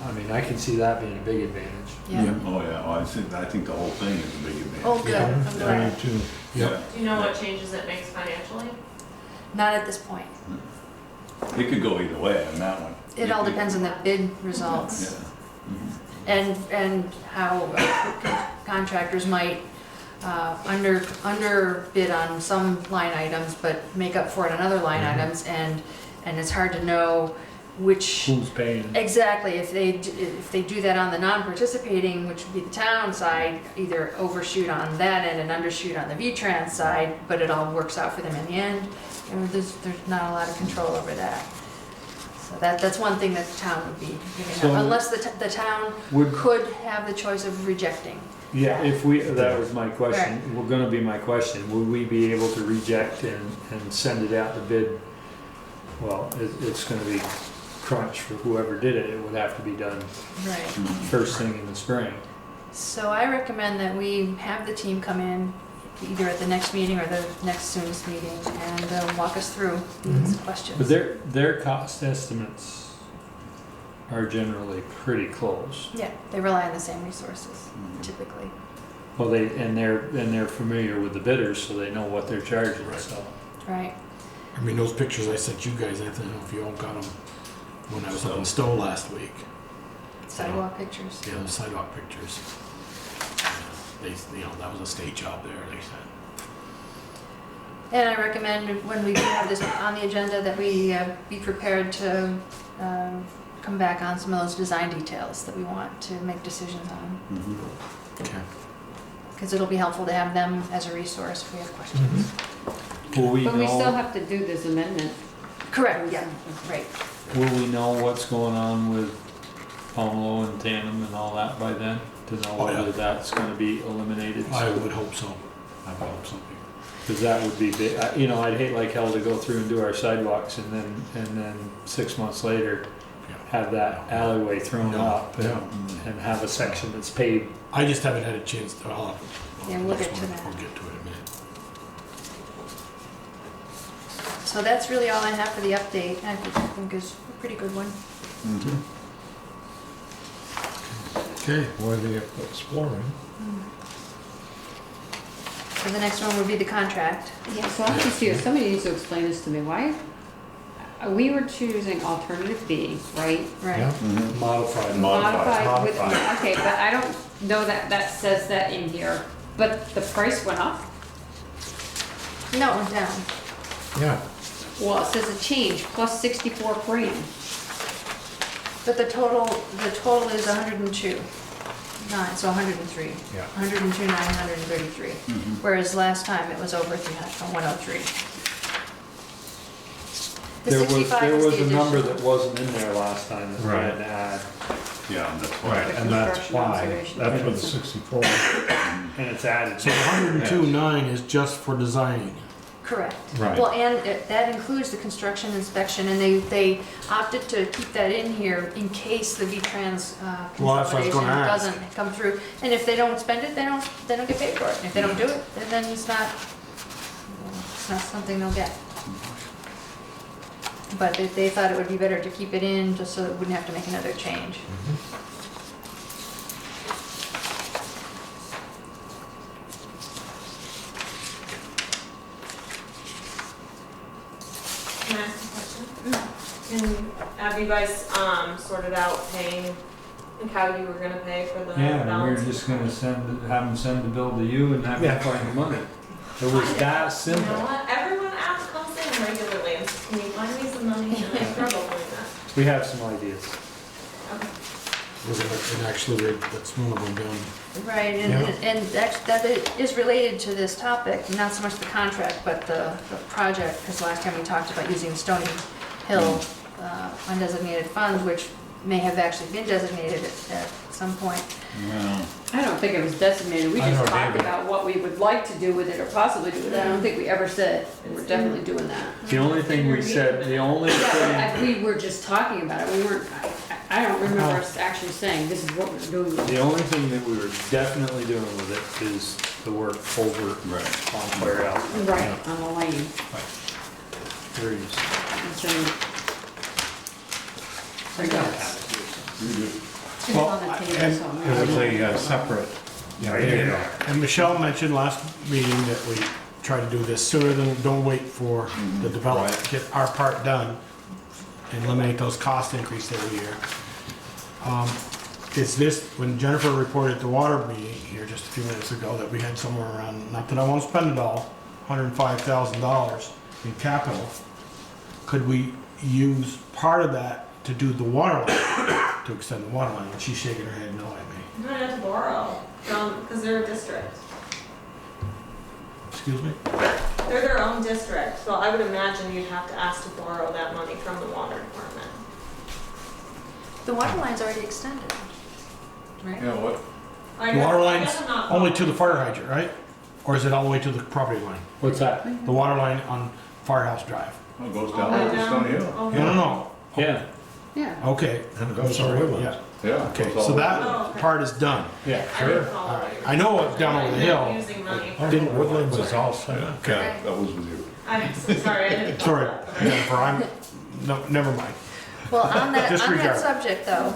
I mean, I can see that being a big advantage. Yeah. Oh, yeah, well, I think the whole thing is a big advantage. Oh, good. I'm glad. too. Yeah. Do you know what changes it makes financially? Not at this point. It could go either way on that one. It all depends on the bid results and how contractors might underbid on some line items, but make up for it on other line items, and it's hard to know which Who's paying? exactly if they do that on the non-participating, which would be the town side, either overshoot on that end and undershoot on the V-Trans side, but it all works out for them in the end. There's not a lot of control over that. So that's one thing that the town would be giving So up, unless the town could have the choice of rejecting. Yeah, that was my question, gonna be my question, would we be able to reject and send it out to bid well, it's gonna be crunch for whoever did it. It would have to be done Right. first thing in the spring. So I recommend that we have the team come in either at the next meeting or the next soonest meeting and walk us through these questions. But their cost estimates are generally pretty close. Yeah, they rely on the same resources typically. Well, they're familiar with the bidders, so they know what they're charging, so. Right. I mean, those pictures I sent you guys, I don't know if you all got them when I was up in Stowe last week. Sidewalk pictures. Yeah, the sidewalk pictures. They, that was a state job there, they said. And I recommend when we do have this on the agenda that we be prepared to come back on some of those design details that we want to make decisions on. Okay. Because it'll be helpful to have them as a resource if we have questions. Will we But we still know, have to do this amendment. Correct, yeah, right. will we know what's going on with Pomelo and Tandem and all that by then? To know Oh, yeah. whether that's gonna be eliminated? I would hope so. I would hope so. Cause that would be big, I'd hate like hell to go through and do our sidewalks and then 6 months later have that alleyway thrown up and have a section that's paved. I just haven't had a chance to, Yeah, we'll get to that. We'll get to it in a minute. So that's really all I have for the update. I think is a pretty good one. Okay. Worthy of exploring. So the next one would be the contract. Yeah, so I'm just here, somebody needs to explain this to me. Why? We were choosing alternative B, right? Right. Modified. Modified with, okay, but I don't know that says that in here. But the price went up? No, it went down. Yeah. Well, it says a change, plus 64 grand. But the total is 102. Nine, so 103. Yeah. 102, 933. Whereas last time it was over 103. The There 65 was is the a number additional. that wasn't in there last time that we had to add, Yeah, that's why. Right, and that's construction why, observation. that's for the 64. and it's added. So the 102.9 is just for designing. Correct. Right. Well, and that includes the construction inspection, and they opted to keep that in here in case the V-Trans Well, that's what I was consolidation gonna ask. doesn't come through. And if they don't spend it, they don't get paid for it. And if they don't do it, then it's not something they'll get. But they thought it would be better to keep it in, just so it wouldn't have to make another change. Can I ask a question? Have you guys sorted out paying, like how you were gonna pay for the Yeah, and we were balance? just gonna have them send the bill to you and have you find the money. It was that You simple. know what, everyone asks, comes in regularly and says, can you find me some money, and I struggle doing that. We have some ideas. Okay. And actually, that's one of them done. Right, and that is related to this topic, not so much the contract, but the project, because last time we talked about using Stony Hill undesignated funds, which may have actually been designated at some point. Well, I don't think it was designated, we I just don't talked either. about what we would like to do with it or possibly do with it. I don't think we ever said, we're definitely doing that. The only thing we said, the only Yeah, thing, but we were just talking about it, we weren't, I don't remember us actually saying, this is what we're doing with it. the only thing that we were definitely doing with it is the work over right. on Claire Ave. Right, on the lane. There is. And so- I gotta have it. It's on the table, and- so I'm It was a separate, There you go. And Michelle mentioned last meeting that we try to do this sooner than, don't wait for the development, get our part done and eliminate those cost increases every year. It's this, when Jennifer reported at the water meeting here just a few minutes ago, that we had somewhere around, not that I won't spend it all, $105,000 in capital. Could we use part of that to do the water line, to extend the water line? And she's shaking her head no at me. You might have to borrow from, because they're a district. Excuse me? They're their own district, so I would imagine you'd have to ask to borrow that money from the water department. The water line's already extended, right? Yeah, what? I The guess- water I line's guess I'm not only to following. the fire hydrant, right? Or is it all the way to the property line? What's that? The water line on Firehouse Drive. It goes down to Stony Hill. Oh, No. Yeah, Yeah. Okay. And it goes to Sorry, Woodlands. yeah. Yeah. Okay, goes all so the way that Oh, okay. part is done. yeah. I didn't follow what you were I know it's down over the hill. Using money. Didn't Woodlands is all set. Okay. That was with you. I'm so sorry, I didn't. Sorry, Jennifer, no, never mind. Well, on that Disregard. subject though,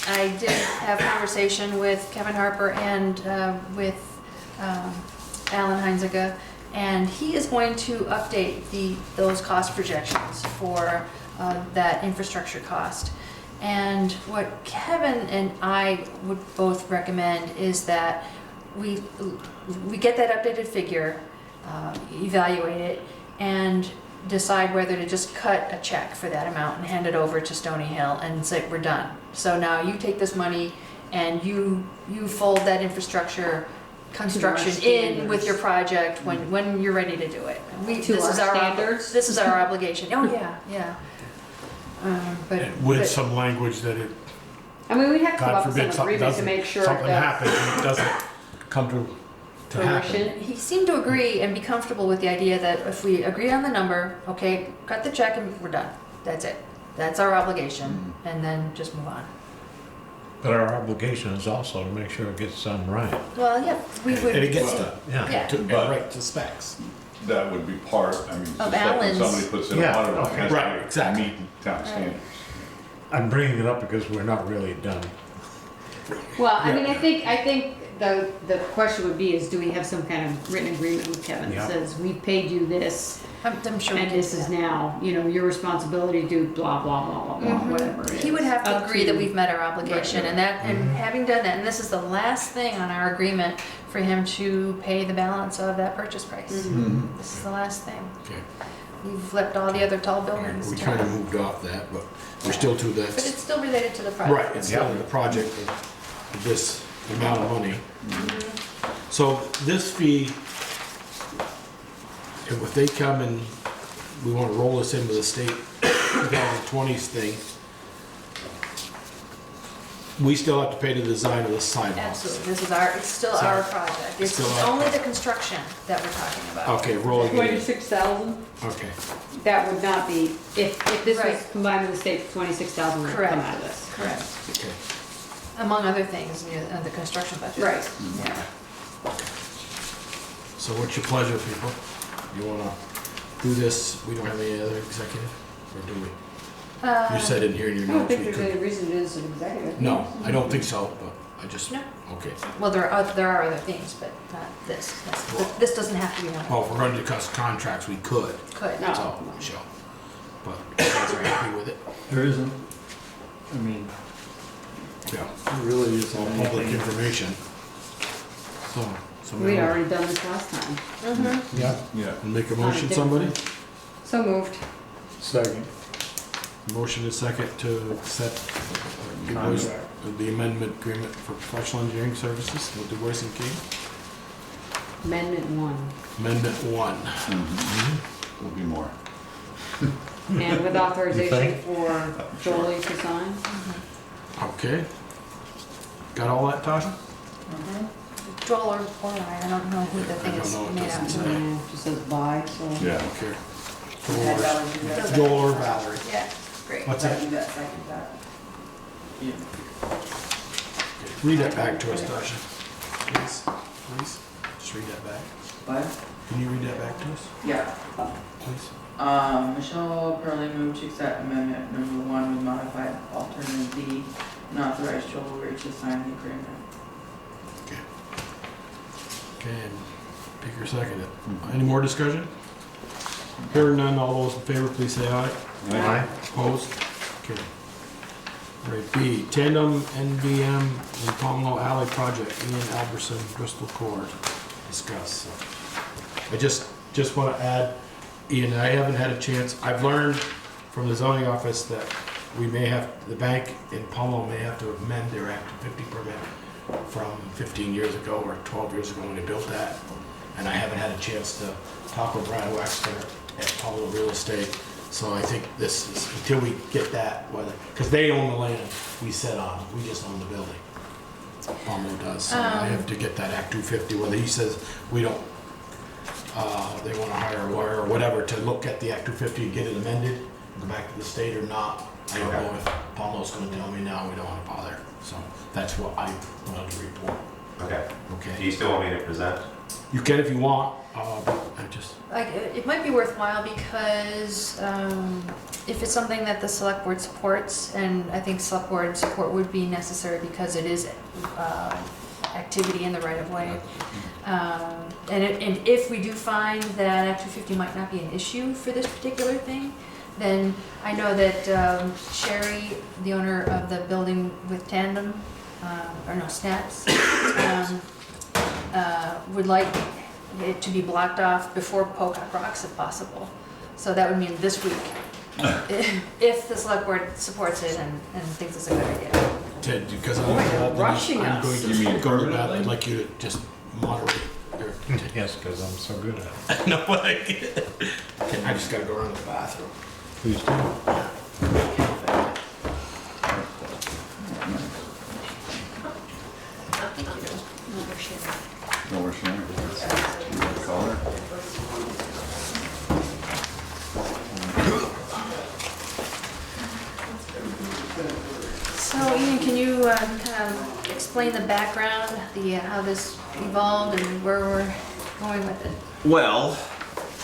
I did have a conversation with Kevin Harper and with Alan Heinziger, and he is going to update those cost projections for that infrastructure cost. And what Kevin and I would both recommend is that we get that updated figure, evaluate it, and decide whether to just cut a check for that amount and hand it over to Stony Hill and say, we're done. So now you take this money and you fold that infrastructure construction in with your project when you're ready to do it. To our standards? This is our obligation. Oh, yeah. But With some language that it, I mean, we'd have to come God up with forbid, some something agreement to doesn't, make sure something that happens and it doesn't come to happen. fruition. he seemed to agree and be comfortable with the idea that if we agree on the number, okay, cut the check and we're done. That's it. That's our obligation, and then just move on. But our obligation is also to make sure it gets done right. Well, yeah, we And it would, gets done. yeah. To, But- right to specs. That would be part, I mean, just like when Alan's- somebody puts in a Yeah, audit, it okay. has Right, to exactly. meet town standards. I'm bringing it up because we're not really done. Well, I Yeah. mean, I think the question would be is, do we have some kind of written agreement with Kevin Yeah. that says, we paid you this, I'm sure we and can this do is that. now, your responsibility to do blah, blah, blah, blah, blah, Mhm. whatever it is. He would have to Up agree that we've met our obligation, Right. and that, and having done that, and this is the last thing on our agreement for him to pay the balance of that purchase price. Mhm. This is the last thing. Okay. We've flipped all the other tall buildings. We to kind of him. moved off that, but we're still to But that. it's still related to the project. Right, it's still the project of this amount of money. So this fee, if they come and we want to roll this into the state 2020s thing, we still have to pay the design of the sidewalks. Absolutely, this is it's still So- our project. It's Still our only the construction that we're talking about. Okay, rolling it in. 26,000, Okay, that would not be, if this was Right. combined with the state, 26,000 would Correct. come out of this. Correct. okay. Among other things, the construction budget. Right. Yeah. So what's your pleasure, people? You want to do this, we don't have any other executive, or do we? You said in here in your I don't notes think we there's could. any reason to do this as an executive. No, I don't think so, but I just, No. okay. Well, there are other things, but not this. This doesn't have to be one. Well, if we're going to discuss contracts, we could, Could. No. so, sure. But you guys are happy with it? There isn't, I mean, Yeah. there really isn't All public anything. information. So, somebody We'd will already done this last time. Mm-hmm. yeah, Yeah. make a motion, somebody? So moved. Second, Motion is second to accept contract. the amendment agreement for professional engineering services with Du Bois and King. Amendment 1. Amendment 1. There'll be more. And with authorization think? for Jolie to sign. Okay. Got all that, Tasha? Joel or I don't know who the thing I don't is know, it made doesn't out say. of. Yeah, it just says by, so. Yeah. Okay. Had Valerie do that. Joel or Valerie? Yeah, great. What's That that? you got second that. Read that back to us, Tasha. Please, please. Just read that back. What? Can you read that back to us, Yeah. please? Michelle Curley moved to accept amendment number 1 with modified alternative B and authorize Joel Ridge to sign the agreement. Okay, and Baker seconded. Any more discussion? Hearing none, all those in favor, please say aye. Aye. Opposed? Okay. Right, B, tandem NBM and Pomonell Alley project, Ian Alberson, Bristol Court, discuss. I just want to add, Ian, I haven't had a chance, I've learned from the zoning office that we may have, the bank in Pomonell may have to amend their Act 50 permit from 15 years ago or 12 years ago when they built that. And I haven't had a chance to talk with Brian Wexler at Pomonell Real Estate. So I think this is, until we get that, whether, because they own the land we sit on, we just own the building. Pomonell does, so I have to get that Act 250, whether he says we don't they wanna hire a lawyer or whatever to look at the Act 250 and get it amended, go back to the state or not. I don't know if Paulo's gonna tell me now, we don't wanna bother. So that's what I wanted to report. Okay. Do Okay. you still want me to present? You can if you want, but I just, Like, it might be worthwhile because if it's something that the select board supports, and I think select board support would be necessary because it is activity in the right of way. And if we do find that Act 250 might not be an issue for this particular thing, then I know that Sherry, the owner of the building with Tandem, Snaps, would like it to be blocked off before Pocock Rocks if possible. So that would mean this week, if the select board supports it and thinks it's a good idea. Ted, because Boy, they're I'm rushing going us. to You mean go to that, permanently? I'd like you to just moderate. Yes, because I'm so good at it. No, I just gotta go around the bathroom. Please do. No, we're sharing. Call her. So Ian, can you kind of explain the background, how this evolved and where we're going with it? Well,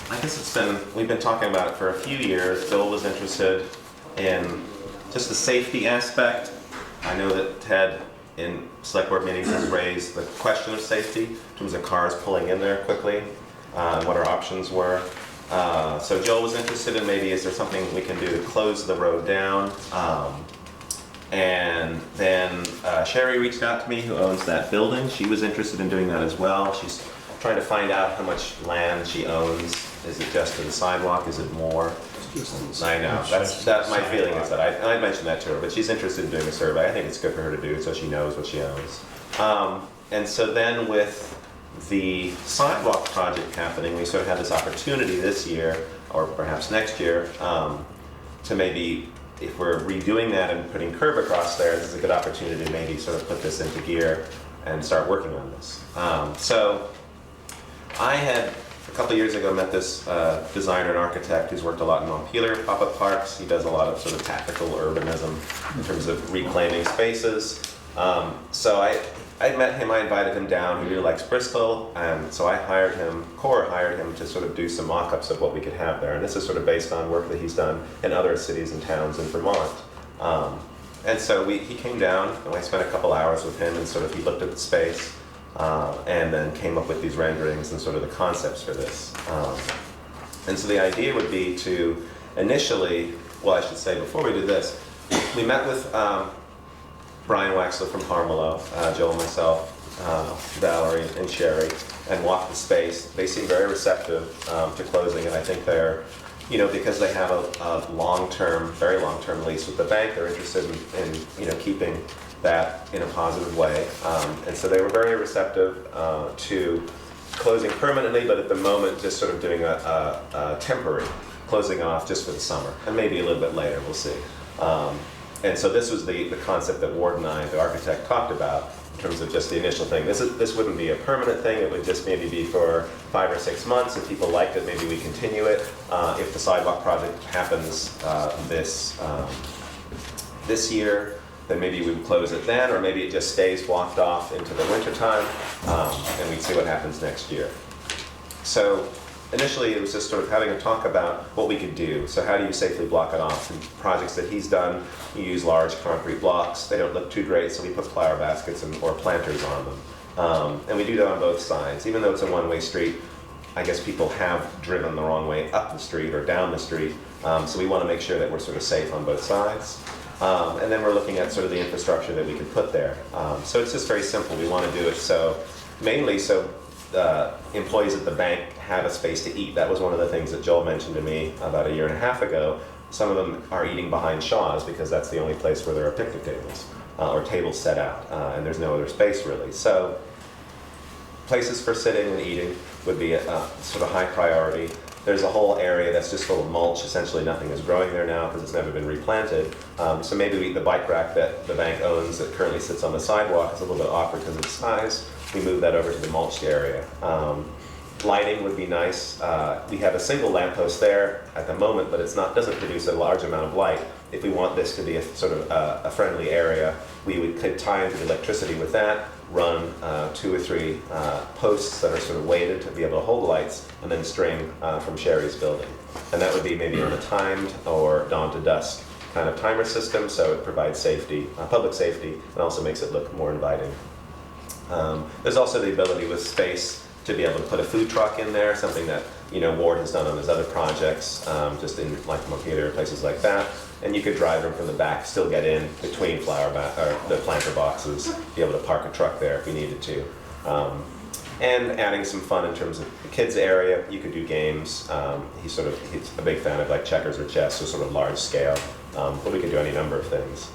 I guess we've been talking about it for a few years. Bill was interested in just the safety aspect. I know that Ted in select board meetings has raised the question of safety in terms of cars pulling in there quickly, and what our options were. So Joel was interested in maybe is there something we can do to close the road down. And then Sherry reached out to me, who owns that building. She was interested in doing that as well. She's trying to find out how much land she owns. Is it just to the sidewalk? Is it more? I know. That's my feeling is that I mentioned that to her, but she's interested in doing a survey. I think it's good for her to do so she knows what she owns. And so then with the sidewalk project happening, we sort of had this opportunity this year, or perhaps next year, to maybe, if we're redoing that and putting curb across there, this is a good opportunity to maybe sort of put this into gear and start working on this. So I had, a couple years ago, met this designer and architect who's worked a lot in Montpelier pop-up parks. He does a lot of sort of tactical urbanism in terms of reclaiming spaces. So I met him, I invited him down. He really likes Bristol, and so I hired him, hired him to sort of do some mock-ups of what we could have there. And this is sort of based on work that he's done in other cities and towns in Vermont. And so he came down, and I spent a couple hours with him, and sort of he looked at the space, and then came up with these renderings and sort of the concepts for this. And so the idea would be to initially, well, I should say before we did this, we met with Brian Waxler from Harmelo, Joel, myself, Valerie, and Sherry, and walked the space. They seem very receptive to closing it. I think they're, because they have a long-term, very long-term lease with the bank, they're interested in keeping that in a positive way. And so they were very receptive to closing permanently, but at the moment just sort of doing a temporary closing off just for the summer, and maybe a little bit later, we'll see. And so this was the concept that Ward and I, the architect, talked about in terms of just the initial thing. This wouldn't be a permanent thing, it would just maybe be for 5 or 6 months. If people liked it, maybe we continue it. If the sidewalk project happens this year, then maybe we would close it then, or maybe it just stays blocked off into the wintertime, and we'd see what happens next year. So initially, it was just sort of having a talk about what we could do. So how do you safely block it off? And projects that he's done, you use large concrete blocks. They don't look too great, so we put flower baskets or planters on them. And we do that on both sides. Even though it's a one-way street, I guess people have driven the wrong way up the street or down the street. So we want to make sure that we're sort of safe on both sides. And then we're looking at sort of the infrastructure that we could put there. So it's just very simple. We want to do it mainly so employees at the bank have a space to eat. That was one of the things that Joel mentioned to me about 1.5 years ago. Some of them are eating behind Shaw's because that's the only place where there are picnic tables or tables set out, and there's no other space really. So places for sitting and eating would be a sort of high priority. There's a whole area that's just full of mulch. Essentially nothing is growing there now because it's never been replanted. So maybe the bike rack that the bank owns that currently sits on the sidewalk is a little bit awkward because of its size. We move that over to the mulched area. lighting would be nice. We have a single lamppost there at the moment, but doesn't produce a large amount of light. If we want this to be a sort of a friendly area, could tie into the electricity with that, run 2 or 3 posts that are sort of weighted to be able to hold the lights, and then string from Sherry's building. And that would be maybe on a timed or dawn to dusk kind of timer system, so it provides safety, public safety, and also makes it look more inviting. There's also the ability with space to be able to put a food truck in there, something that Ward has done on his other projects, just in like Montpelier or places like that. And you could drive them from the back, still get in between the planter boxes, be able to park a truck there if you needed to. And adding some fun in terms of the kids area, you could do games. He's a big fan of like checkers or chess, so sort of large scale. But we could do any number of things.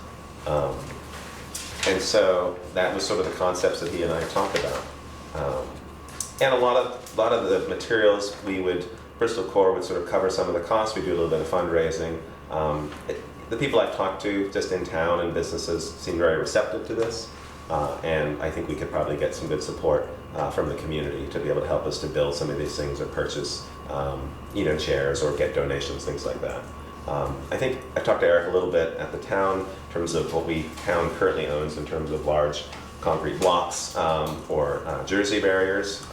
And so that was sort of the concepts that he and I talked about. And a lot of the materials Bristol Core would sort of cover some of the costs. We do a little bit of fundraising. The people I've talked to just in town and businesses seem very receptive to this. And I think we could probably get some good support from the community to be able to help us to build some of these things or purchase chairs or get donations, things like that. I think I talked to Eric a little bit at the town in terms of what town currently owns in terms of large concrete blocks or jersey barriers,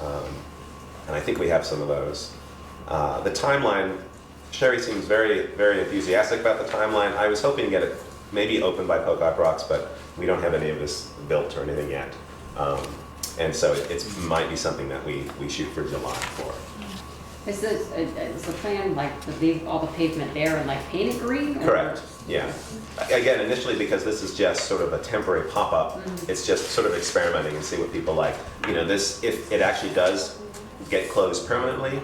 and I think we have some of those. The timeline, Sherry seems very, very enthusiastic about the timeline. I was hoping to get it maybe open by Pocock Rocks, but we don't have any of this built or anything yet. And so it might be something that we shoot for July for. Is the plan like to leave all the pavement there and like paint it green? Or? Correct, yeah. Again, initially, because this is just sort of a temporary pop-up, it's just sort of experimenting and see what people like. If it actually does get closed permanently,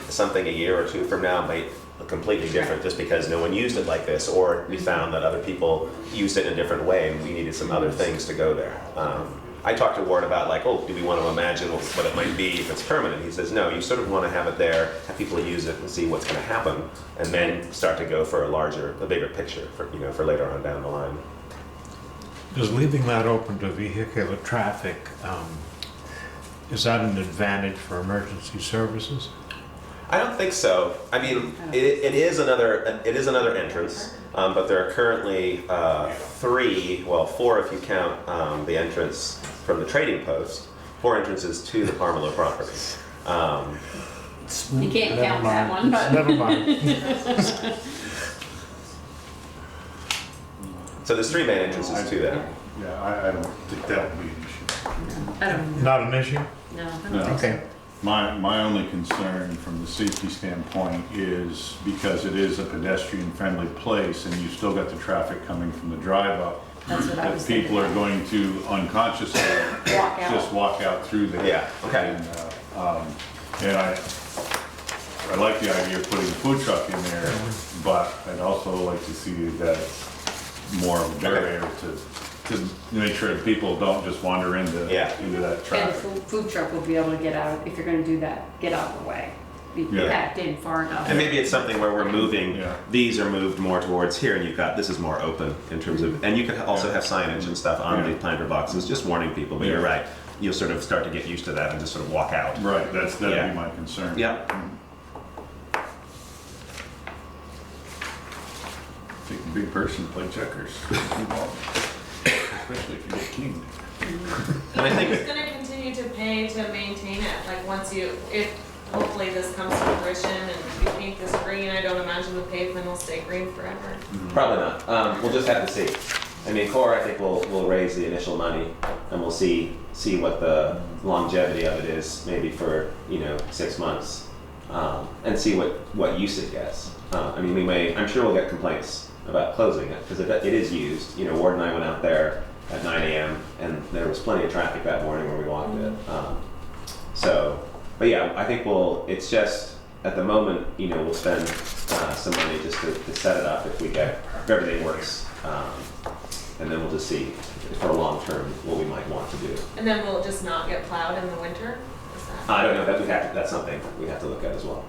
something a year or 2 from now might look completely different just because no one used it like this, or we found that other people used it in a different way and we needed some other things to go there. I talked to Ward about do we want to imagine what it might be if it's permanent? He says, no, you sort of want to have it there, have people use it and see what's going to happen, and then start to go for a bigger picture for later on down the line. Is leaving that open to vehicular traffic, is that an advantage for emergency services? I don't think so. I mean, it is another entrance, but there are currently 4 if you count the entrance from the trading post, 4 entrances to the Parmelo property. You can't count that one, but Never mind. So there's 3 main entrances to that. Yeah, I don't think that would be an issue. I don't. Not an issue? No. Okay. My only concern from the safety standpoint is because it is a pedestrian-friendly place and you still got the traffic coming from the drive-up. That's what I was That people thinking. are going to unconsciously just walk out through there. Yeah, okay. And I like the idea of putting a food truck in there, but I'd also like to see that more of a barrier to make sure that people don't just wander into that And the traffic. food truck will be able to get out, if you're gonna do that, get out of the way. Be packed in far enough. And maybe it's something where we're moving, Yeah. these are moved more towards here, and this is more open in terms of, and you can also have signage and stuff on the planter boxes, just warning people, but you're right. You'll sort of start to get used to that and just sort of walk out. Right, that'd be my concern. Yep. Take a big person to play checkers. Especially if you get king. And I think Who's gonna continue to pay to maintain it? Like if hopefully this comes to fruition and we paint this green, I don't imagine the pavement will stay green forever. probably not. We'll just have to see. I mean, Core, I think will raise the initial money, and we'll see what the longevity of it is, maybe for 6 months, and see what use it gets. I mean, I'm sure we'll get complaints about closing it because it is used. Ward and I went out there at 9 a.m. and there was plenty of traffic that morning when we walked it. But yeah, I think it's just, at the moment, we'll spend some money just to set it up if everything works. And then we'll just see for long term what we might want to do. And then will it just not get plowed in the winter? Is that? I don't know, that's something we have to look at as well.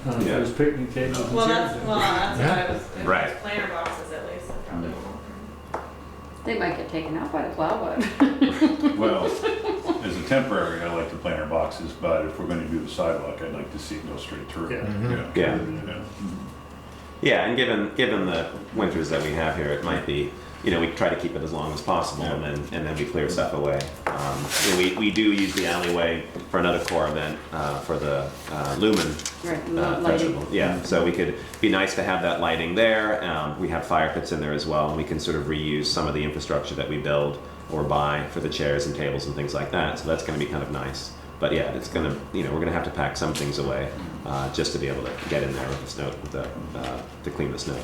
There's picnic tables and Well, chairs. that's what I was, if Right. there's planter boxes at least, I probably won't. They might get taken out by the plow, but. Well, as a temporary, I like the planter boxes, but if we're gonna do the sidewalk, I'd like to see it go straight through. Yeah. Yeah. Yeah. Yeah, and given the winters that we have here, it might be, you know, we try to keep it as long as possible, and then we clear stuff away. And we do use the alleyway for another core event, for the Lumen Right, lighting. festival. Yeah, so we could, be nice to have that lighting there. We have fire pits in there as well, and we can sort of reuse some of the infrastructure that we build or buy for the chairs and tables and things like that. So that's gonna be kind of nice. But yeah, it's gonna, you know, we're gonna have to pack some things away, just to be able to get in there with the snow, with the, to clean the snow.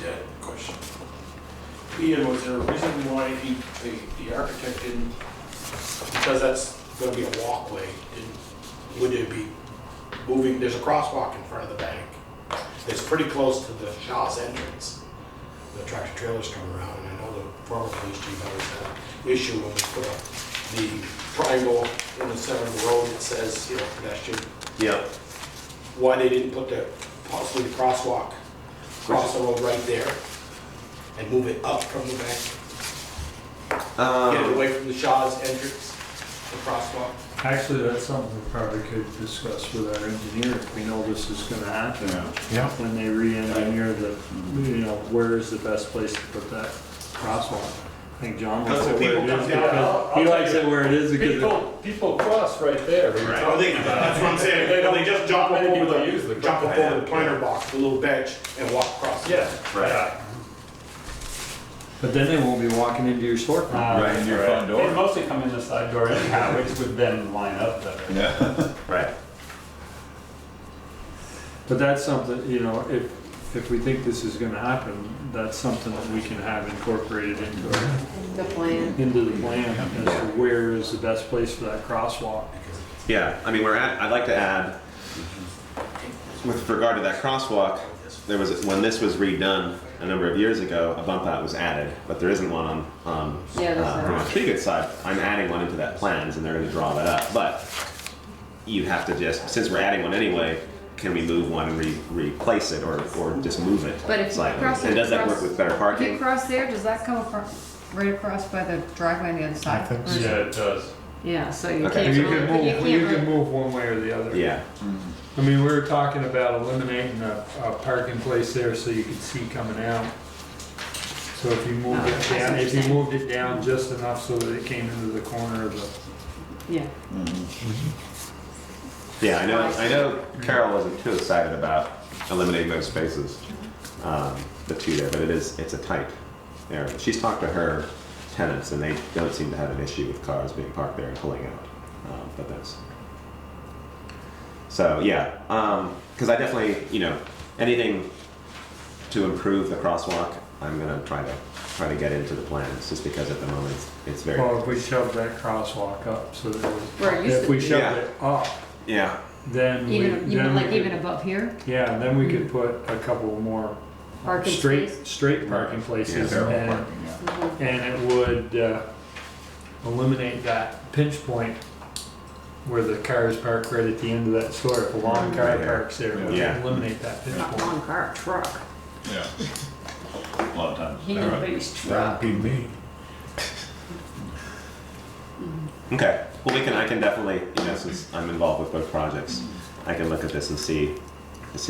Yeah, question. Ian, was there a reason why the architect didn't, because that's gonna be a walkway, would it be moving, there's a crosswalk in front of the bank. It's pretty close to the Shaw's entrance. The tractor trailers come around, and I know the former police chief always had an issue when we put up the triangle in the center of the road that says, you know, pedestrian. Yeah. Why they didn't put the, possibly the crosswalk, cross the road right there and move it up from the bank? Get it away from the Shaw's entrance, the crosswalk. Actually, that's something we probably could discuss with our engineer if we know this is gonna happen. Yeah. When they re-engineer the, you know, where is the best place to put that crosswalk? I think John likes it where it is because, he likes it where it is because. People cross right there. That's what I'm saying, they just jump up over the planter box, the little bench, and walk across. Yeah. Right. But then they won't be walking into your store. Right in your front door. They mostly come in the side door anyhow, which would then line up better. Yeah. Right. But that's something, you know, if we think this is gonna happen, that's something that we can have incorporated into The plan. the plan as to where is the best place for that crosswalk. Yeah, I mean, I'd like to add, with regard to that crosswalk, there was, when this was redone a number of years ago, a bump out was added, but there isn't one on Yeah, that's from right. a pretty good side. I'm adding one into that plans, and they're gonna draw that up, but you have to just, since we're adding one anyway, can we move one and replace it, or just move it But if you slightly? cross it And does that across- work with better If you parking? cross there, does that come across, right across by the driveway on the other side? I think Or is Yeah, it- it does. Yeah, so you Okay. can't You really, can but you move, can't you really. can move one way or the other. Yeah, I mean, we were talking about eliminating a parking place there so you could see coming out. So if you moved Oh, I it see down, what if you're you saying. moved it down just enough so that it came into the corner of the, Yeah. yeah, I know Carol wasn't too excited about eliminating those spaces, the two there, but it's a tight area. She's talked to her tenants, and they don't seem to have an issue with cars being parked there and pulling out, but that's, so, yeah, because I definitely, you know, anything to improve the crosswalk, I'm gonna try to get into the plans, just because at the moment it's very, well, if we shoved that crosswalk up so that Where it used if to we be. shoved Yeah. it up, yeah, then we, Even, you then mean we like could- even above here? yeah, and then we could put a couple more Parking straight, space? straight parking places, Parallel and, parking, yeah. and it would eliminate that pinch point where the cars park right at the end of that store. If a long car parks there, it would Yeah. eliminate that pinch Not point. long car, truck. Yeah. A lot of times. Anybody's truck. That'd be me. okay. Well, I can definitely, you know, since I'm involved with both projects, I can look at this and see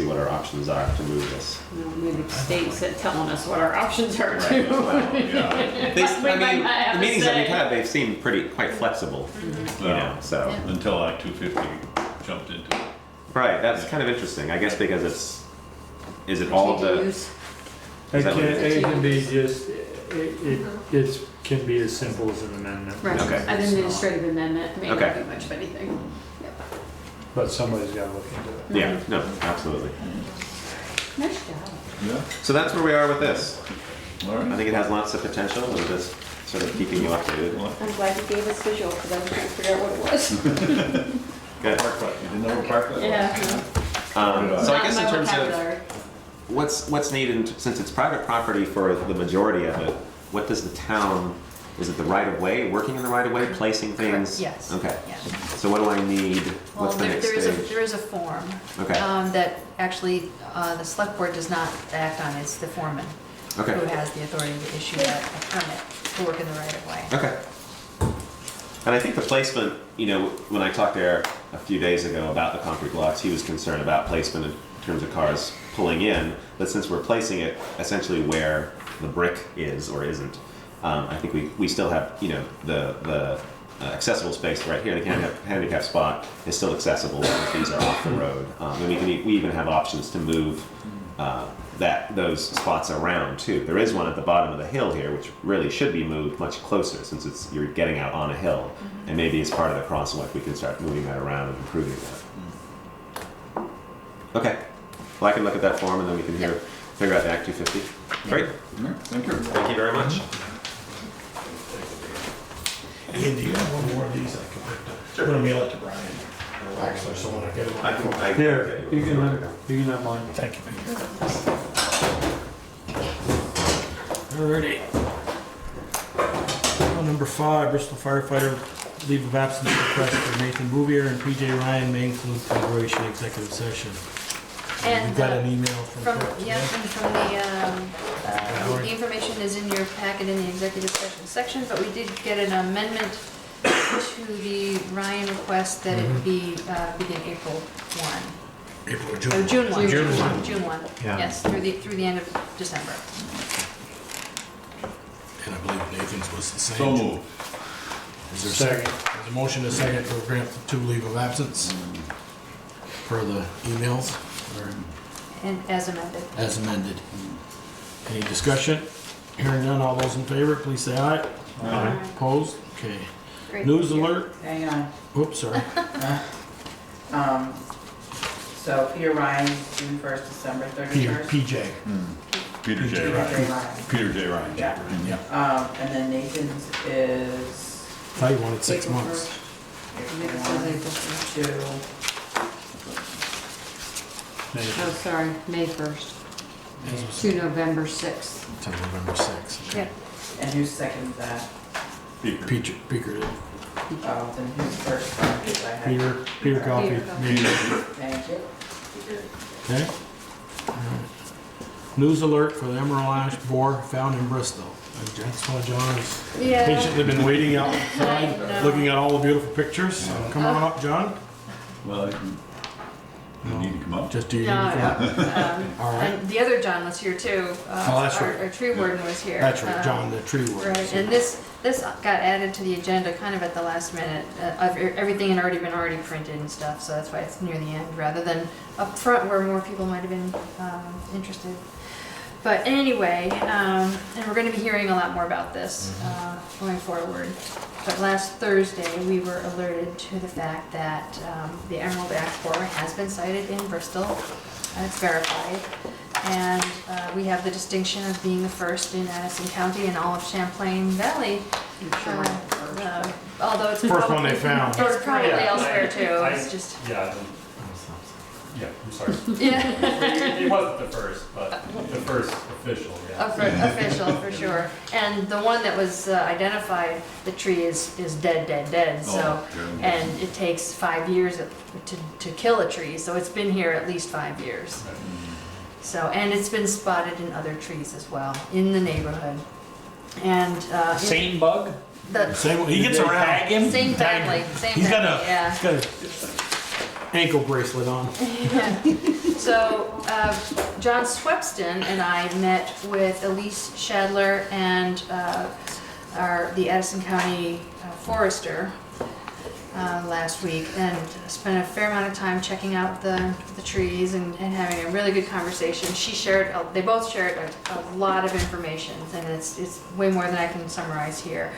what our options are to move this. You know, maybe the state's telling us what our options are Right. too. Yeah. They, We I might mean, not have the a meetings that we've say. had, they've seemed quite flexible, you know, so. Yeah. Until Act 250 jumped into it. Right, that's kind of interesting, I guess, because is it all of the, TDUs. It Is that can, what it it can be just, it can be as simple as an amendment. Right, Okay. an administrative amendment, may not Okay. be much of anything. But somebody's gotta look into it. yeah, no, absolutely. Nice job. Yeah. So that's where we are with this. All I right. think it has lots of potential, and just sort of keeping you updated. I'm glad you gave us visual, because I was trying to figure out what it was. Good. Parklet. You didn't know what parklet was? Yeah. So I guess in Not my terms of vocabulary. what's needed, since it's private property for the majority of it, what does the town, is it the right of way, working in the right of way, placing things? Yes. Okay. Yeah. So what do I need? Well, What's the next there stage? is a form. Okay. That actually, the select board does not act on, it's the foreman Okay. who has the authority to issue a permit to work in the right of way. Okay. And I think the placement, you know, when I talked to Eric a few days ago about the concrete blocks, he was concerned about placement in terms of cars pulling in. But since we're placing it essentially where the brick is or isn't, I think we still have, you know, the accessible space right here. The handicap spot is still accessible if these are off the road. And we even have options to move those spots around too. There is one at the bottom of the hill here, which really should be moved much closer since you're getting out on a hill. And maybe as part of the crosswalk, we can start moving that around and improving that. Okay. Well, I can look at that form and then we can figure out the Act 250. Great. Thank you. Thank you very much. Ian, do you have one more of these I can put to mail it to Brian? Actually, so when I get it. Here, you can have mine. Thank you. Alrighty. Number 5, Bristol firefighter leave of absence request for Nathan Bouvier and PJ Ryan may include collaboration executive session. And We've got an email from the information is in your packet in the executive session section, but we did get an amendment to the Ryan request that it be begin April 1. April or Or June 1. June 1. Yeah. Yes, through the end of December. And I believe Nathan's was the same. So moved. Is there a second? There's a motion to second to grant the 2 leave of absence per the emails or And as amended. as amended. Any discussion? Hearing none, all those in favor, please say aye. Aye. Opposed? Okay. Great, News thank you. alert. Hang on. Oops, sorry. So Peter Ryan, June 1st, December 31st. PJ. Peter J. Ryan. Peter J. Ryan. Yeah. And then Nathan's is Thought you wanted 6 April months. 1 to Oh, sorry, May 1st to November 6th. To November 6th. Yeah. and who's second that? Peter. Peter did. Oh, then who's first? Because I had. Peter copied. Peter Thank you. Okay. News alert for the Emerald Ash boar found in Bristol. That's why John has Yeah. patiently been waiting outside, I know. looking at all the beautiful pictures. Come on up, John. Well, you need to come up. Just do your No, uniform. no. All right. And the other John was here too. Oh, that's right. Our tree warden was here. That's right, John, the tree warden. Right, and this got added to the agenda kind of at the last minute. Everything had already been printed and stuff, so that's why it's near the end, rather than up front where more people might have been interested. But anyway, and we're going to be hearing a lot more about this going forward. But last Thursday, we were alerted to the fact that the emerald ash borer has been sighted in Bristol. It's verified. And we have the distinction of being the first in Addison County and all of Champlain Valley. Although it's First probably, one they found. It's probably Yeah, elsewhere too. I- It's just Yeah, I'm sorry. yeah. It wasn't the first, but the first official, yeah. Official for sure. And the one that was identified, the tree is dead. So, and it takes 5 years to kill a tree. So it's been here at least 5 years. So, and it's been spotted in other trees as well in the neighborhood. And Same bug? Same, he gets around. Same family. Same He's got family. Yeah. He's got a ankle bracelet on. Yeah. So John Swepston and I met with Elise Shadler and the Addison County forester last week, and spent a fair amount of time checking out the trees and having a really good conversation. They both shared a lot of information, and it's way more than I can summarize here.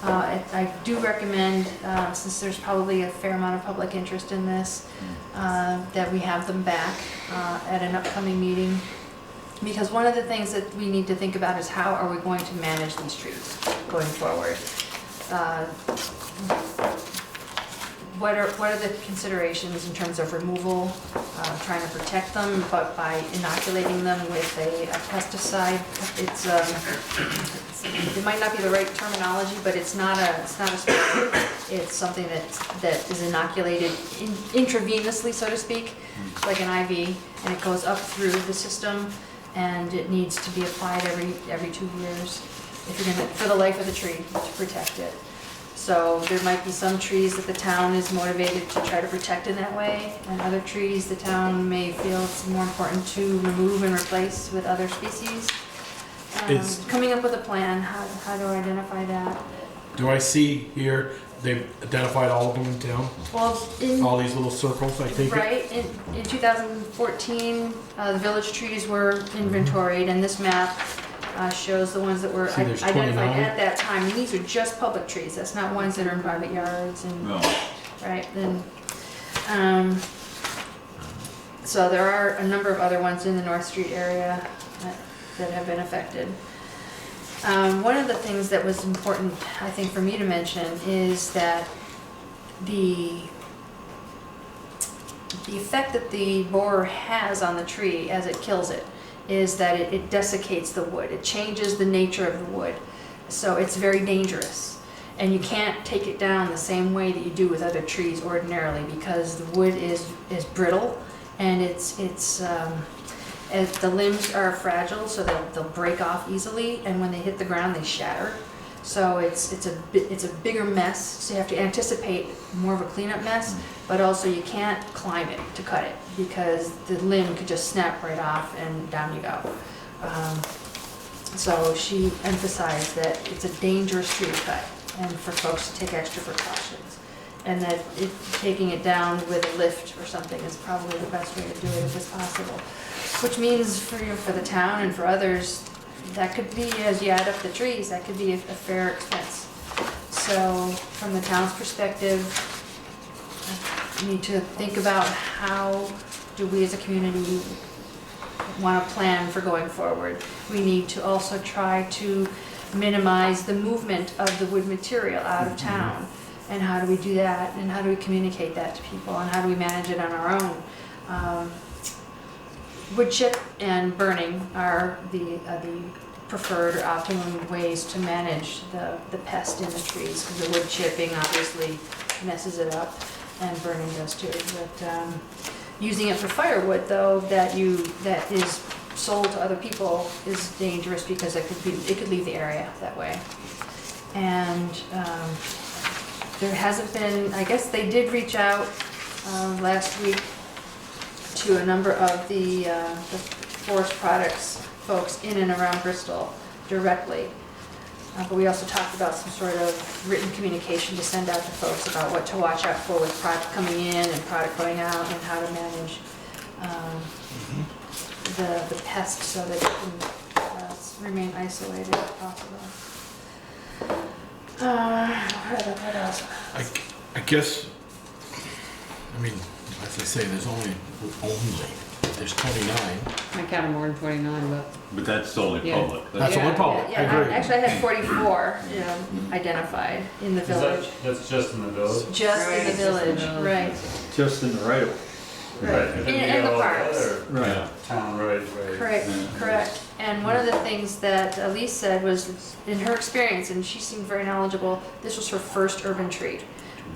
I do recommend, since there's probably a fair amount of public interest in this, that we have them back at an upcoming meeting. Because one of the things that we need to think about is how are we going to manage these trees going forward? What are the considerations in terms of removal, trying to protect them, but by inoculating them with a pesticide? It might not be the right terminology, but it's not a spray. It's something that is inoculated intravenously, so to speak, like an IV, and it goes up through the system, and it needs to be applied every 2 years if you're gonna, for the life of the tree, to protect it. So there might be some trees that the town is motivated to try to protect in that way, and other trees the town may feel it's more important to remove and replace with other species. Coming up with a plan, how to identify that. Do I see here, they've identified all of them in town? Well, All these little circles, I take it? right, in 2014, the village trees were inventoried, and this map shows the ones that were See, there's identified 29. at that time. And these are just public trees, that's not ones that are in private yards and, No. right, then, so there are a number of other ones in the North Street area that have been affected. One of the things that was important, I think, for me to mention is that the effect that the borer has on the tree as it kills it is that it desiccates the wood. It changes the nature of the wood. So it's very dangerous. And you can't take it down the same way that you do with other trees ordinarily, because the wood is brittle, and the limbs are fragile, so they'll break off easily, and when they hit the ground, they shatter. So it's a bigger mess, so you have to anticipate more of a cleanup mess, but also you can't climb it to cut it, because the limb could just snap right off and down you go. So she emphasized that it's a dangerous tree to cut, and for folks to take extra precautions. And that taking it down with a lift or something is probably the best way to do it if it's possible. Which means for the town and for others, that could be, as you add up the trees, that could be a fair expense. So from the town's perspective, we need to think about how do we as a community want to plan for going forward. We need to also try to minimize the movement of the wood material out of town. And how do we do that? And how do we communicate that to people? And how do we manage it on our own? Wood chip and burning are the preferred or optimum ways to manage the pest in the trees, because the wood chipping obviously messes it up, and burning does too. But using it for firewood, though, that is sold to other people is dangerous, because it could leave the area that way. And there hasn't been, I guess they did reach out last week to a number of the forest products folks in and around Bristol directly. But we also talked about some sort of written communication to send out to folks about what to watch out for with product coming in and product going out, and how to manage the pests so that it can remain isolated if possible. What else? I guess, I mean, as I say, there's there's 29. I counted more than 29, But that's only Yeah. public. That's only public, I agree. Actually, I had 44 identified in the village. That's just in the village? Just in the village, right. Just in the right of way. Right. In the parks. Right. Town road, right. Correct. And one of the things that Elise said was, in her experience, and she seemed very knowledgeable, this was her first urban tree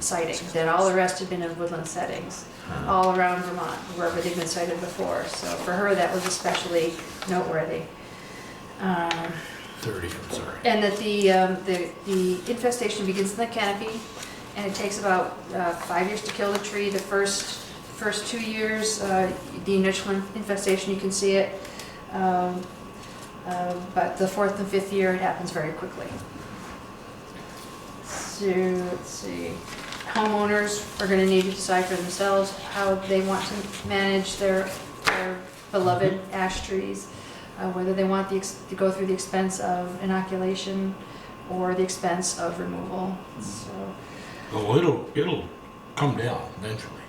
sighting, that all the rest had been in woodland settings, all around Vermont, wherever they'd been sighted before. So for her, that was especially noteworthy. 30, I'm sorry. And that the infestation begins in the canopy, and it takes about 5 years to kill the tree. The first 2 years, the initial infestation, you can see it. But the 4th and 5th year, it happens very quickly. So, let's see. Homeowners are going to need to decide for themselves how they want to manage their beloved ash trees, whether they want to go through the expense of inoculation or the expense of removal. So. Well, it'll come down eventually.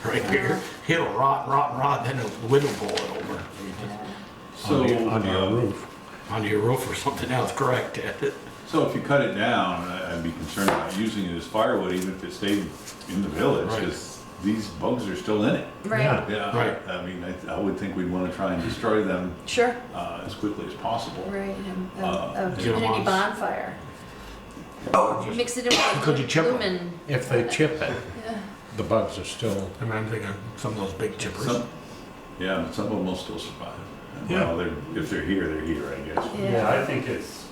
Right here, it'll rot, then the wind will blow it over. So, on your roof. Onto your roof or something else, correct, Ed? So if you cut it down, I'd be concerned about using it as firewood, even if it stayed in the village, Right. because these bugs are still in it. Right. Yeah, Right. I mean, I would think we'd want to try and destroy them Sure. as quickly as possible. Right. And a Get 'em community on. bonfire. Mix it in Could with you chip 'em? lumen. If they chip it, Yeah. the bugs are still, I mean, I'm thinking some of those big chippers. Yeah, but some of them will still survive. Yeah. Well, if they're here, I guess. Yeah. Yeah, I think it's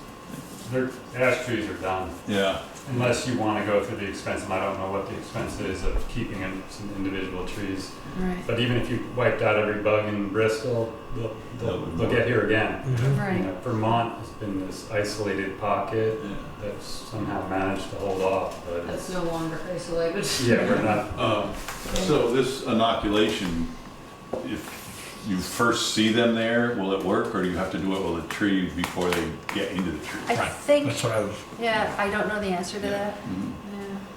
ash trees are done. Yeah. Unless you want to go through the expense, and I don't know what the expense is of keeping in some individual trees. Right. But even if you wiped out every bug in Bristol, they'll get here again. Right. You know, Vermont has been this isolated pocket that's somehow managed to hold off. But That's no longer isolated. yeah, we're not. So this inoculation, if you first see them there, will it work, or do you have to do it with a tree before they get into the tree? I think, That's what I was, yeah, I don't know the answer to that.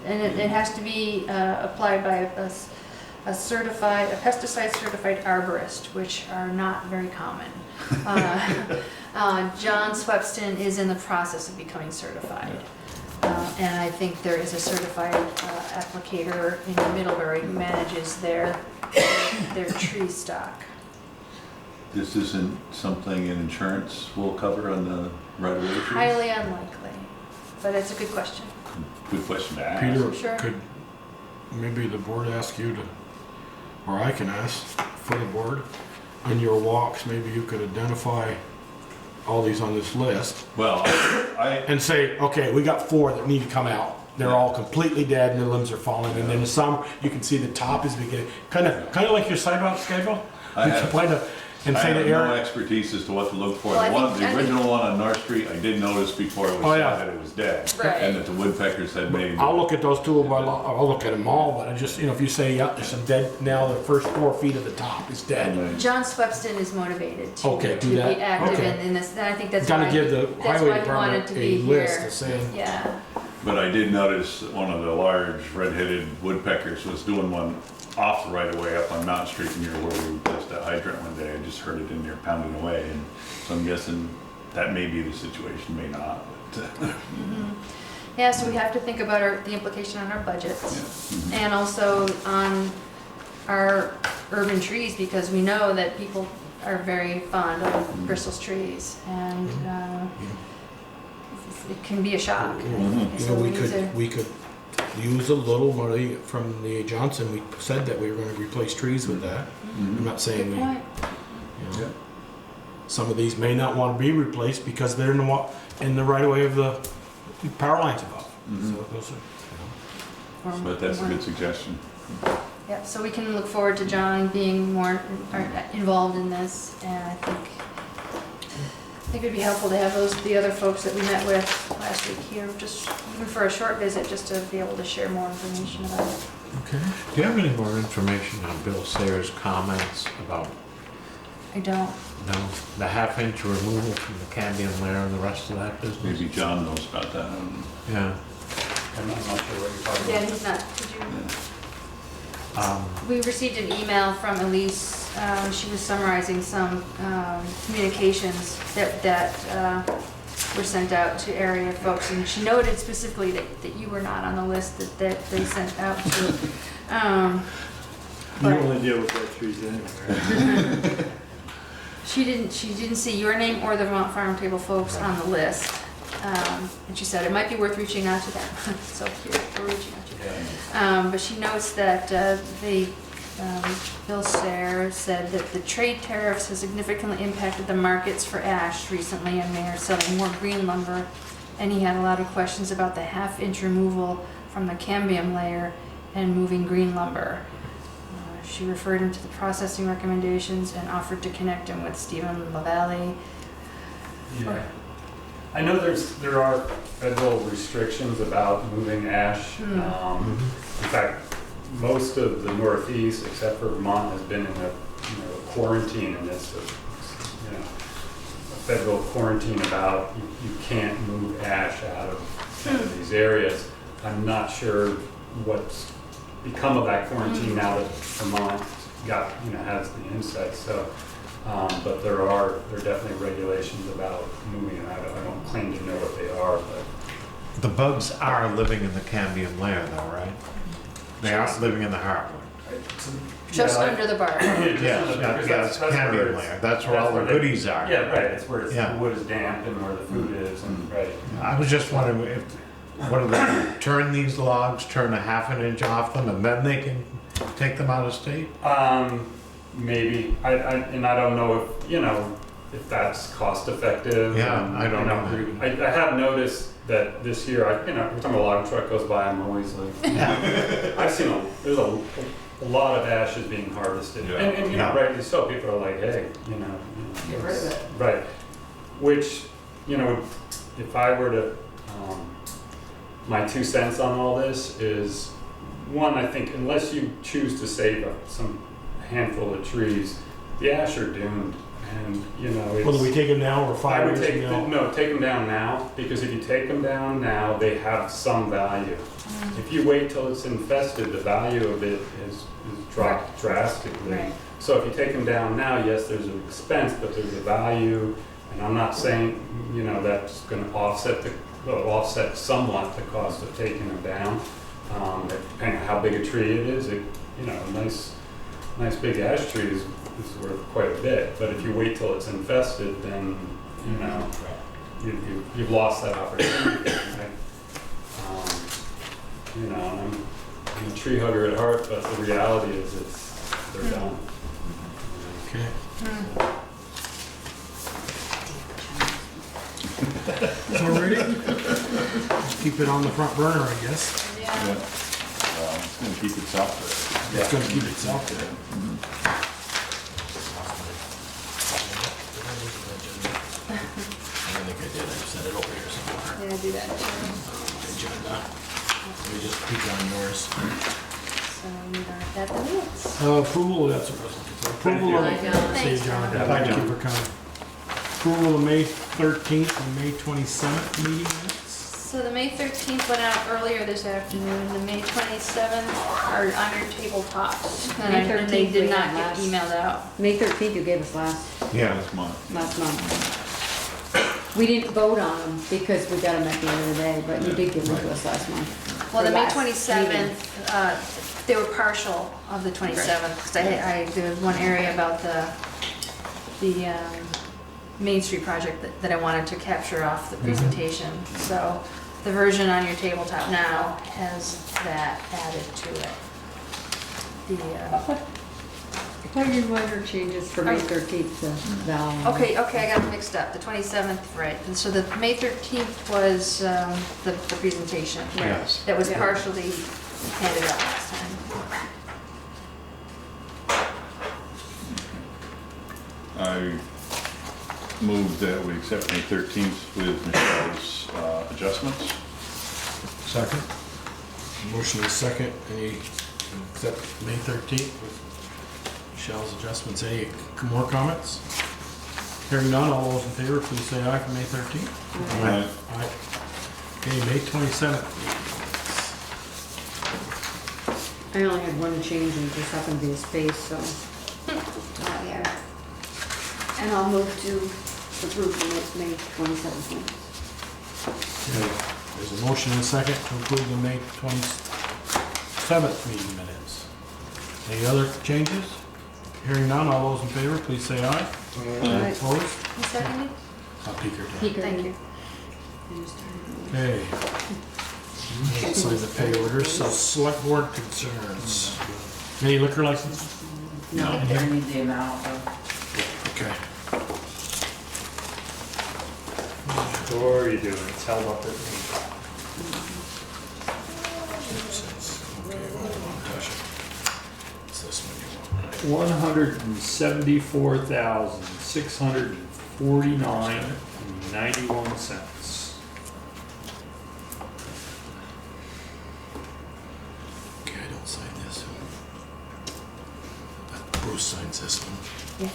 Yeah. And it has to be applied by a pesticide certified arborist, which are not very common. John Swepston is in the process of becoming certified. And I think there is a certified applicator in Middlebury who manages their tree stock. This isn't something insurance will cover on the right-of-way trees? Highly unlikely, but it's a good question. Good question to ask. Peter, Sure. could maybe the board ask you to, or I can ask for the board, on your walks, maybe you could identify all these on this list Well, and say, okay, we got 4 that need to come out. They're all completely dead and their limbs are falling, and then some, you can see the top is beginning, kind of like your sidewalk schedule. I have- And I say to have no Eric, expertise as to what to look for. Well, I The think- original one on North Street, I did notice before it was Oh, yeah. that it was dead. Right. And that the woodpeckers had made. I'll look at those 2, I'll look at them all, but I just, if you say, yeah, there's some dead, now the first 4 feet of the top is dead. John Swepston is motivated to, Okay, to do be that. active Okay. in this, and I think that's Gotta why, give the that's highway why he wanted department to a be list here. of saying, Yeah, But I did notice that one of the large red-headed woodpeckers was doing one off the right of way up on Mount Street near where we replaced that hydrant one day. I just heard it in there pounding away, and so I'm guessing that may be the situation, may not. But, yeah, so we have to think about the implication on our budgets, and also on our urban trees, because we know that people are very fond of Bristol's trees, and it can be a shock. So we need to- we could use a little money from the Johnson. We said that we were gonna replace trees with that. I'm not saying Good we, point. some of these may not wanna be replaced because they're in the right of way of the power lines above. So those are, but that's a good suggestion. Yeah, so we can look forward to John being more involved in this, and I think it'd be helpful to have the other folks that we met with last week here, just even for a short visit, just to be able to share more information about it. okay. Do you have any more information on Bill Sayers' comments about, I don't. the half-inch removal from the cambium layer and the rest of that business? Maybe John knows about that. Yeah. I'm not sure what you're talking Yeah, about. he's not, did you? We received an email from Elise. She was summarizing some communications that were sent out to area folks, and she noted specifically that you were not on the list that they sent out to. You but only deal with dead trees anyway. she didn't see your name or the Vermont Farm Table folks on the list, and she said it might be worth reaching out to them. So here we're reaching out to you. But she notes that Bill Sayers said that the trade tariffs has significantly impacted the markets for ash recently, and they are selling more green lumber. And he had a lot of questions about the half-inch removal from the cambium layer and moving green lumber. She referred him to the processing recommendations and offered to connect him with Stephen LaValle. Yeah. I know there are federal restrictions about moving ash. In fact, most of the Northeast, except for Vermont, has been in a quarantine in this, a federal quarantine about you can't move ash out of these areas. I'm not sure what's become of that quarantine now that Vermont has the insight. So, but there are definitely regulations about moving it. I don't claim to know what they are, but The bugs are living in the cambium layer though, right? They aren't living in the heartwood. Just under the bar. It's cambium layer. That's where all the goodies are. Yeah, right. It's where Yeah. the wood is damp and where the food is, and right. I was just wondering what do they turn these logs, turn a half an inch off them, and then they can take them out of state? Maybe. I don't know if, if that's cost effective. Yeah, and, I don't you know. I have noticed that this year, every time a log truck goes by, I'm always like, I've seen there's a lot of ashes being harvested. Yeah. And Yeah. rightly so, people are like, hey, Get rid of it. right. Which, if I were to, my 2 cents on all this is, one, I think unless you choose to save some handful of trees, the ash are doomed. And, it's... Whether we take them now or I 5 would years take, from now. no, take them down now, because if you take them down now, they have some value. If you wait till it's infested, the value of it is dropped drastically. Right. So if you take them down now, yes, there's an expense, but there's a value, and I'm not saying, that's gonna offset somewhat the cost of taking them down. Depending on how big a tree it is, a nice big ash tree is worth quite a bit, but if you wait till it's infested, then, you've lost that opportunity, right? I'm a tree hugger at heart, but the reality is they're done. Okay. So we're ready? Keep it on the front burner, I guess. Yeah. It's gonna keep itself there. It's gonna keep itself there. I think I did, I set it over here somewhere. Yeah, do that. Agenda. Let me just peek on yours. So we are at the minutes. Approval, that's what I was looking for. Approval of, Thank you. see you, John. Bye, Thank you John. for coming. Approval of May 13th and May 27th meeting minutes. So the May 13th went out earlier this afternoon, the May 27th are on your tabletops. May And they 13th did we not had get last. emailed out. May 13th you gave us last Yeah. Last month. month. We didn't vote on them because we got them at the end of the day, but you did give them to us last month. Well, the For May last 27th, they were partial of the 27th, because there was one area about the Main Street project that I wanted to capture off the presentation. So the version on your tabletop now has that added to it. What are your minor changes for May 13th to Val? Okay, I got them mixed up. The 27th, right. And so the May 13th was the presentation. Yes. That was Yeah. partially handed out last time. I move that we accept May 13th with Michelle's adjustments. Second. Motion is second. Any, except May 13th with Michelle's adjustments. Any more comments? Hearing none, all those in favor, please say aye for May 13th. Aye. Aye. Okay, May 27th. I only had one change and it just happened to be a space, so. Yeah. And I'll move to approve the May 27th minutes. Okay, there's a motion and a second to approve the May 27th meeting minutes. Any other changes? Hearing none, all those in favor, please say aye. Aye. Opposed? Who seconded? Peeker did. Peeker. Thank you. Okay. Let's sign the pay orders. So select board concerns. Any liquor license? No, I need the amount of. Okay. Sure you do, it's held up at me. Okay, well, don't touch it. It's this one you want, right? $174,649.91. Okay, I don't sign this. Bruce signs this one. Yeah.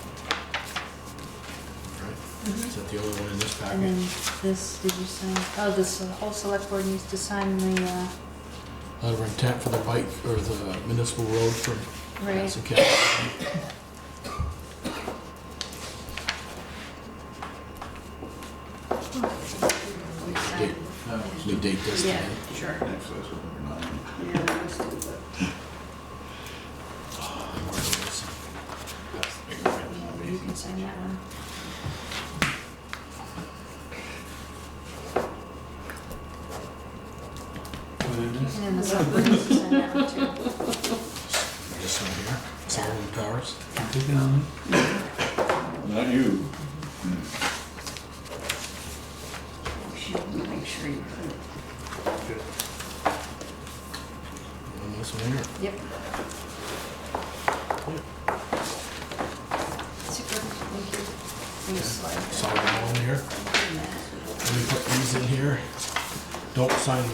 Right? Is that the only one in this And packet? then this, did you sign? Oh, this whole select board needs to sign the, Letter of intent for the bike or the municipal road from right. Madison County. Date- We date this Yeah, today. sure. Next, that's number 9. Yeah, that was stupid. Where is it? That's the big one. You can sign that one. And then the select board needs to sign that one too. This one here, Solomon Powers. Not you. Make sure you put it. And this one here. Yep. Super, thank you. Let me slide that. Slide them on here. Let me put these in here. Don't sign the,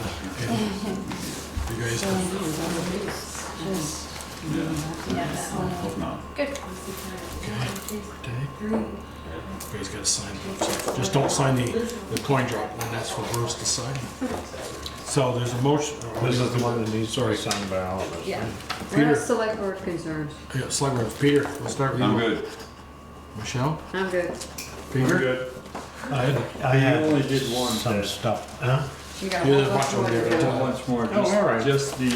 you guys can. Yeah, that one. Hope not. Good. Okay. You guys gotta sign those. Just don't sign the coin drop one, that's for Bruce to sign. So there's a motion. This is the one that needs to be signed by all of us. Yeah. right? What are Peter. select board concerns? Yeah, select board. Peter, we'll start with you. I'm good. Michelle? I'm good. Peter? Good. I had only did one some test. stuff. Huh? You got Yeah, one there's a bunch more over there. to do. Once more, Oh, all right. just the,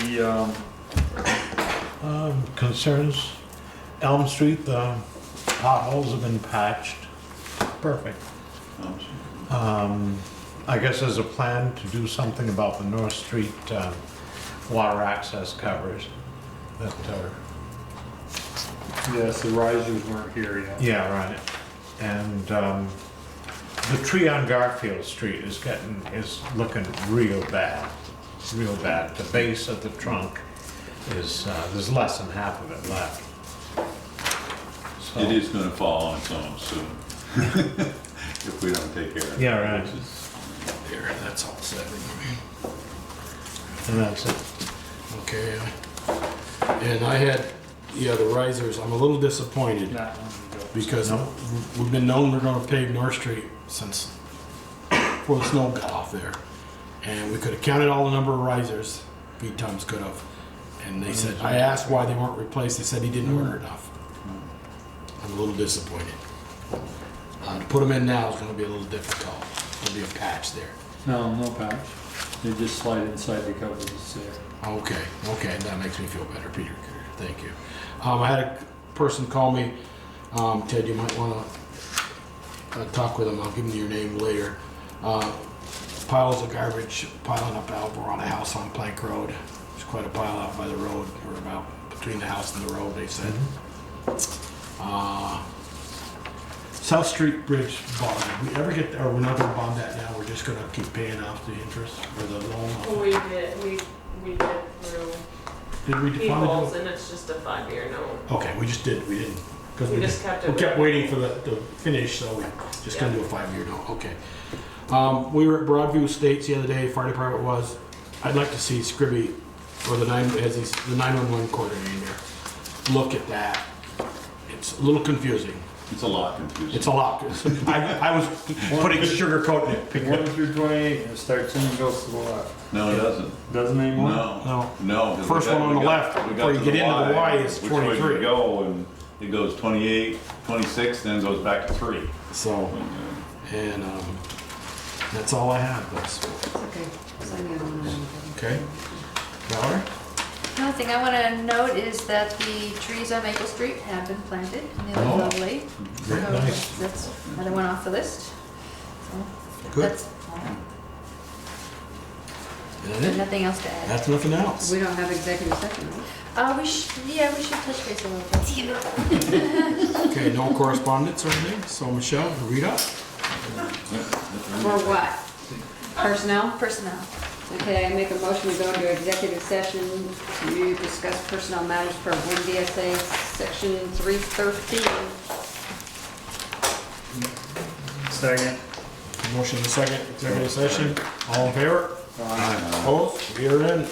Concerns, Elm Street, the potholes have been patched. Perfect. I guess there's a plan to do something about the North Street water access covers that are, yes, the risers weren't here yet. yeah, right. And the tree on Garfield Street is looking real bad, real bad. The base of the trunk is, there's less than half of it left. So- It is gonna fall on its own soon. If we don't take care of it. Yeah, right. Which is- There, that's all set. And that's it. Okay. And I had, yeah, the risers, I'm a little disappointed That one we go. because we've been known we're gonna pave North Street since before the snow got off there. And we could have counted all the number of risers, Pete Tums could have. And they said, I asked why they weren't replaced, they said he didn't order enough. I'm a little disappointed. To put them in now is gonna be a little difficult. There'll be a patch there. No patch. They just slide inside the covers there. Okay, that makes me feel better, Peter. Thank you. I had a person call me, Ted, you might wanna talk with him, I'll give him your name later. Piles of garbage piling up over on a house on Plank Road. There's quite a pile out by the road, or about between the house and the road, they said. South Street Bridge bond, we ever get, or we're not gonna bond that now, we're just gonna keep paying off the interest or the loan? We did through Did we define Peoples, it? and it's just a 5-year note. Okay, we didn't, because We just kept it. we kept waiting for the finish, so we just gonna do a 5-year note, okay. We were at Broadview Estates the other day, fire department was, I'd like to see Scribby, or the 911 coordinator, look at that. It's a little confusing. It's a lot confusing. It's a lot. I was putting sugarcoat in it. 1 through 28, it starts and goes to the left. No, it doesn't. Doesn't anymore? No. No. 'cause First we got- one on we the got- left, we before got you to get into the Y is which way 23. we go, and it goes 28, 26, then goes back to 3. So, and that's all I have. It's okay. Sign the other one. Okay. Valerie? The only thing I want to note is that the trees on Maple Street have been planted, and they look Oh. lovely. Very So nice. that's another one off the list. So Good. that's all. Is that it? Nothing else to add. That's nothing else. We don't have executive session, right? We should touch base a little bit. Okay, no correspondence or anything? So Michelle, read up. For what? Personnel? Personnel. Okay, I make a motion to go into executive session to discuss personnel matters per 1 VSA section 313. Second. Motion in second, executive session. All in favor? Opposed? We are in.